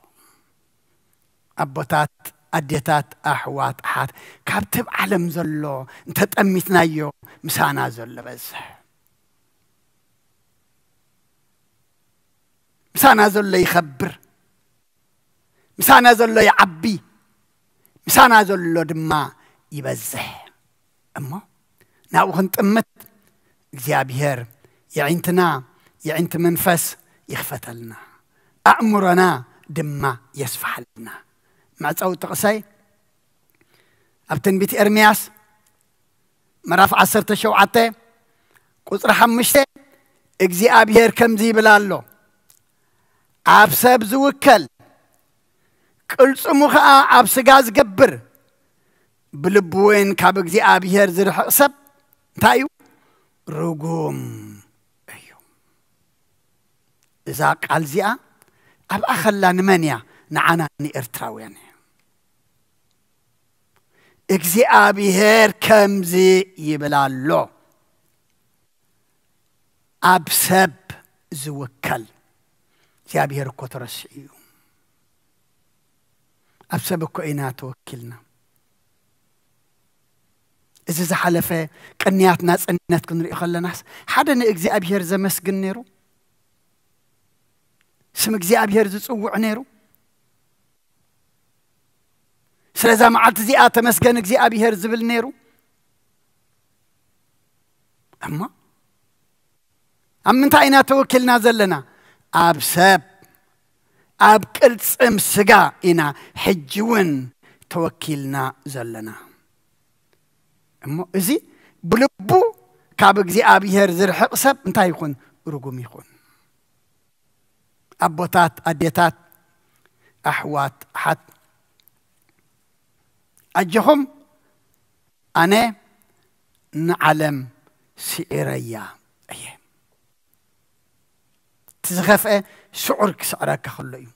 أبوتات أديتات أحوات أحات كابتب علم زلو انت تأميتنا يو مسانا زلو بزح مسانا زلو يخبر مسانا زلو يعبي مسانا زلو دما يبزح أما ناو خنت أمت እግዚአብሔር يعينتنا يعينت منفس يخفتلنا أأمرنا دما يسفحلنا مع تصو تقسي أبتن بيت إرمياس مراف 17 قصر 5 እግዚአብሔር كمزي بلالو أبسب زوكل قلصمو خا أبسغاز قبر بلبوين كاب እግዚአብሔር زرح سب تايو رغوم ايو اذا قال زيا اب اخلا نمنيا نعانا ارتراويان እግዚአብሔር كمزي يبلالو اب سب زوكل እግዚአብሔር እኮ ተረስዩ اب سب እኮ ኢና ተወክልና إذا زحلفة كنياتنا صنت كن رئي خلناس حدا نأجزي أبيهر زمسجن نيرو ስም እግዚአብሔር ዝጽውዕ ነይሩ ስለዛ መዓልቲ እዚኣ ተመስገን እግዚአብሔር ዝብል ነይሩ እማ ኣብ ምንታይ ኢና ተወኪልና ዘለና ኣብ ሰብ ኣብ ቅልጽም ስጋ ኢና ሕጂ እውን ተወኪልና ዘለና እሞ እዚ ብልቡ ካብ እግዚአብሔር ዝርሕቕ ሰብ እንታይ ይኹን ርጉም ይኹን ኣቦታት ኣዴታት ኣሕዋት ሓት أجهم أنا نعلم سعريا أيه تزخف شعورك سعرك خلّي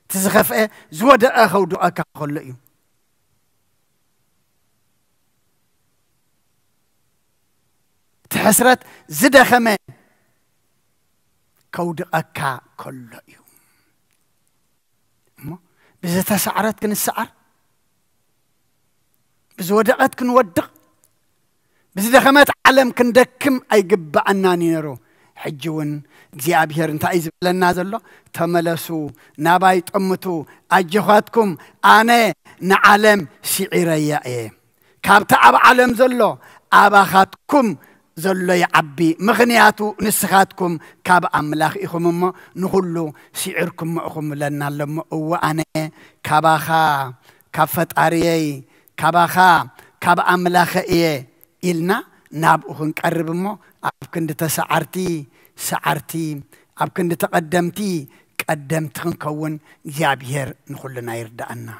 تزخف زود أخو دعاك خلّي تحسرت زد خمن كود أكا خلّي بزي تسعرت كن السعر بزي ودقت كن ودق بزي دخمات علم كن دكم أي قبع أناني نرو حجون እግዚአብሔር እንታይ ዝብለና ዘሎ ተመለሱ ናባይ ጥምቱ ኣጀኻትኩም ኣነ ንዓለም ሲዒረያ እየ ካብቲ ኣብ ዓለም ዘሎ ኣባኻትኩም ዘሎ ይዓቢ ምኽንያቱ ንስኻትኩም ካብ ኣምላኽ ኢኹም እሞ ንኹሉ ሲዒርኩም ኢኹም ለና ኣለሞ እወ ኣነ ካባኻ ካብ ፈጣሪየይ ካባኻ ካብ ኣምላኽ እየ ኢልና ናብኡ ክንቀርብ እሞ ኣብ ክንዲ ተሰዓርቲ سعرتي أب كنت تقدمتي قدمت خنكون እግዚአብሔር نخلنا يردأنا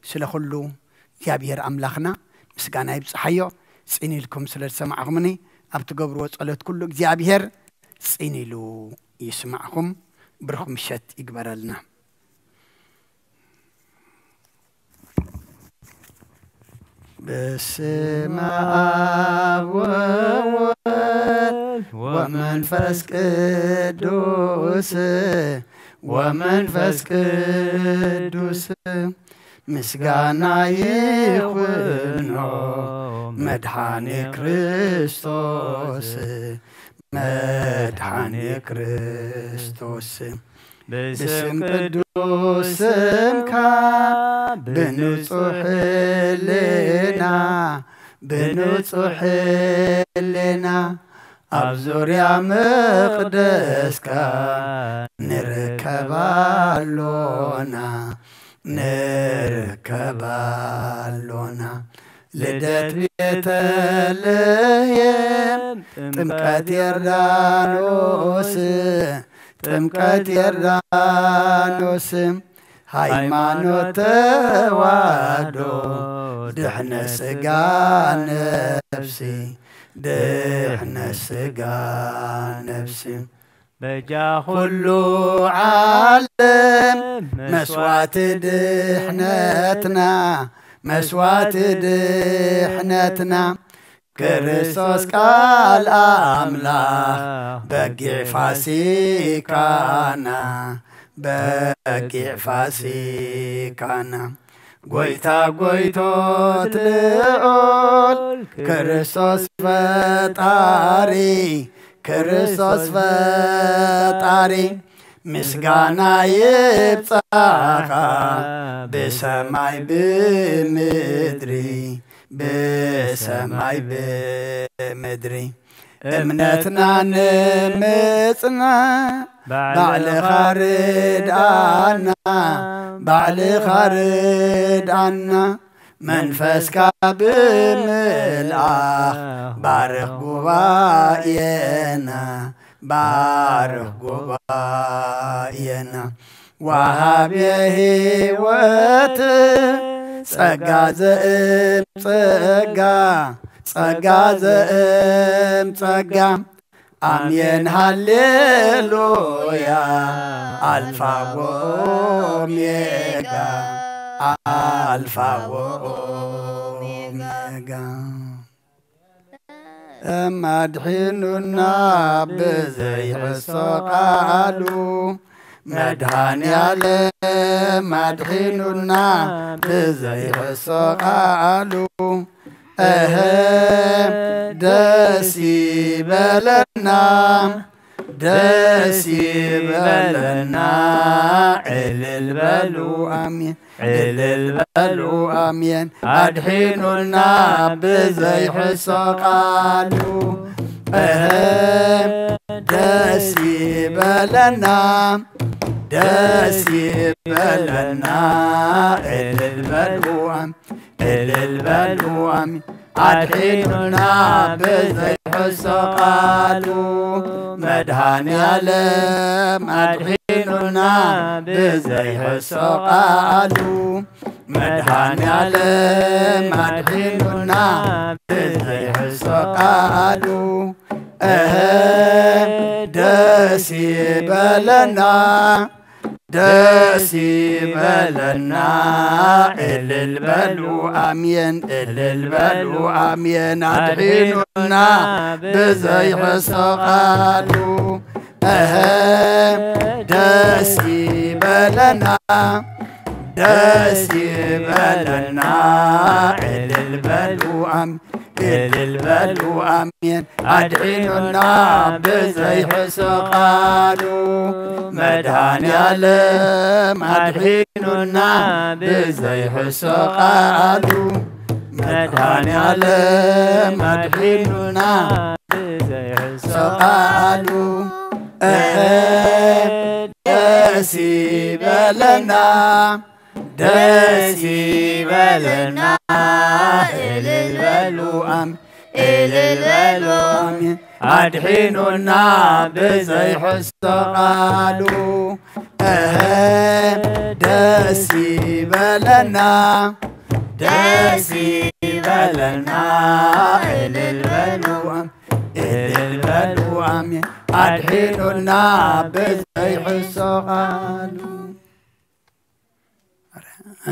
سلا خلو እግዚአብሔር أملاخنا مسقانا يبصحيو سعيني لكم سلا سمعكمني أب تقبروا ጸሎት كله እግዚአብሔር سعيني له يسمعكم برخم شت يقبر لنا بسم آب ومنفس قدوس ومنفس قدوس مسقانا يخونو مدحاني كريستوس مدحاني كريستوس بسم قدوسك بنصح لنا بنصح لنا أبزوريا مقدسك نركبالونا نركبالونا لدت بيت الليم تمكت يردانوس تمكت يردانوس ሃይማኖት ተዋህዶ ድሕነ ስጋ ነፍሲ ድሕነ ስጋ ነፍሲ በጃ ኩሉ ዓለም መስዋዕት ድሕነትና መስዋዕት ድሕነትና ክርስቶስ ቃል አምላክ በጊዕ ፋሲካና بقي فاسيكانا قويتا قويتوت لقول كريستوس فتاري كريستوس فتاري مسقانا يبصاقا بسماي بمدري بسماي بمدري امنتنا نمتنا بعل خارد عنا بعل خارد عنا منفسك بملأخ بارك قبائنا بارك قبائنا وهاب يهوت صقا زئم صقا صقا زئم صقا آمين هاليلويا ألفا وميغا ألفا وميغا مدحننا بزيح السقالو مدحن يالي مدحننا بزيح السقالو دسي بلنا ደስ ይበለና ዕልል በሉ አሜን ዕልል በሉ አሜን አድሒኑና ብዘይሕሰቃሉ ደስ ይበለና ደስ ይበለና ዕልል በሉ ዕልል በሉ አሜን አድሒኑና ብዘይሕሰቃሉ መድኃኔዓለም አድሒኑና ብዘይሕሰቃሉ መድኃኔዓለም አድሒኑና ብዘይሕሰቃሉ ደስ ይበለና ደስ ይበለና ዕልል በሉ አሜን ዕልል በሉ አሜን አድሒኑና ብዘይሕሰቃሉ ደስ ይበለና ደስ ይበለና ዕልል በሉ ዕልል በሉ አሜን አድሒኑና ብዘይሕሰቃሉ መድኃኔዓለም አድሒኑና ብዘይሕሰቃሉ መድኃኔዓለም አድሒኑና ብዘይሕሰቃሉ ደስ ይበለና ደስ ይበለና ዕልል በሉ ዕልል በሉ አሜን አድሒኑና ብዘይሕሰቃሉ ደስ ይበለና ደስ ይበለና ዕልል በሉ ዕልል በሉ አሜን አድሒኑና ብዘይሕሰቃሉ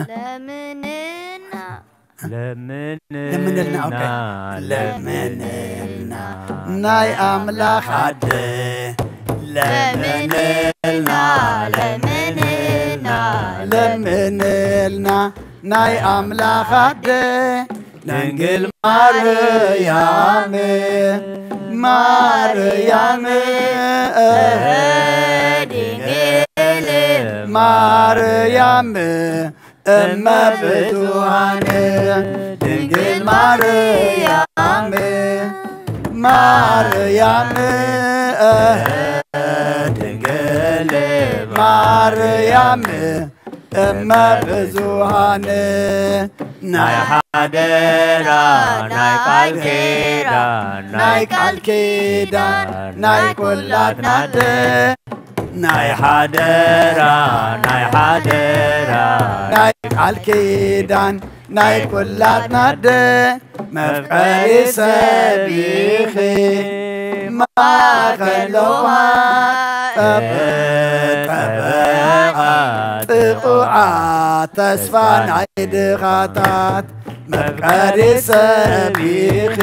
ለምንና ለምንልና ናይ አምላኽ ዓደ ለምንልና ለምንልና ለምንልና ናይ አምላኽ ዓደ ድንግል ማርያም ማርያም ድንግል ማርያም እመ ብዙኃን ድንግል ማርያም ማርያም ድንግል ማርያም እመ ብዙኃን ናይ ሓደራ ናይ ቃል ኪዳን ናይ ቃል ኪዳን ናይ ኲላትና ደ ናይ ሓደራ ናይ ሓደራ ናይ ቃል ኪዳን ናይ ኲላትና ደ መፍቀሪ ሰቢኺ ማኸለዋ ጠበቓ ጥቑዓት ተስፋ ናይ ድኻታት መፍቀሪ ሰቢኺ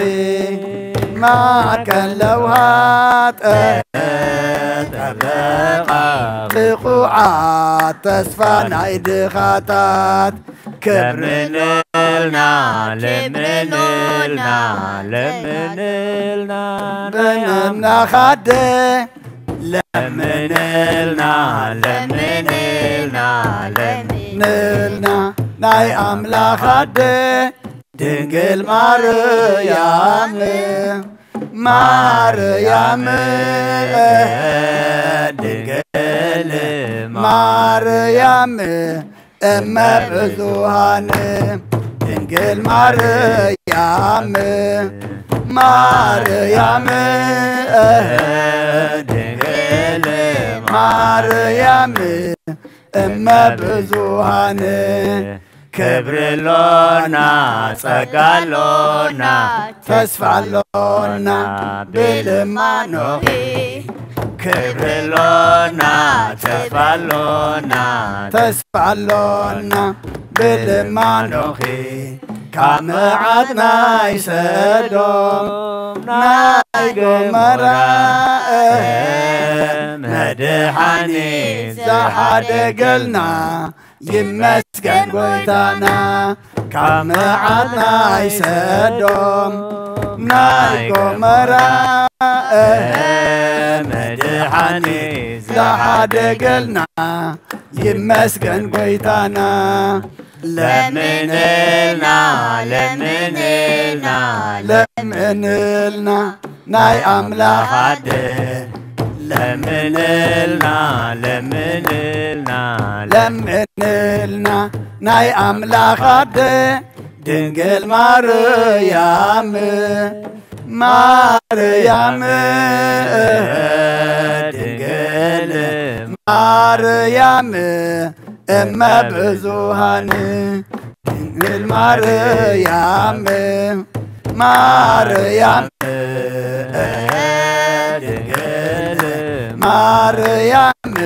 ማከለዋ ጠበቓ ጥቑዓት ተስፋ ናይ ድኻታት ክብርንልና ለምንልና ለምንልና ብንናኻደ ለምንልና ለምንልና ለምንልና ናይ አምላኽ ዓደ ድንግል ማርያም ማርያም ድንግል ማርያም እመ ብዙኃን ድንግል ማርያም ማርያም ድንግል ማርያም እመ ብዙኃን ክብርሎና ጸጋሎና ተስፋሎና ብልማኖኺ ክብርሎና ተስፋሎና ተስፋሎና ብልማኖኺ ካመዓት ናይ ሰዶም ናይ ጎመራ መድኃኒት ዘሓደገልና ይመስገን ጐይታና ካመዓት ናይ ሰዶም ናይ ጎመራ مدحاني زحدقلنا يمسكن قويتانا لمنلنا لمنلنا لمنلنا ناي أملاك عدل لمنلنا لمنلنا لمنلنا ناي أملاك عدل دنقل مريم مريم دنقل مريم أما بزوهان دنقل مريم مريم دنقل مريم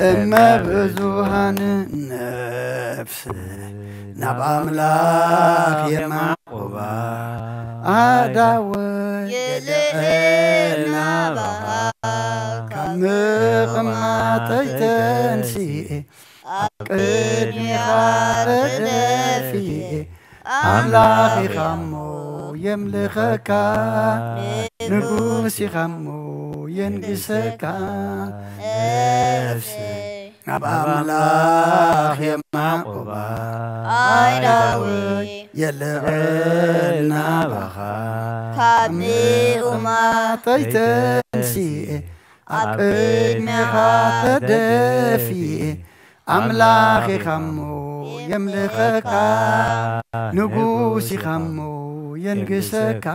أما بزوهان نفس نب أملاك يمعقوبا عداوة يلقنا بها كمقما تيتنسي أقدني خارد فيه أملاكي خمو يملخك نقوسي خمو ينقسك نفسي نب أملاك يمعقوبا عداوي يلقنا بها كمقما تيتنسي أقدني خارد فيه أملاكي خمو يملخك نقوسي خمو ينقسك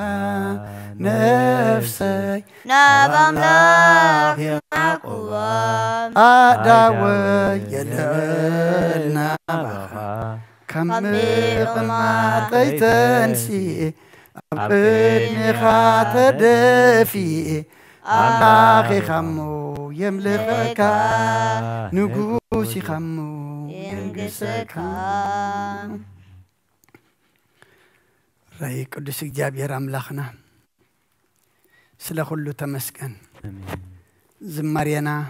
نفسي ناب أملاك يمعقوبا عداوة يلقنا بها كمقما تيتنسي أقدني خارد فيه أملاكي خمو يملخك نقوسي خمو ينقسك رأي قدس እግዚአብሔር أملاخنا سلا كله تمسكن زمارينا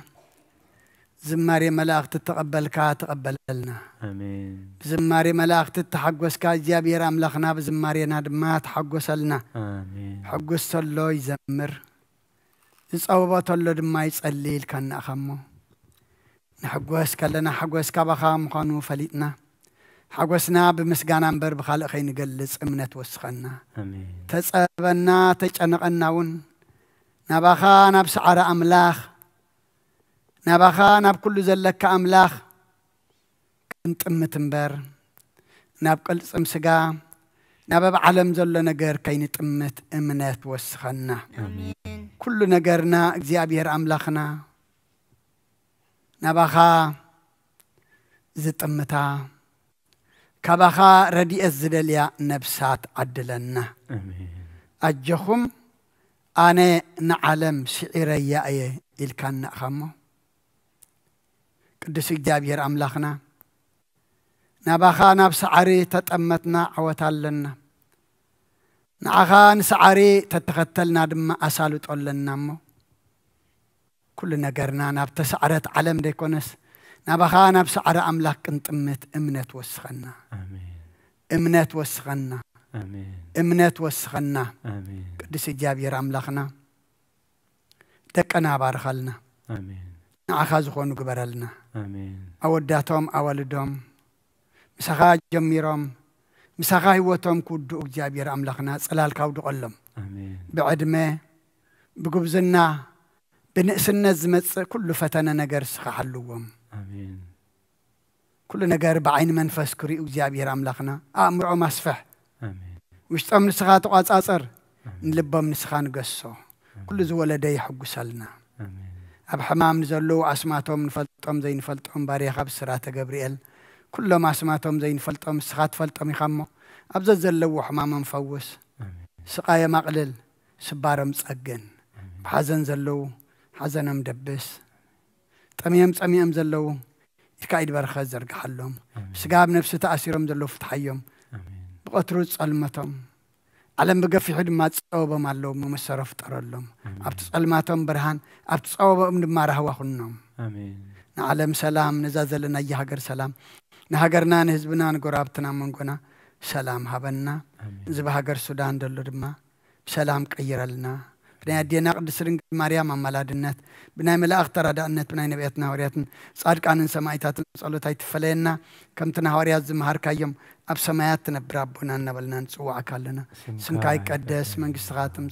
زماري ملاك تتقبلك تقبلنا آمين زماري ملاك تتحقسك እግዚአብሔር أملاخنا بزمارينا دما تحقسلنا آمين حقس الله يزمر يصوبات الله دما يصليل كان أخمو نحقوس كلنا حقوس كبخام خانو فليتنا حقوسنا بمسجانا نبر بخالق خين نجلس أمنة وسخنا آمين تسأبنا تجنقناون نبخا نبسعر أملاخ نبخا نبكل زلك أملاخ كنت أمتنبر نبكل سمسجا نبب علم زل نجار كين تمت أمنة وسخنا آمين كل نجارنا እግዚአብሔር أملاخنا نبخا زتمتا كبخا ردي الزدليا نبسات عدلنا آمين أجخم أنا نعلم شعرية أيه الكان نأخمه قدس እግዚአብሔር أملاخنا نبخا نبس عري تتأمتنا عوتالنا نعخا نسعري تتختلنا دم أسالت أولنا مو كل نجرنا نبتسعرت علم ديكونس نبخا نبسعر أملاك كنت أمنة وسخنا آمين أمنة وسخنا آمين أمنة وسخنا آمين قدس እግዚአብሔር أملاخنا دكنا بارخلنا آمين نعخا زخون قبرلنا آمين أوداتهم أولدهم مسخا جميرهم مسخا هوتهم كودو እግዚአብሔር أملاخنا صلال كاودو قلهم آمين بعدمه بقبزنا بنقسنا زمص كل فتنة نجر سخحلوهم آمين كل نجر بعين منفس كري እግዚአብሔር أملاخنا أمرو مسفح آمين وشتم نسخا تقاصر نلبم نسخا نقصو كل زولدي يحقسلنا آمين أب حمام نزلو أسماتهم نفلطهم زي نفلطهم باريخا بسرات جبريل كل ما أسماتهم زي نفلطهم سخات فلطهم يخمو أبزل زلو حمام مفوس سقايا مقلل سبارم صقن بحزن زلو حزن مدبس طميم زلو يكايد برخه زرقحلهم سقاب نفس تأثيرهم زلو فتحيهم بقطرو صلمتهم علم بقفي حد ما تصوبهم علو ممسرف طرلهم ابتصلماتهم برهان ابتصوبهم دما رهواخنهم آمين نعلم سلام نزازلنا يهاجر سلام نهاجرنا نحزبنا نقرابتنا منقنا سلام هبنا زب هاجر السودان دلو دما سلام قيرلنا بناي دينا قدس رنج مريم أمالادنت بناي ملاك تردأنت بناي نبيتنا هورياتن صادق عن سمايتات صلوا تايت فلينا كم تنهوريات زمهر كيوم أب سمايات نبرابنا نبلنا نسوع كلنا سمكاي قدس من قصاتم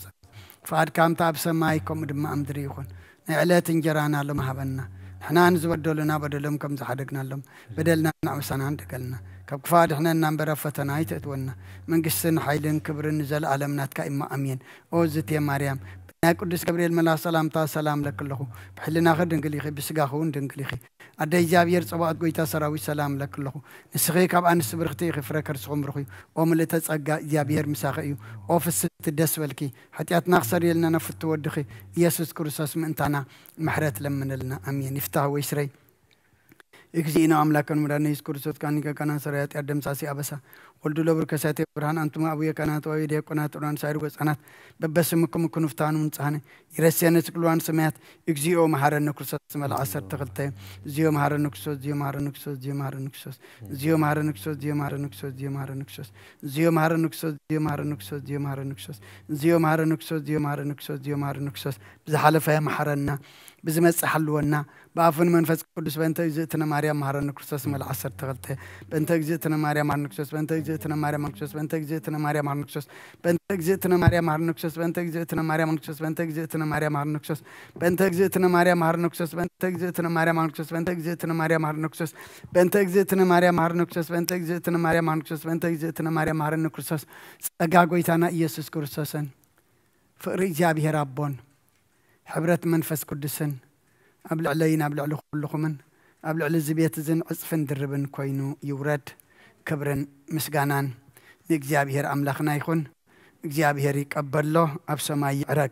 فاد كام تاب سمايكم دم أمدري يخون نعلات انجرانا لهم هبنا احنا نزودوا لنا بدلهم كم زحدقنا لهم بدلنا نعمسنا عندكلنا كفاد احنا نمبر فتنا يتتونا من قسن حيلن كبر نزل عالمنا كإما أمين أوزت يا مريم يا قدس جبريل ملا سلام تا سلام لك الله بحلنا خد دنقليخي بسقاخون دنقليخي أدي جابير صباح قويتا سراوي سلام لك الله نسخيك أب أنس برختي خفرك رسخم رخي وملي تسقى جابير مساخيو أو في الست الدس والكي حتى نخسر يلنا نفت ودخي يسوس كرساس من تانا محرات لمن لنا أمين يفتح ويسري إكزينا أملاكن مراني كرسوت كاني كنا سريات أدم ساسي أبسا ولد لو بركساتي برهان أنتم أبويا كانت ويدي كانت وران سايرو بسانات ببس مكم كنفتان من سهنة يرسينا تقولون سمعت إكزيو مهارن كرسوت سمال عصر تغلطه زيو مهارن كرسوت زيو مهارن كرسوت زيو مهارن كرسوت زيو مهارن كرسوت زيو مهارن كرسوت زيو مهارن كرسوت زيو مهارن كرسوت زيو مهارن كرسوت زيو مهارن كرسوت زيو مهارن كرسوت زيو مهارن كرسوت زيو مهارن كرسوت بزحلفه مهارنا بزمس حلونا بافن منفس قدس بنت جئتنا مريم مهارن كرسوس مال عصر تغلطه بنت جئتنا مريم مهارن كرسوس بنت جئتنا مريم مهارن كرسوس بنت جئتنا مريم مهارن كرسوس بنت جئتنا مريم مهارن كرسوس بنت جئتنا مريم مهارن كرسوس بنت جئتنا مريم مهارن كرسوس بنت جئتنا مريم مهارن كرسوس بنت جئتنا مريم مهارن كرسوس بنت جئتنا مريم مهارن كرسوس بنت جئتنا مريم مهارن كرسوس بنت جئتنا مريم مهارن كرسوس بنت جئتنا مريم مهارن كرسوس أجاقويتنا يسوع كرسوسن فرجع به ربون حبرة منفس قدسن أبلع علينا أبلع لكم من أبلع للزبيت زين عصفن دربن كوينو يورد كبرن مسجانان نجزابير أملاخنا يخون نجزابير يقبل له أبسما يعرق